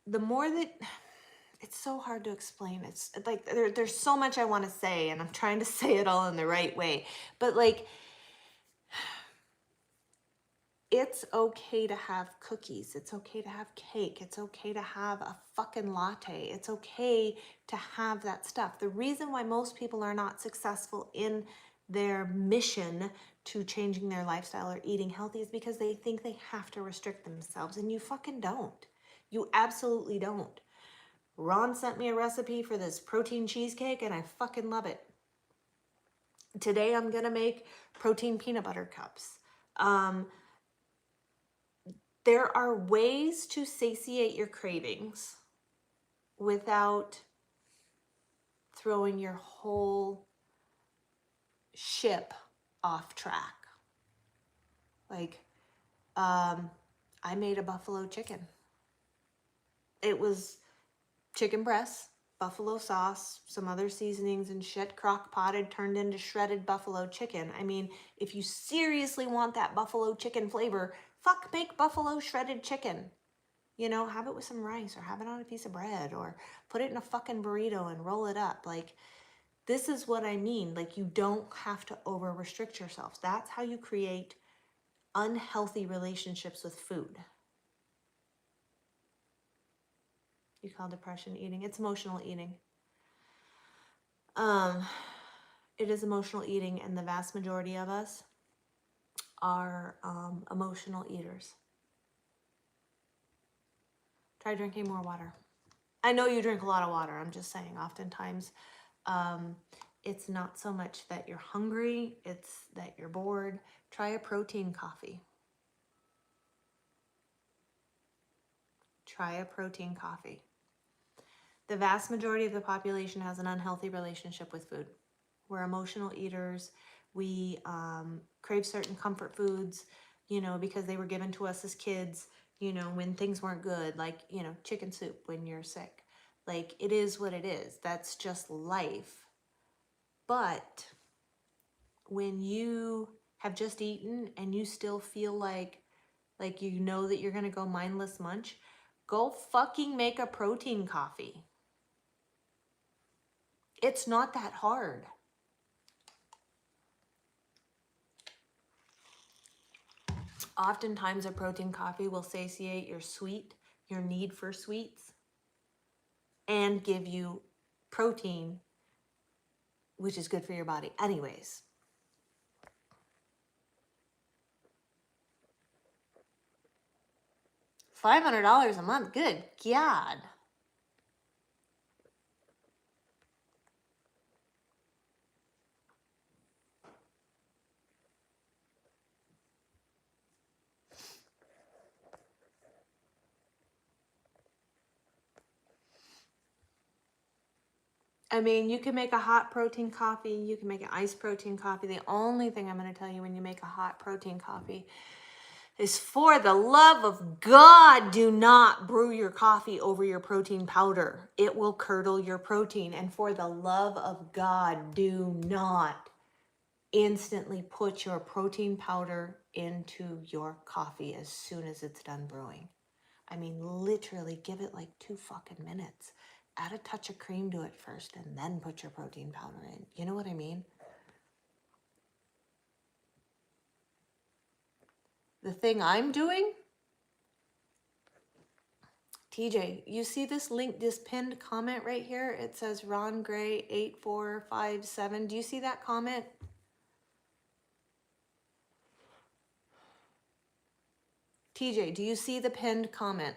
Speaker 1: the more that, it's so hard to explain. It's like, there's so much I want to say, and I'm trying to say it all in the right way. But like, it's okay to have cookies. It's okay to have cake. It's okay to have a fucking latte. It's okay to have that stuff. The reason why most people are not successful in their mission to changing their lifestyle or eating healthy is because they think they have to restrict themselves, and you fucking don't. You absolutely don't. Ron sent me a recipe for this protein cheesecake, and I fucking love it. Today I'm gonna make protein peanut butter cups. There are ways to satiate your cravings without throwing your whole ship off track. Like, I made a buffalo chicken. It was chicken breasts, buffalo sauce, some other seasonings and shit, crock potted, turned into shredded buffalo chicken. I mean, if you seriously want that buffalo chicken flavor, fuck, make buffalo shredded chicken. You know, have it with some rice, or have it on a piece of bread, or put it in a fucking burrito and roll it up. Like, this is what I mean. Like, you don't have to over restrict yourselves. That's how you create unhealthy relationships with food. You call depression eating. It's emotional eating. It is emotional eating, and the vast majority of us are emotional eaters. Try drinking more water. I know you drink a lot of water. I'm just saying, oftentimes it's not so much that you're hungry, it's that you're bored. Try a protein coffee. Try a protein coffee. The vast majority of the population has an unhealthy relationship with food. We're emotional eaters. We crave certain comfort foods, you know, because they were given to us as kids, you know, when things weren't good, like, you know, chicken soup when you're sick. Like, it is what it is. That's just life. But when you have just eaten and you still feel like you know that you're going to go mindless munch, go fucking make a protein coffee. It's not that hard. Oftentimes a protein coffee will satiate your need for sweets, and give you protein, which is good for your body. Anyways. $500 a month. Good God. I mean, you can make a hot protein coffee. You can make an iced protein coffee. The only thing I'm going to tell you when you make a hot protein coffee is, for the love of God, do not brew your coffee over your protein powder. It will curdle your protein. And for the love of God, do not instantly put your protein powder into your coffee as soon as it's done brewing. I mean, literally give it like 2 fucking minutes. Add a touch of cream to it first and then put your protein powder in. You know what I mean? The thing I'm doing, TJ, you see this link, this pinned comment right here? It says Ron Gray 8457. Do you see that comment? TJ, do you see the pinned comment?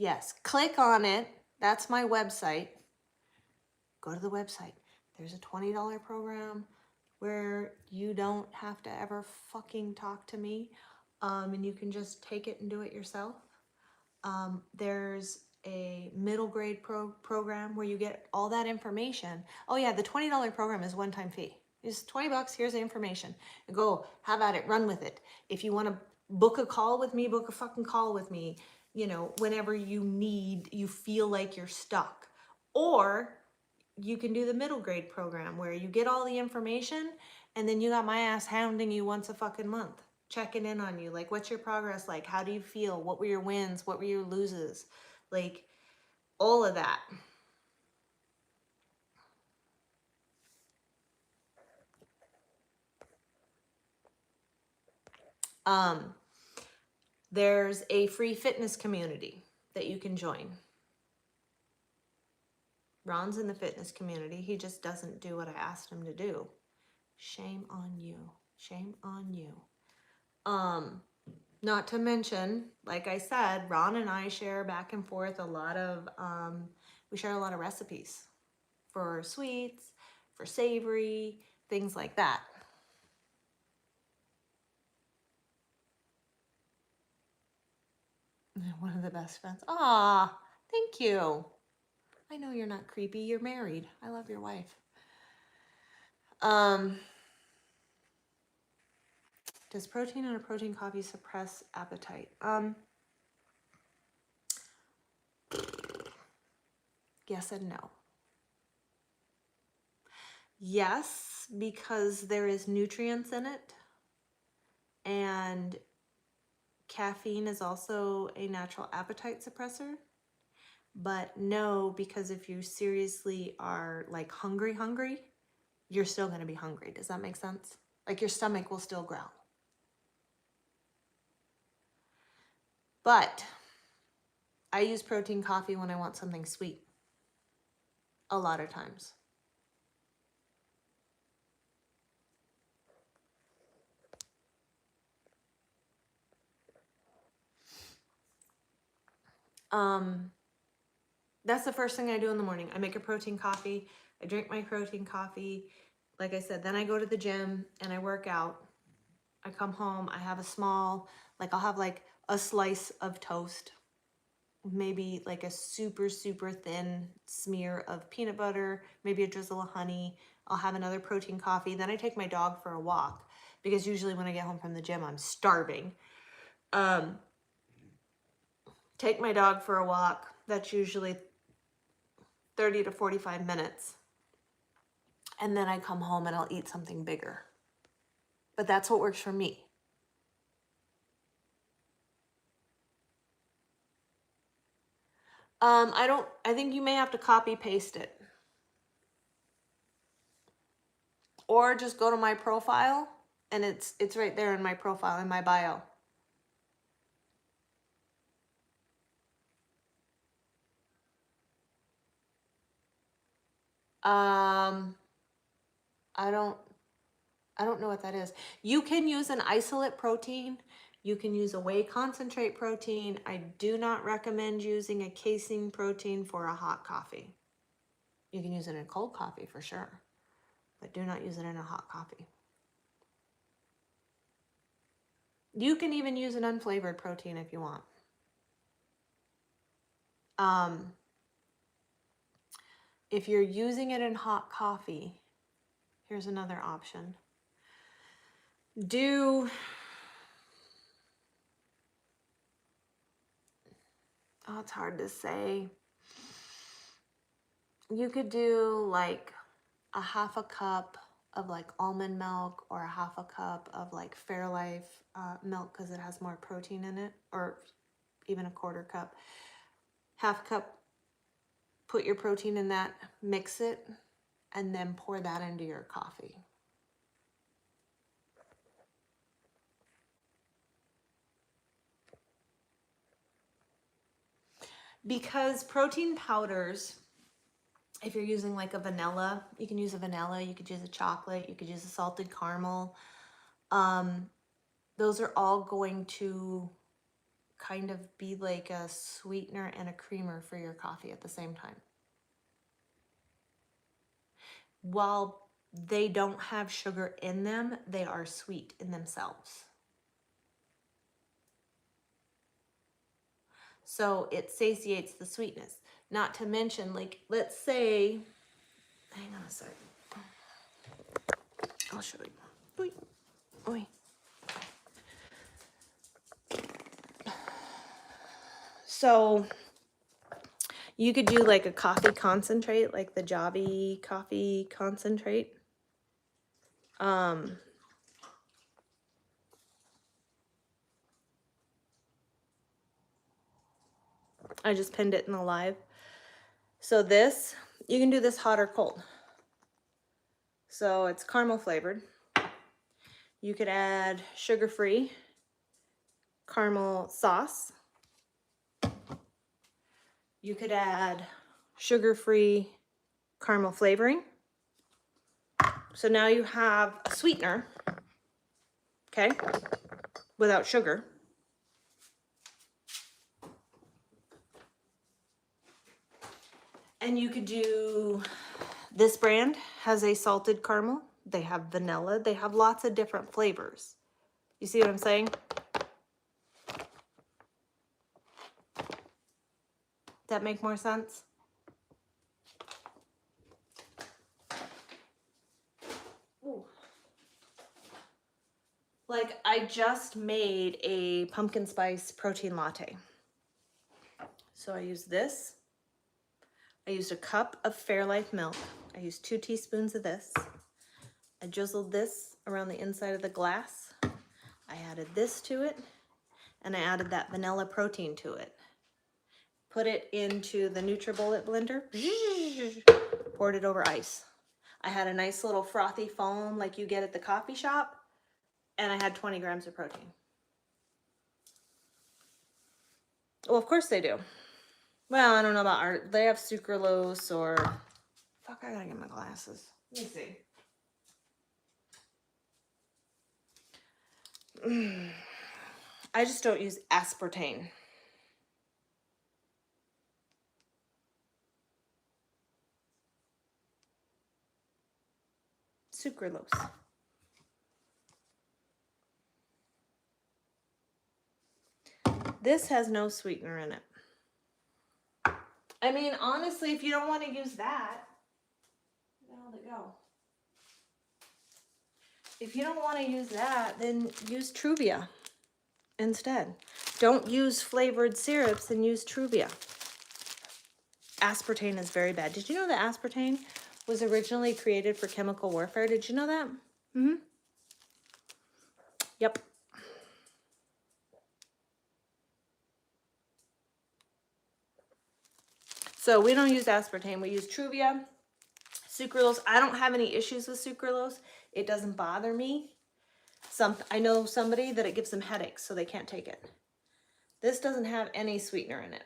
Speaker 1: Yes, click on it. That's my website. Go to the website. There's a $20 program where you don't have to ever fucking talk to me, and you can just take it and do it yourself. There's a middle grade program where you get all that information. Oh yeah, the $20 program is one-time fee. It's $20. Here's the information. Go have at it. Run with it. If you want to book a call with me, book a fucking call with me. You know, whenever you feel like you're stuck. Or you can do the middle grade program where you get all the information And then you got my ass hounding you once a fucking month, checking in on you. Like, what's your progress like? How do you feel? What were your wins? What were your loses? Like, all of that. There's a free fitness community that you can join. Ron's in the fitness community. He just doesn't do what I asked him to do. Shame on you. Shame on you. Not to mention, like I said, Ron and I share back and forth a lot of, we share a lot of recipes for sweets, for savory, things like that. One of the best friends. Ah, thank you. I know you're not creepy. You're married. I love your wife. Does protein in a protein coffee suppress appetite? Yes and no. Yes, because there is nutrients in it, and caffeine is also a natural appetite suppressor. But no, because if you seriously are like hungry, you're still going to be hungry. Does that make sense? Like your stomach will still growl. But I use protein coffee when I want something sweet. A lot of times. That's the first thing I do in the morning. I make a protein coffee. I drink my protein coffee. Like I said, then I go to the gym and I work out. I come home, I have a small, like I'll have like a slice of toast, maybe like a super, super thin smear of peanut butter, maybe a drizzle of honey. I'll have another protein coffee. Then I take my dog for a walk because usually when I get home from the gym, I'm starving. Take my dog for a walk. That's usually 30 to 45 minutes. And then I come home and I'll eat something bigger. But that's what works for me. I think you may have to copy paste it. Or just go to my profile and it's right there in my profile, in my bio. I don't know what that is. You can use an isolate protein. You can use a whey concentrate protein. I do not recommend using a casein protein for a hot coffee. You can use it in a cold coffee for sure, but do not use it in a hot coffee. You can even use an unflavored protein if you want. If you're using it in hot coffee, here's another option. It's hard to say. You could do like a half a cup of like almond milk or a half a cup of like Fairlife milk because it has more protein in it, or even a quarter cup. Half a cup, put your protein in that, mix it, and then pour that into your coffee. Because protein powders, if you're using like a vanilla, you can use a vanilla, you could use a chocolate, you could use a salted caramel. Those are all going to kind of be like a sweetener and a creamer for your coffee at the same time. While they don't have sugar in them, they are sweet in themselves. So it satiates the sweetness. Not to mention, like, let's say, hang on a sec. I'll show you. Oy, oy. So you could do like a coffee concentrate, like the Javy coffee concentrate. I just pinned it in the live. So this, you can do this hot or cold. So it's caramel flavored. You could add sugar-free caramel sauce. You could add sugar-free caramel flavoring. So now you have a sweetener, okay, without sugar. And you could do, this brand has a salted caramel. They have vanilla. They have lots of different flavors. You see what I'm saying? That make more sense? Ooh. Like I just made a pumpkin spice protein latte. So I used this. I used a cup of Fairlife milk. I used 2 teaspoons of this. I drizzled this around the inside of the glass. I added this to it, and I added that vanilla protein to it. Put it into the NutriBullet blender, poured it over ice. I had a nice little frothy foam like you get at the coffee shop, and I had 20 grams of protein. Well, of course they do. Well, I don't know about art. They have sucralose or... Fuck, I gotta get my glasses. Let me see. I just don't use aspartame. Sucralose. This has no sweetener in it. I mean, honestly, if you don't want to use that, where the hell did it go? If you don't want to use that, then use Truvia instead. Don't use flavored syrups and use Truvia. Aspartame is very bad. Did you know that aspartame was originally created for chemical warfare? Did you know that? Mm-hmm. Yep. So we don't use aspartame, we use Truvia, sucralose. I don't have any issues with sucralose. It doesn't bother me. I know somebody that it gives them headaches, so they can't take it. This doesn't have any sweetener in it.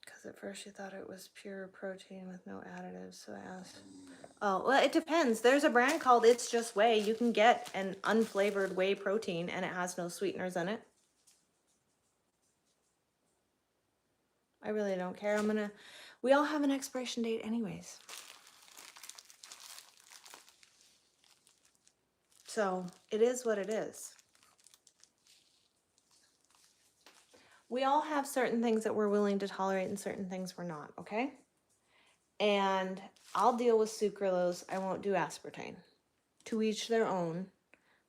Speaker 1: Because at first you thought it was pure protein with no additives, so I asked. Oh, well, it depends. There's a brand called It's Just Whey. You can get an unflavored whey protein and it has no sweeteners in it. I really don't care. We all have an expiration date anyways. So it is what it is. We all have certain things that we're willing to tolerate and certain things we're not, okay? And I'll deal with sucralose. I won't do aspartame. To each their own.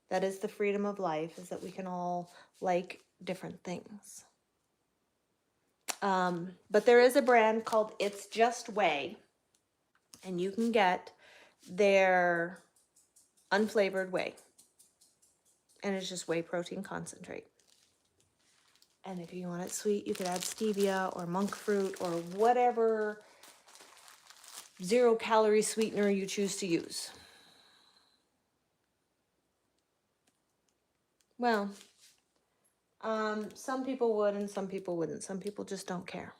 Speaker 1: That is the freedom of life, is that we can all like different things. But there is a brand called It's Just Whey, and you can get their unflavored whey. And it's just whey protein concentrate. And if you want it sweet, you could add stevia or monk fruit or whatever 0-calorie sweetener you choose to use. Well, some people would and some people wouldn't. Some people just don't care.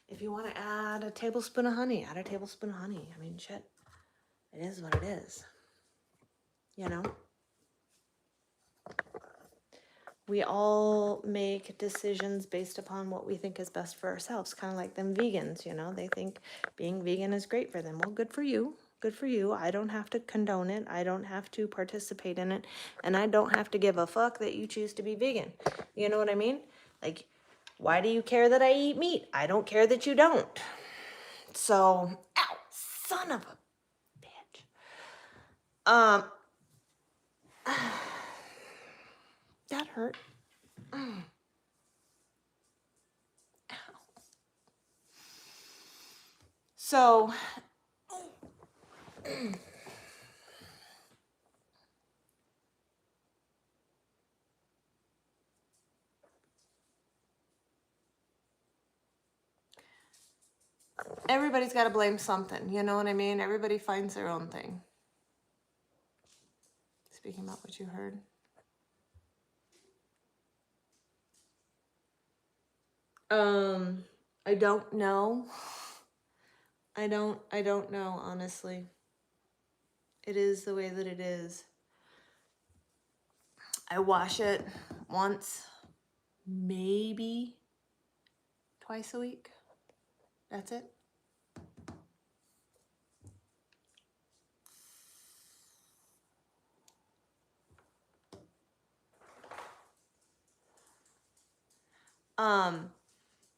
Speaker 1: If you want to add a tablespoon of honey, add a tablespoon of honey. I mean, shit, it is what it is. You know? We all make decisions based upon what we think is best for ourselves. Kind of like them vegans, you know? They think being vegan is great for them. Well, good for you. Good for you. I don't have to condone it. I don't have to participate in it. And I don't have to give a fuck that you choose to be vegan. You know what I mean? Like, why do you care that I eat meat? I don't care that you don't. So, ow, son of a bitch. Um, that hurt. So, everybody's got to blame something. You know what I mean? Everybody finds their own thing. Speaking about what you heard. I don't know. I don't know, honestly. It is the way that it is. I wash it once, maybe twice a week. That's it.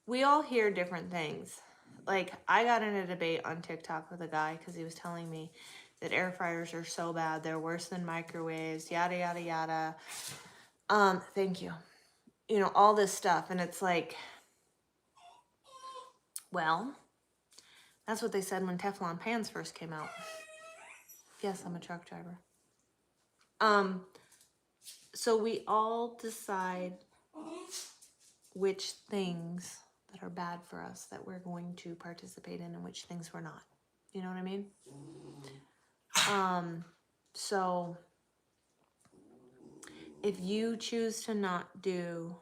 Speaker 1: We all hear different things. Like, I got in a debate on TikTok with a guy because he was telling me that air fryers are so bad, they're worse than microwaves, yada yada yada. Thank you. You know, all this stuff, and it's like, well, that's what they said when Teflon pans first came out. Yes, I'm a truck driver. So we all decide which things that are bad for us that we're going to participate in and which things we're not. You know what I mean? So if you choose to not do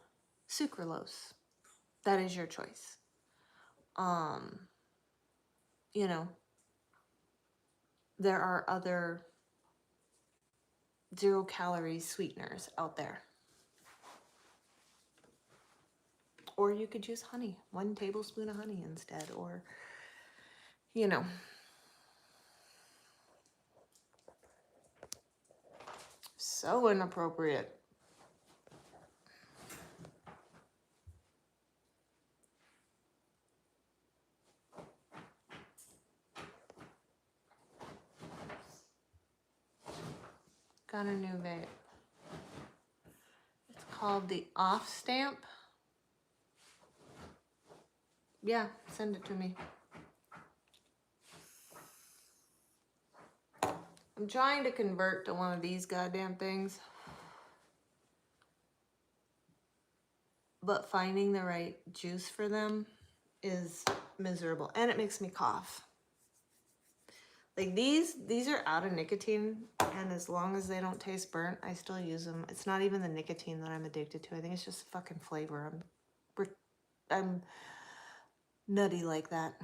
Speaker 1: sucralose, that is your choice. You know, there are other 0-calorie sweeteners out there. Or you could use honey, 1 tablespoon of honey instead, or, you know. So inappropriate. Got a new vape. It's called the Off Stamp. Yeah, send it to me. I'm trying to convert to one of these goddamn things. But finding the right juice for them is miserable. And it makes me cough. Like these are out of nicotine, and as long as they don't taste burnt, I still use them. It's not even the nicotine that I'm addicted to. I think it's just fucking flavor. I'm nutty like that.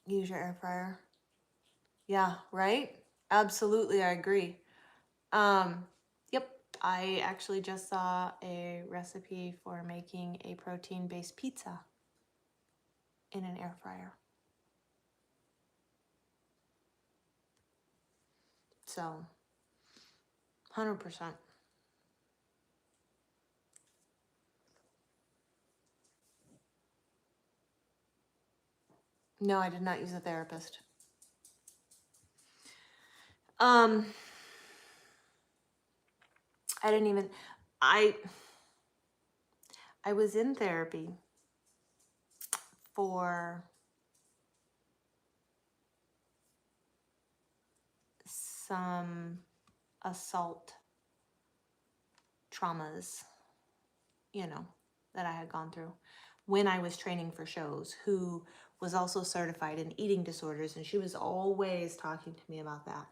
Speaker 1: Use your air fryer. Yeah, right? Absolutely, I agree. Yep. I actually just saw a recipe for making a protein-based pizza in an air fryer. So, 100%. No, I did not use a therapist. I didn't even, I was in therapy for some assault traumas, you know, that I had gone through when I was training for shows, who was also certified in eating disorders, and she was always talking to me about that.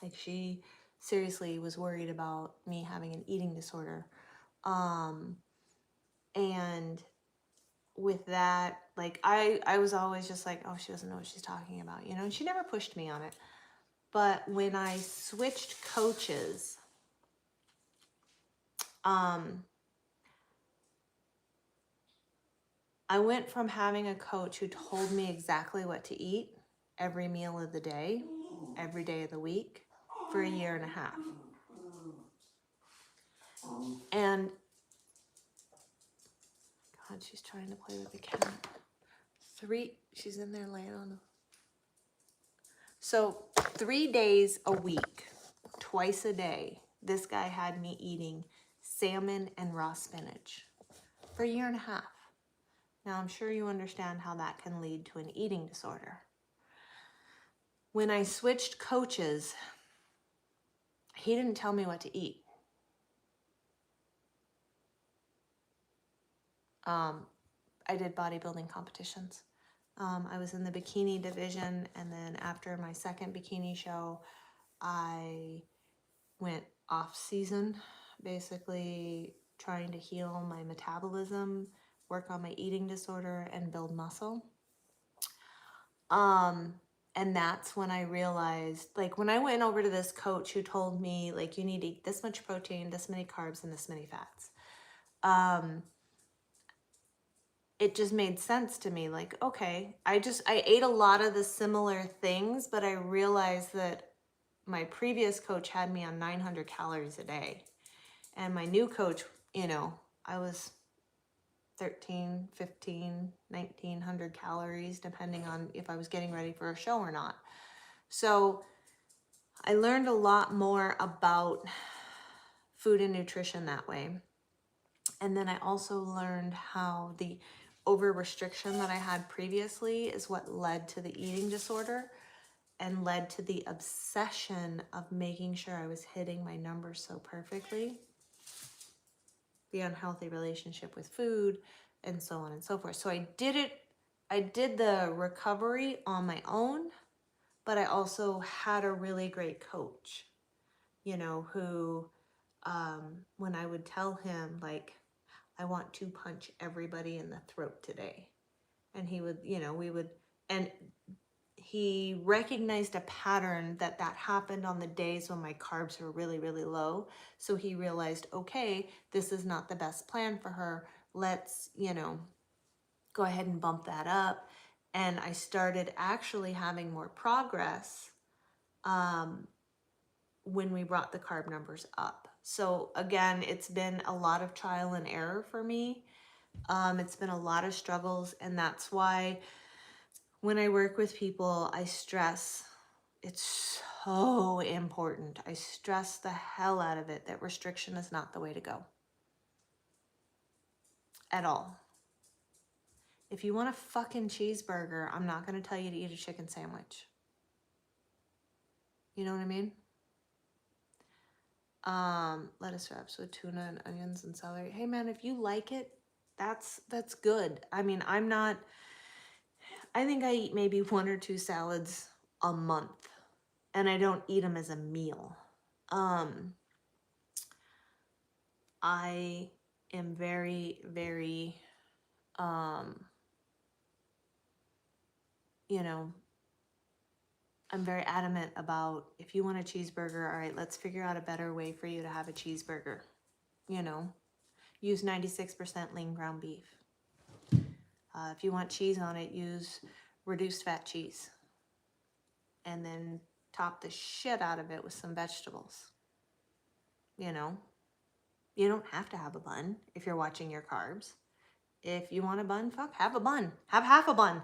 Speaker 1: Like, she seriously was worried about me having an eating disorder. And with that, like, I was always just like, oh, she doesn't know what she's talking about, you know, and she never pushed me on it. But when I switched coaches, I went from having a coach who told me exactly what to eat every meal of the day, every day of the week, for 1.5 years. And God, she's trying to play with the cat. She's in there laying on the. So 3 days a week, twice a day, this guy had me eating salmon and raw spinach for a year and a half. Now, I'm sure you understand how that can lead to an eating disorder. When I switched coaches, he didn't tell me what to eat. I did bodybuilding competitions. I was in the bikini division, and then after my second bikini show, I went off season, basically trying to heal my metabolism, work on my eating disorder, and build muscle. And that's when I realized, like, when I went over to this coach who told me, like, you need to eat this much protein, this many carbs, and this many fats. It just made sense to me. Like, okay, I ate a lot of the similar things, but I realized that my previous coach had me on 900 calories a day. And my new coach, you know, I was 13, 15, 1900 calories, depending on if I was getting ready for a show or not. So I learned a lot more about food and nutrition that way. And then I also learned how the over restriction that I had previously is what led to the eating disorder and led to the obsession of making sure I was hitting my numbers so perfectly, the unhealthy relationship with food, and so on and so forth. So I did the recovery on my own, but I also had a really great coach, you know, who, when I would tell him, like, I want to punch everybody in the throat today. And he would, you know, and he recognized a pattern that happened on the days when my carbs were really, really low. So he realized, okay, this is not the best plan for her. Let's, you know, go ahead and bump that up. And I started actually having more progress when we brought the carb numbers up. So again, it's been a lot of trial and error for me. It's been a lot of struggles, and that's why when I work with people, I stress it's so important. I stress the hell out of it that restriction is not the way to go at all. If you want a fucking cheeseburger, I'm not going to tell you to eat a chicken sandwich. You know what I mean? Lettuce wraps with tuna and onions and celery. Hey man, if you like it, that's good. I mean, I think I eat maybe 1 or 2 salads a month, and I don't eat them as a meal. I am very, very, you know, I'm very adamant about, if you want a cheeseburger, all right, let's figure out a better way for you to have a cheeseburger. You know, use 96% lean ground beef. If you want cheese on it, use reduced fat cheese. And then top the shit out of it with some vegetables. You know, you don't have to have a bun if you're watching your carbs. If you want a bun, fuck, have a bun. Have half a bun.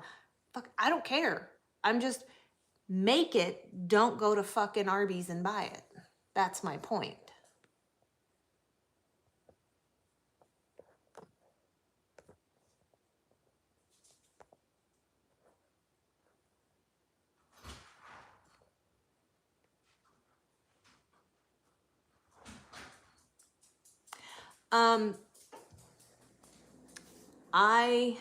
Speaker 1: Fuck, I don't care. I'm just, make it. Don't go to fucking Arby's and buy it. That's my point. I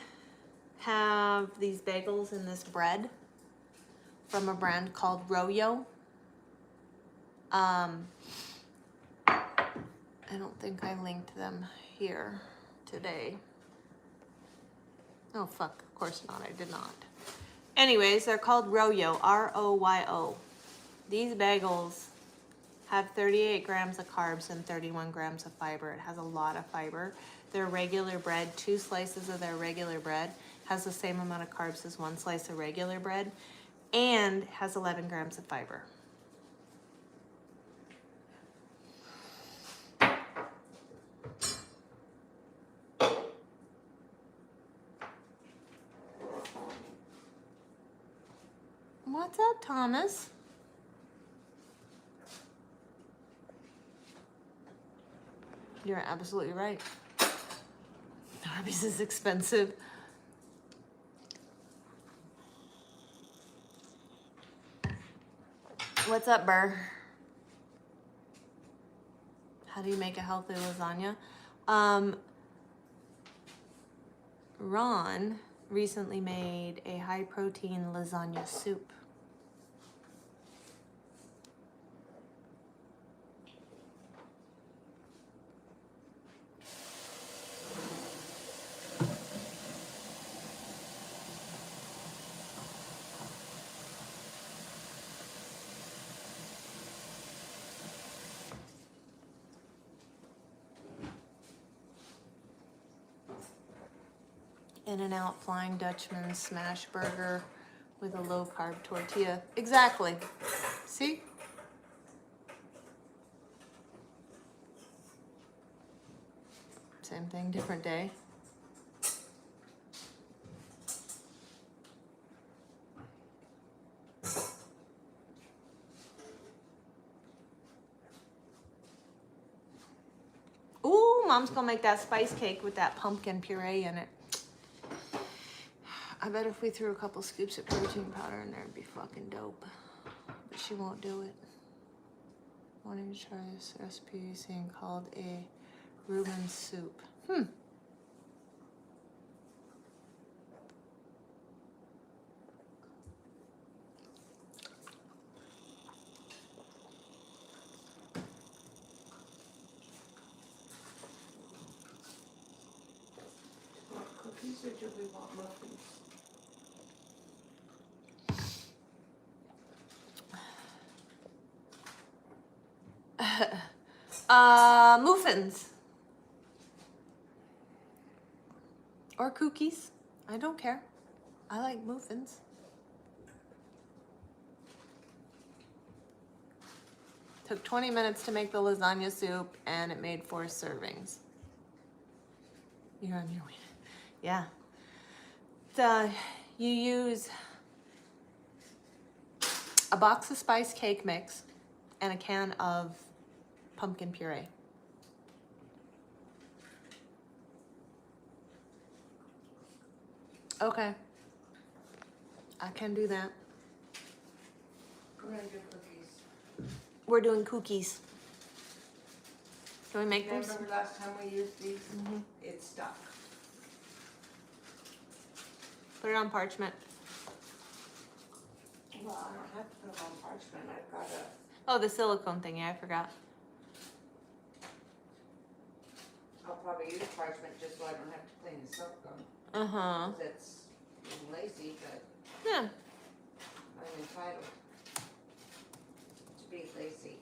Speaker 1: have these bagels and this bread from a brand called Royo. I don't think I linked them here today. Oh, fuck, of course not, I did not. Anyways, they're called Royo, R-O-Y-O. These bagels have 38 grams of carbs and 31 grams of fiber. It has a lot of fiber. Their regular bread, 2 slices of their regular bread, has the same amount of carbs as 1 slice of regular bread, and has 11 grams of fiber. What's up, Thomas? You're absolutely right. Arby's is expensive. What's up, Burr? How do you make a healthy lasagna? Ron recently made a high protein lasagna soup. In-N-Out Flying Dutchman smash burger with a low carb tortilla. Exactly. See? Same thing, different day. Ooh, Mom's gonna make that spice cake with that pumpkin puree in it. I bet if we threw a couple scoops of protein powder in there, it'd be fucking dope. But she won't do it. Wanting to try this recipe thing called a Reuben soup.
Speaker 2: Want cookies or do we want muffins?
Speaker 1: Muffins. Or cookies. I don't care. I like muffins. Took 20 minutes to make the lasagna soup and it made 4 servings. You're on your way. Yeah. You use a box of spice cake mix and a can of pumpkin puree. Okay. I can do that.
Speaker 2: We're gonna do cookies.
Speaker 1: We're doing cookies. Can we make those?
Speaker 2: Remember last time we used these? It stuck.
Speaker 1: Put it on parchment.
Speaker 2: Well, I don't have to put them on parchment. I've got a,
Speaker 1: Oh, the silicone thing. Yeah, I forgot.
Speaker 2: I'll probably use parchment just so I don't have to clean the silicone.
Speaker 1: Uh-huh.
Speaker 2: 'Cause it's being lazy, but
Speaker 1: Yeah.
Speaker 2: I'm entitled to be lazy.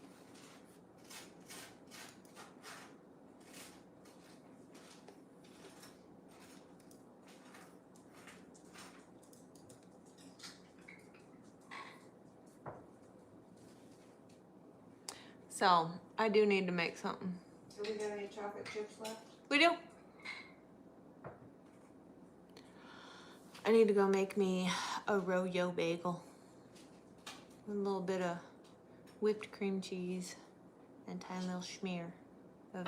Speaker 1: So, I do need to make something.
Speaker 2: Do we have any chocolate chips left?
Speaker 1: We do. I need to go make me a Royo bagel. With a little bit of whipped cream cheese and tiny little smear of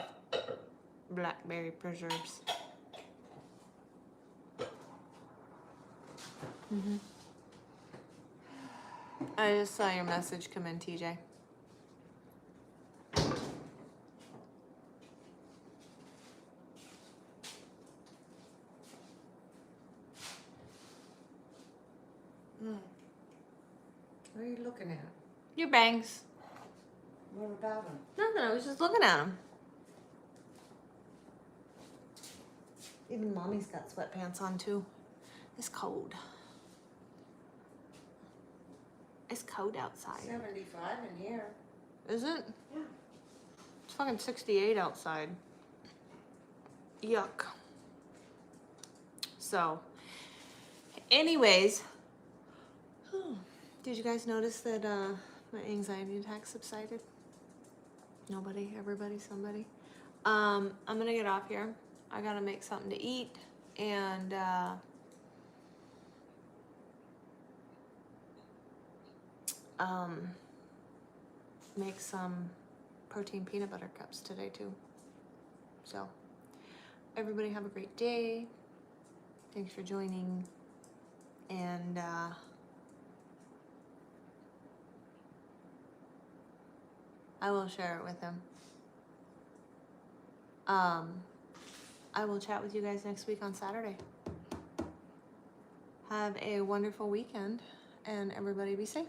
Speaker 1: blackberry preserves. I just saw your message come in, TJ.
Speaker 2: What are you looking at?
Speaker 1: Your bangs.
Speaker 2: What about them?
Speaker 1: Nothing, I was just looking at them. Even Mommy's got sweatpants on too. It's cold. It's cold outside.
Speaker 2: 75 in here.
Speaker 1: Is it?
Speaker 2: Yeah.
Speaker 1: It's fucking 68 outside. Yuck. So, anyways, did you guys notice that my anxiety attack subsided? Nobody, everybody, somebody. I'm gonna get off here. I gotta make something to eat, and make some protein peanut butter cups today too. So everybody have a great day. Thanks for joining. And I will share it with him. I will chat with you guys next week on Saturday. Have a wonderful weekend and everybody be safe.